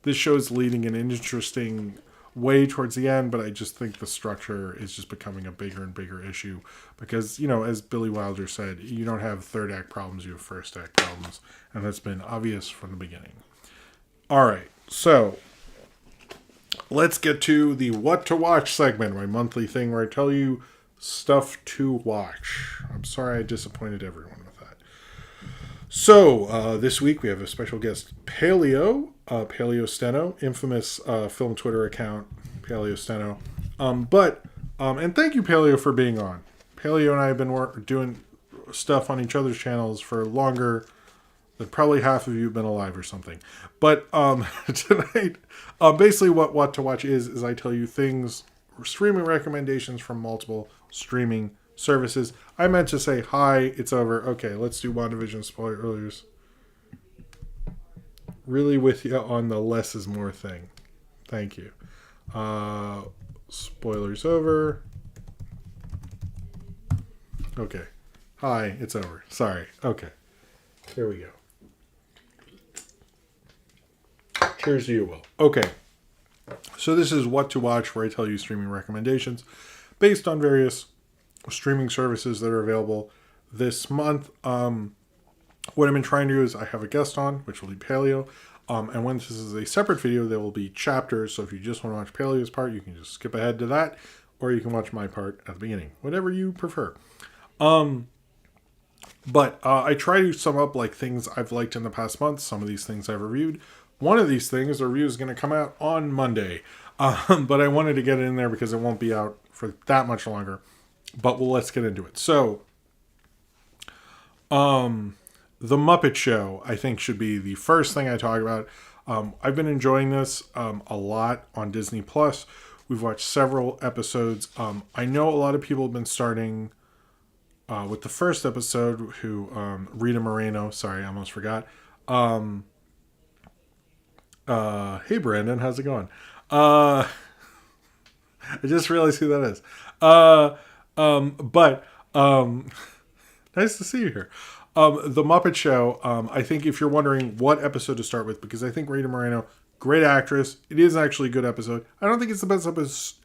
this show is leading an interesting way towards the end, but I just think the structure is just becoming a bigger and bigger issue because, as Billy Wilder said, you don't have third act problems, you have first act problems. And that's been obvious from the beginning. All right, so let's get to the What to Watch segment, my monthly thing where I tell you stuff to watch. I'm sorry I disappointed everyone with that. So this week we have a special guest, Paleo, Paleo Steno, infamous film Twitter account, Paleo Steno. And thank you, Paleo, for being on. Paleo and I have been doing stuff on each other's channels for longer than probably half of you have been alive or something. But tonight, basically what to watch is I tell you things, streaming recommendations from multiple streaming services. I meant to say, hi, it's over. Okay, let's do WandaVision spoilers. Really with you on the less is more thing. Thank you. Spoilers over. Okay. Hi, it's over. Sorry. Okay. Here we go. Cheers to you, Will. Okay. So this is What to Watch, where I tell you streaming recommendations based on various streaming services that are available this month. What I've been trying to do is I have a guest on, which will be Paleo. And when this is a separate video, there will be chapters. So if you just want to watch Paleo's part, you can just skip ahead to that. Or you can watch my part at the beginning. Whatever you prefer. But I try to sum up like things I've liked in the past month. Some of these things I've reviewed. One of these things, the review is going to come out on Monday. But I wanted to get it in there because it won't be out for that much longer. But let's get into it. So, The Muppet Show, I think, should be the first thing I talk about. I've been enjoying this a lot on Disney+. We've watched several episodes. I know a lot of people have been starting with the first episode, who, Rita Moreno, sorry, I almost forgot. Hey, Brandon, how's it going? I just realized who that is. Nice to see you here. The Muppet Show, I think if you're wondering what episode to start with, because I think Rita Moreno, great actress. It is actually a good episode. I don't think it's the best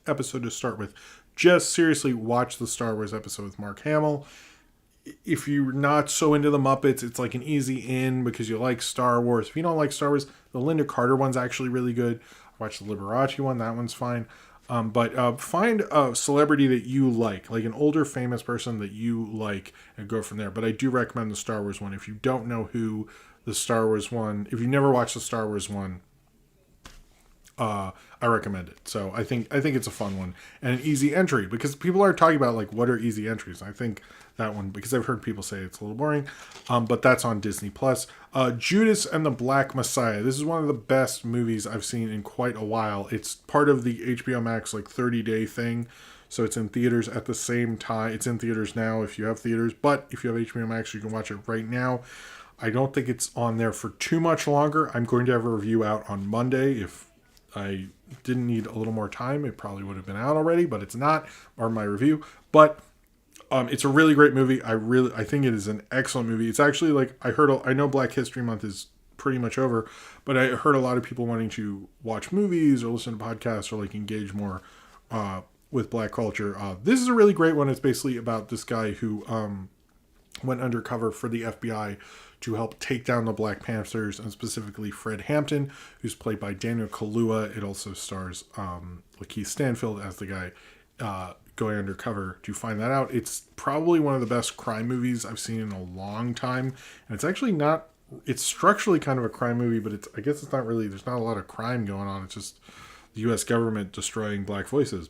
episode to start with. Just seriously watch the Star Wars episode with Mark Hamill. If you're not so into the Muppets, it's like an easy in because you like Star Wars. If you don't like Star Wars, the Linda Carter one's actually really good. I watched the Liberace one. That one's fine. But find a celebrity that you like an older famous person that you like, and go from there. But I do recommend the Star Wars one. If you don't know who the Star Wars one, if you never watched the Star Wars one, I recommend it. So I think it's a fun one and an easy entry, because people are talking about like what are easy entries. I think that one, because I've heard people say it's a little boring, but that's on Disney+. Judas and the Black Messiah. This is one of the best movies I've seen in quite a while. It's part of the HBO Max like 30-day thing, so it's in theaters at the same time. It's in theaters now if you have theaters, but if you have HBO Max, you can watch it right now. I don't think it's on there for too much longer. I'm going to have a review out on Monday. If I didn't need a little more time, it probably would have been out already, but it's not, or my review. But it's a really great movie. I think it is an excellent movie. It's actually like, I know Black History Month is pretty much over, but I heard a lot of people wanting to watch movies or listen to podcasts or like engage more with Black culture. This is a really great one. It's basically about this guy who went undercover for the FBI to help take down the Black Panthers, and specifically Fred Hampton, who's played by Daniel Kaluuya. It also stars Lakeith Stanfield as the guy going undercover to find that out. It's probably one of the best crime movies I've seen in a long time, and it's actually not. It's structurally kind of a crime movie, but I guess it's not really. There's not a lot of crime going on. It's just the U.S. government destroying Black voices.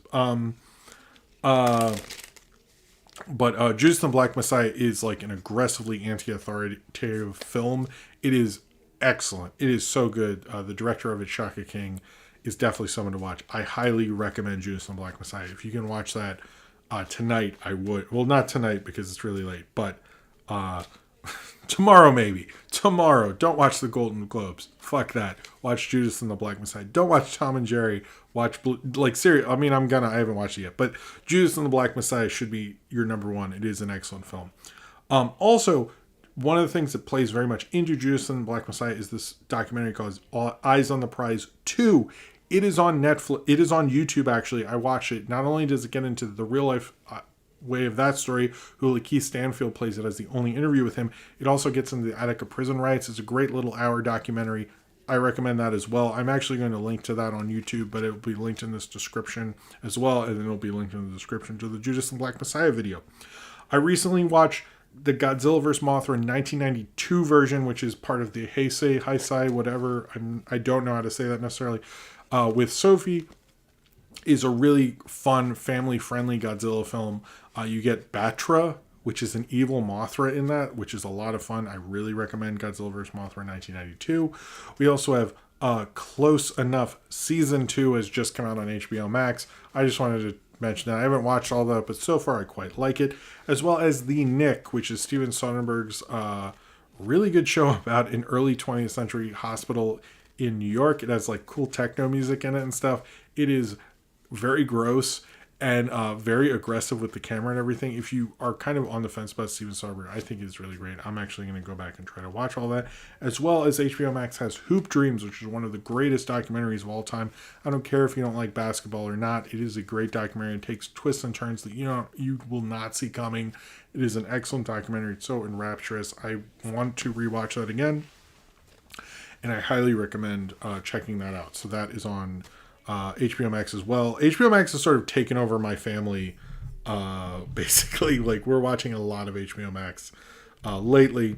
But Judas and the Black Messiah is like an aggressively anti-authoritative film. It is excellent. It is so good. The director of it, Shaka King, is definitely someone to watch. I highly recommend Judas and the Black Messiah. If you can watch that tonight, I would. Well, not tonight because it's really late, but Tomorrow, maybe. Tomorrow. Don't watch the Golden Globes. Fuck that. Watch Judas and the Black Messiah. Don't watch Tom and Jerry. Watch Blue. Like, seriously. I mean, I haven't watched it yet. But Judas and the Black Messiah should be your number one. It is an excellent film. Also, one of the things that plays very much into Judas and the Black Messiah is this documentary called Eyes on the Prize 2. It is on Netflix. It is on YouTube, actually. I watched it. Not only does it get into the real life way of that story, who Lakeith Stanfield plays it as the only interview with him, it also gets into the Attica prison riots. It's a great little hour documentary. I recommend that as well. I'm actually going to link to that on YouTube, but it'll be linked in this description as well, and then it'll be linked in the description to the Judas and Black Messiah video. I recently watched the Godzilla vs. Mothra 1992 version, which is part of the Heisei, whatever. I don't know how to say that necessarily. With Sophie, is a really fun, family-friendly Godzilla film. You get Batra, which is an evil Mothra in that, which is a lot of fun. I really recommend Godzilla vs. Mothra 1992. We also have Close Enough Season 2 has just come out on HBO Max. I just wanted to mention that. I haven't watched all that, but so far I quite like it. As well as The Nick, which is Steven Soderbergh's really good show about an early 20th century hospital in New York. It has like cool techno music in it and stuff. It is very gross and very aggressive with the camera and everything. If you are kind of on the fence about Steven Soderbergh, I think it's really great. I'm actually going to go back and try to watch all that. As well as HBO Max has Hoop Dreams, which is one of the greatest documentaries of all time. I don't care if you don't like basketball or not. It is a great documentary. It takes twists and turns that you will not see coming. It is an excellent documentary. It's so enrapturous. I want to rewatch that again, and I highly recommend checking that out. So that is on HBO Max as well. HBO Max has sort of taken over my family, basically. Like, we're watching a lot of HBO Max lately,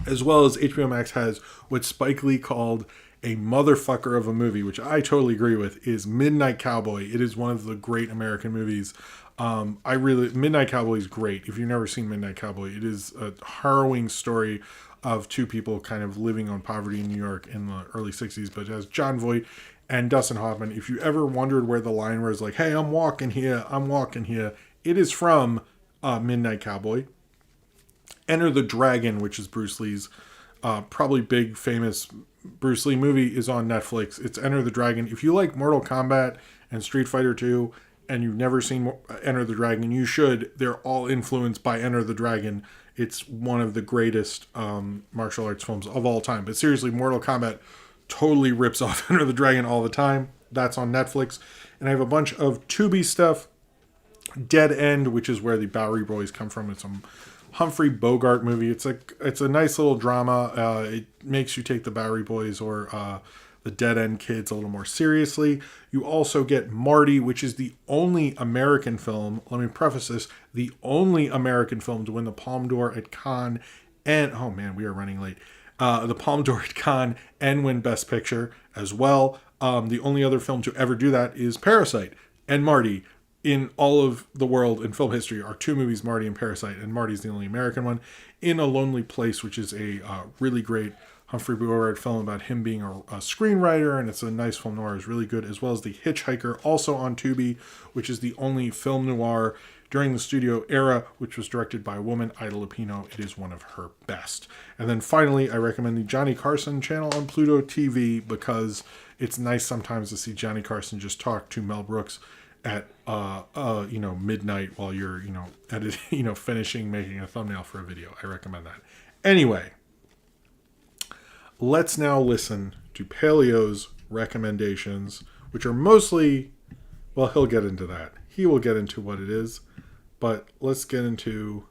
as well as HBO Max has what Spike Lee called a motherfucker of a movie, which I totally agree with, is Midnight Cowboy. It is one of the great American movies. Midnight Cowboy is great. If you've never seen Midnight Cowboy, it is a harrowing story of two people kind of living on poverty in New York in the early 60s, but it has John Voight and Dustin Hoffman. If you ever wondered where the line was like, hey, I'm walking here, it is from Midnight Cowboy. Enter the Dragon, which is Bruce Lee's probably big, famous Bruce Lee movie, is on Netflix. It's Enter the Dragon. If you like Mortal Kombat and Street Fighter 2 and you've never seen Enter the Dragon, you should. They're all influenced by Enter the Dragon. It's one of the greatest martial arts films of all time. But seriously, Mortal Kombat totally rips off Enter the Dragon all the time. That's on Netflix. And I have a bunch of Tubi stuff. Dead End, which is where the Bowery Boys come from. It's a Humphrey Bogart movie. It's a nice little drama. It makes you take the Bowery Boys or the Dead End Kids a little more seriously. You also get Marty, which is the only American film, let me preface this, the only American film to win the Palme d'Or at Cannes, and, oh man, we are running late, the Palme d'Or at Cannes and win Best Picture as well. The only other film to ever do that is Parasite. And Marty, in all of the world in film history, are two movies, Marty and Parasite, and Marty's the only American one. In a Lonely Place, which is a really great Humphrey Bogart film about him being a screenwriter, and it's a nice film noir, is really good, as well as The Hitchhiker, also on Tubi, which is the only film noir during the studio era, which was directed by a woman, Ida Lupino. It is one of her best. And then finally, I recommend the Johnny Carson channel on Pluto TV, because it's nice sometimes to see Johnny Carson just talk to Mel Brooks at midnight while you're editing, finishing making a thumbnail for a video. I recommend that. Anyway, let's now listen to Paleo's recommendations, which are mostly, well, he'll get into that. He will get into what it is, but let's get into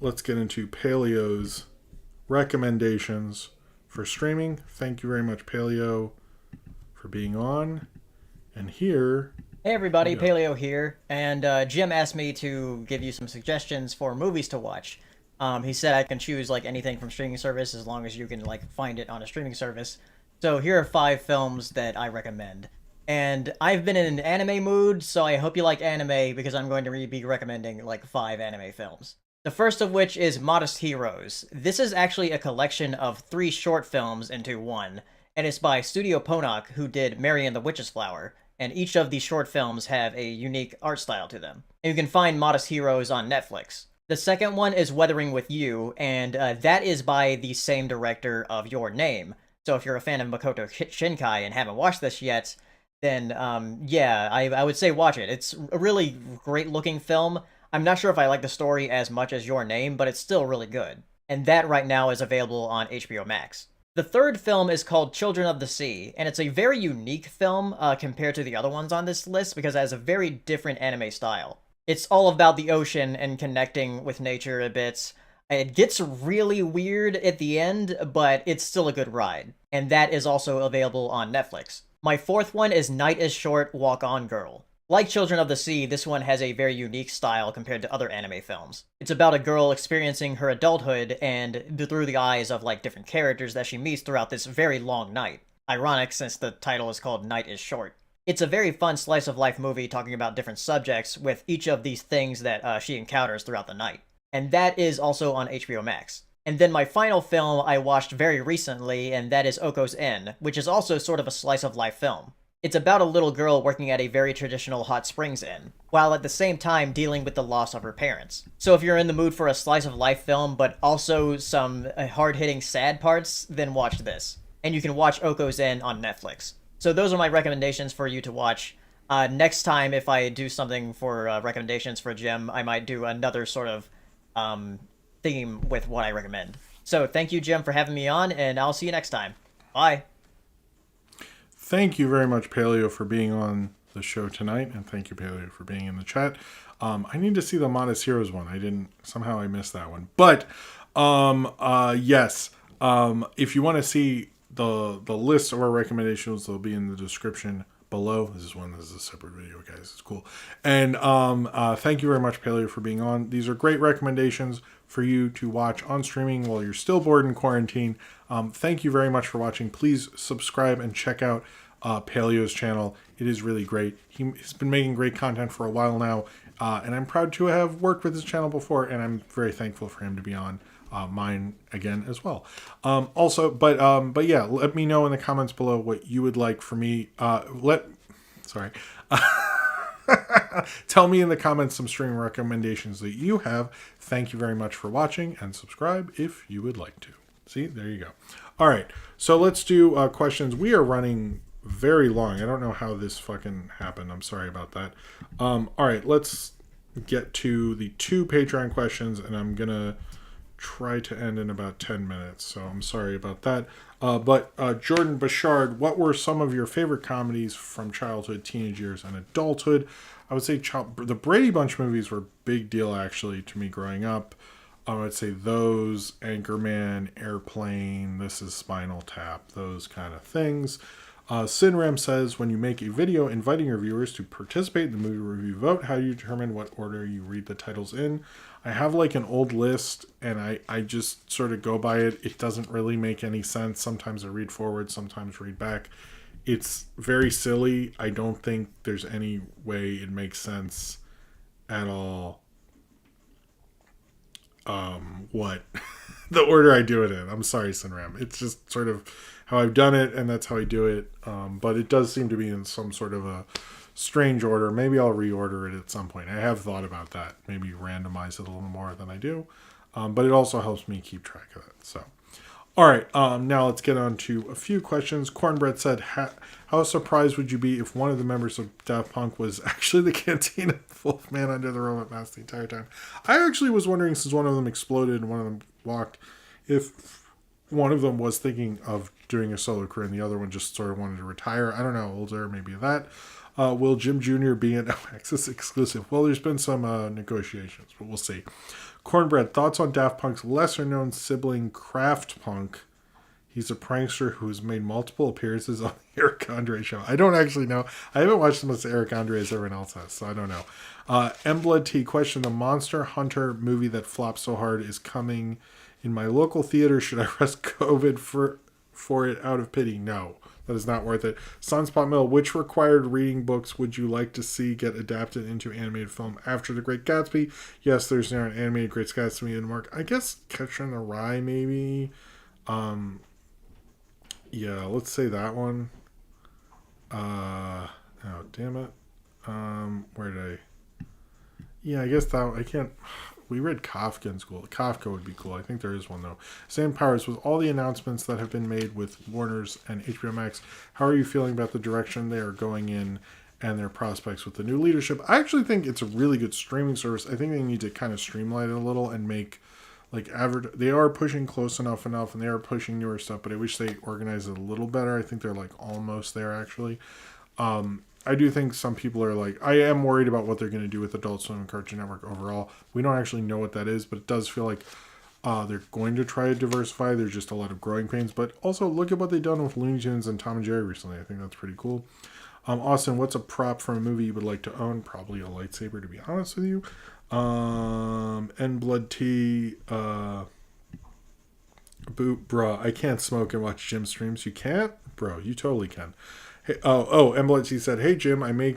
Paleo's recommendations for streaming. Thank you very much, Paleo, for being on. And here... Hey everybody, Paleo here, and Jim asked me to give you some suggestions for movies to watch. He said I can choose anything from streaming service as long as you can find it on a streaming service. So here are 5 films that I recommend. And I've been in an anime mood, so I hope you like anime, because I'm going to be recommending 5 anime films. The first of which is Modest Heroes. This is actually a collection of 3 short films into one, and it's by Studio Ponoc, who did Mary and the Witch's Flower, and each of these short films have a unique art style to them. And you can find Modest Heroes on Netflix. The second one is Weathering with You, and that is by the same director of Your Name. So if you're a fan of Makoto Shinkai and haven't watched this yet, then yeah, I would say watch it. It's a really great looking film. I'm not sure if I like the story as much as Your Name, but it's still really good. And that right now is available on HBO Max. The third film is called Children of the Sea, and it's a very unique film compared to the other ones on this list because it has a very different anime style. It's all about the ocean and connecting with nature a bit. It gets really weird at the end, but it's still a good ride. And that is also available on Netflix. My fourth one is Night is Short, Walk On Girl. Like Children of the Sea, this one has a very unique style compared to other anime films. It's about a girl experiencing her adulthood and through the eyes of like different characters that she meets throughout this very long night. Ironic since the title is called Night is Short. It's a very fun slice of life movie talking about different subjects with each of these things that she encounters throughout the night. And that is also on HBO Max. And then my final film I watched very recently, and that is Oko's Inn, which is also sort of a slice of life film. It's about a little girl working at a very traditional hot springs inn, while at the same time dealing with the loss of her parents. So if you're in the mood for a slice of life film, but also some hard-hitting sad parts, then watch this. And you can watch Oko's Inn on Netflix. So those are my recommendations for you to watch. Next time, if I do something for recommendations for Jim, I might do another sort of theme with what I recommend. So thank you, Jim, for having me on, and I'll see you next time. Bye. Thank you very much, Paleo, for being on the show tonight, and thank you, Paleo, for being in the chat. I need to see the Modest Heroes one. I missed that one. But yes, if you want to see the list of our recommendations, they'll be in the description below. This is a separate video, guys. It's cool. And thank you very much, Paleo, for being on. These are great recommendations for you to watch on streaming while you're still bored in quarantine. Thank you very much for watching. Please subscribe and check out Paleo's channel. It is really great. He's been making great content for a while now, and I'm proud to have worked with his channel before, and I'm very thankful for him to be on mine again as well. But yeah, let me know in the comments below what you would like for me. Tell me in the comments some streaming recommendations that you have. Thank you very much for watching, and subscribe if you would like to. See, there you go. All right, so let's do questions. We are running very long. I don't know how this fucking happened. I'm sorry about that. All right, let's get to the 2 Patreon questions, and I'm gonna try to end in about 10 minutes, so I'm sorry about that. But Jordan Bouchard, what were some of your favorite comedies from childhood, teenage years, and adulthood? I would say the Brady Bunch movies were a big deal, actually, to me growing up. I would say those, Anchorman, Airplane, This Is Spinal Tap, those kind of things. Sinram says, when you make a video inviting your viewers to participate in the movie review vote, how do you determine what order you read the titles in? I have like an old list, and I just sort of go by it. It doesn't really make any sense. Sometimes I read forward, sometimes read back. It's very silly. I don't think there's any way it makes sense at all. What the order I do it in. I'm sorry, Sinram. It's just sort of how I've done it, and that's how I do it. But it does seem to be in some sort of a strange order. Maybe I'll reorder it at some point. I have thought about that. Maybe randomize it a little more than I do. But it also helps me keep track of it. So, all right. Now let's get on to a few questions. Cornbread said, how surprised would you be if one of the members of Daft Punk was actually the Cantina Wolfman under the robot mask the entire time? I actually was wondering, since one of them exploded and one of them walked, if one of them was thinking of doing a solo career and the other one just sort of wanted to retire. I don't know, older, maybe that. Will Jim Jr. be an Access exclusive? Well, there's been some negotiations, but we'll see. Cornbread, thoughts on Daft Punk's lesser-known sibling, Kraft Punk? He's a prankster who's made multiple appearances on the Eric Andre show. I don't actually know. I haven't watched as much Eric Andre as everyone else has, so I don't know. Mblood T question, the Monster Hunter movie that flopped so hard is coming in my local theater. Should I risk COVID for it out of pity? No, that is not worth it. Sunspot Mill, which required reading books would you like to see get adapted into animated film after The Great Gatsby? Yes, there's now an animated Great Gatsby in Mark. I guess Catcher in the Rye, maybe. Yeah, let's say that one. Oh, damn it. Where did I... Yeah, I guess that... I can't... We read Kafka in school. Kafka would be cool. I think there is one though. Same powers with all the announcements that have been made with Warner's and HBO Max. How are you feeling about the direction they are going in and their prospects with the new leadership? I actually think it's a really good streaming service. I think they need to kind of streamline it a little and make they are pushing close enough, and they are pushing newer stuff, but I wish they organized it a little better. I think they're like almost there actually. I do think some people are like, I am worried about what they're going to do with Adult Swim and Cartoon Network overall. We don't actually know what that is, but it does feel like they're going to try to diversify. There's just a lot of growing pains, but also look at what they've done with Looney Tunes and Tom and Jerry recently. I think that's pretty cool. Austin, what's a prop from a movie you would like to own? Probably a lightsaber, to be honest with you. And Blood Tea, bruh, I can't smoke and watch Jim streams. You can't? Bro, you totally can. Hey, and Blood Tea said, hey Jim, I may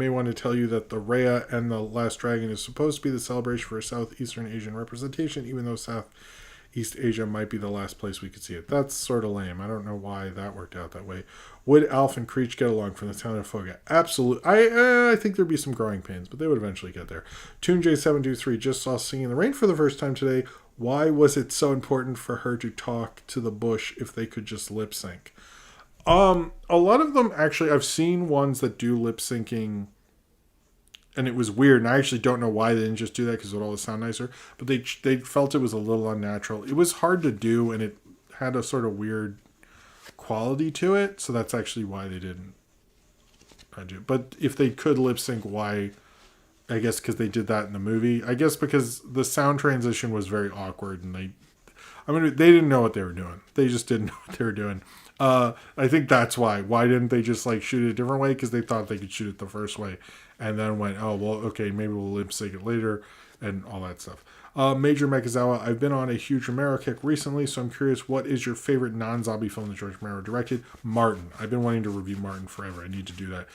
want to tell you that the Raya and the Last Dragon is supposed to be the celebration for Southeastern Asian representation, even though Southeast Asia might be the last place we could see it. That's sort of lame. I don't know why that worked out that way. Would Alf and Creech get along from the town of Foga? Absolutely. I think there'd be some growing pains, but they would eventually get there. TuneJ723 just saw Singing in the Rain for the first time today. Why was it so important for her to talk to the bush if they could just lip sync? A lot of them actually, I've seen ones that do lip syncing, and it was weird. And I actually don't know why they didn't just do that because it would always sound nicer. But they felt it was a little unnatural. It was hard to do, and it had a sort of weird quality to it. So that's actually why they didn't do it. But if they could lip sync, why? I guess because they did that in the movie. I guess because the sound transition was very awkward, and they didn't know what they were doing. They just didn't know what they were doing. I think that's why. Why didn't they just like shoot it a different way? Because they thought they could shoot it the first way, and then went, oh well, okay, maybe we'll lip sync it later, and all that stuff. Major Mekazawa, I've been on a huge Romero kick recently, so I'm curious, what is your favorite non-zombie film that George Romero directed? Martin. I've been wanting to review Martin forever. I need to do that.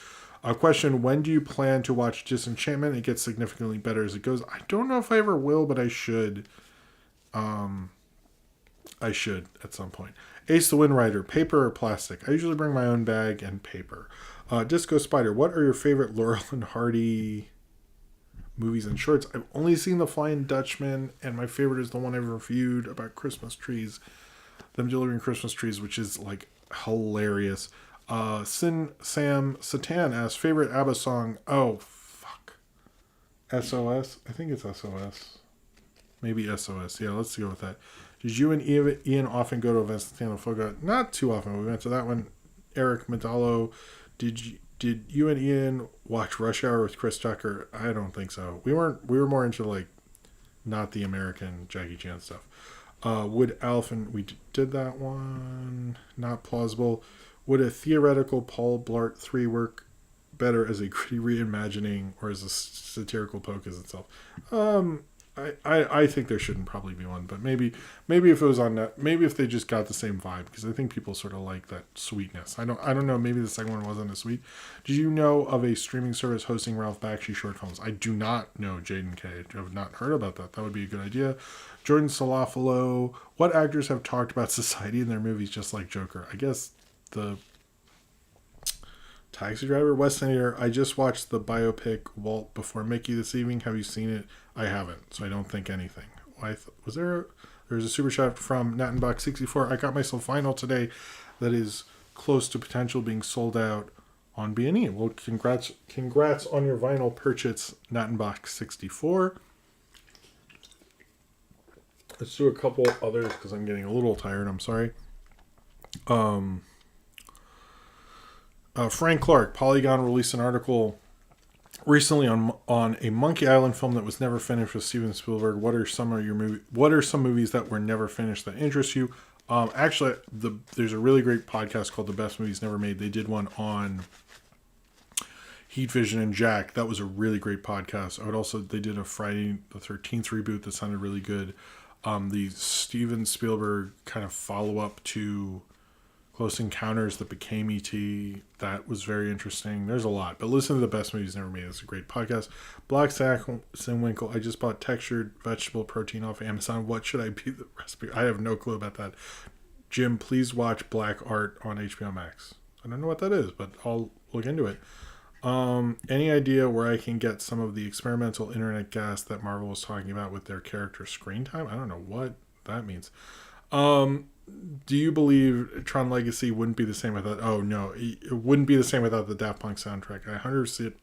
Question, when do you plan to watch Disenchantment? It gets significantly better as it goes. I don't know if I ever will, but I should. I should at some point. Ace the Wind Rider, paper or plastic? I usually bring my own bag and paper. Disco Spider, what are your favorite Laurel and Hardy movies and shorts? I've only seen The Flying Dutchman, and my favorite is the one I've reviewed about Christmas trees. Them delivering Christmas trees, which is like hilarious. Sam Satan asks, favorite ABBA song? Oh, fuck. SOS? I think it's SOS. Maybe SOS. Yeah, let's go with that. Did you and Ian often go to events in Santa Foga? Not too often. We went to that one. Eric Medallo. Did you and Ian watch Rush Hour with Chris Tucker? I don't think so. We were more into like not the American Jackie Chan stuff. Would Alf and we did that one. Not plausible. Would a theoretical Paul Blart 3 work better as a gritty reimagining or as a satirical poke as itself? I think there shouldn't probably be one, but maybe if it was on that, maybe if they just got the same vibe, because I think people sort of like that sweetness. I don't know. Maybe the second one wasn't as sweet. Did you know of a streaming service hosting Ralph Bakshi short films? I do not know, Jaden K. I have not heard about that. That would be a good idea. Jordan Salafalo, what actors have talked about society in their movies just like Joker? I guess the Taxi Driver. Wes Snyder, I just watched the biopic Walt Before Mickey this evening. Have you seen it? I haven't, so I don't think anything. There's a super chat from Nattenbach64. I got myself vinyl today that is close to potential being sold out on B&E. Well, congrats on your vinyl purchase, Nattenbach64. Let's do a couple others because I'm getting a little tired. I'm sorry. Frank Clark, Polygon released an article recently on a Monkey Island film that was never finished with Steven Spielberg. What are some movies that were never finished that interest you? Actually, there's a really great podcast called The Best Movies Never Made. They did one on Heat Vision and Jack. That was a really great podcast. They did a Friday the 13th reboot that sounded really good. The Steven Spielberg kind of follow-up to Close Encounters that became E.T. That was very interesting. There's a lot, but listen to The Best Movies Never Made. It's a great podcast. Black Saxon Winkle. I just bought textured vegetable protein off Amazon. What should I be the recipe? I have no clue about that. Jim, please watch Black Art on HBO Max. I don't know what that is, but I'll look into it. Any idea where I can get some of the experimental internet gas that Marvel was talking about with their character screen time? I don't know what that means. Um, do you believe Tron Legacy wouldn't be the same without? Oh no, it wouldn't be the same without the Daft Punk soundtrack. I 100%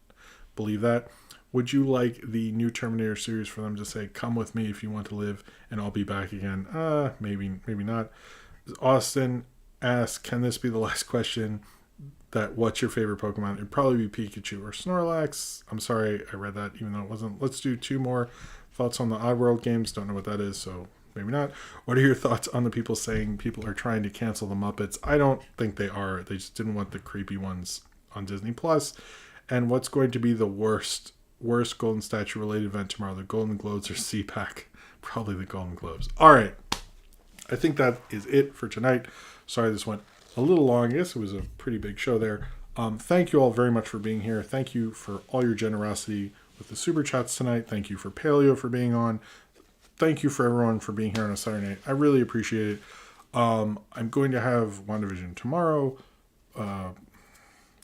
believe that. Would you like the new Terminator series for them to say, "Come with me if you want to live, and I'll be back again"? Maybe not. Austin asks, "Can this be the last question? That what's your favorite Pokemon?" It'd probably be Pikachu or Snorlax. I'm sorry, I read that even though it wasn't. Let's do two more thoughts on the Oddworld games. Don't know what that is, so maybe not. What are your thoughts on the people saying people are trying to cancel the Muppets? I don't think they are. They just didn't want the creepy ones on Disney Plus. And what's going to be the worst Golden Statue related event tomorrow? The Golden Globes or CPAC? Probably the Golden Globes. All right. I think that is it for tonight. Sorry this went a little long. I guess it was a pretty big show there. Thank you all very much for being here. Thank you for all your generosity with the super chats tonight. Thank you for Paleo for being on. Thank you for everyone for being here on a Saturday night. I really appreciate it. I'm going to have WandaVision tomorrow,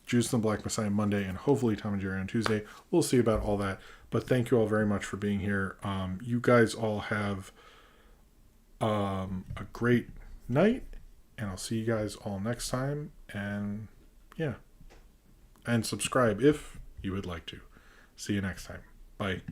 Juice and the Black Messiah Monday, and hopefully Tom and Jerry on Tuesday. We'll see about all that. But thank you all very much for being here. You guys all have a great night, and I'll see you guys all next time. And yeah, and subscribe if you would like to. See you next time. Bye.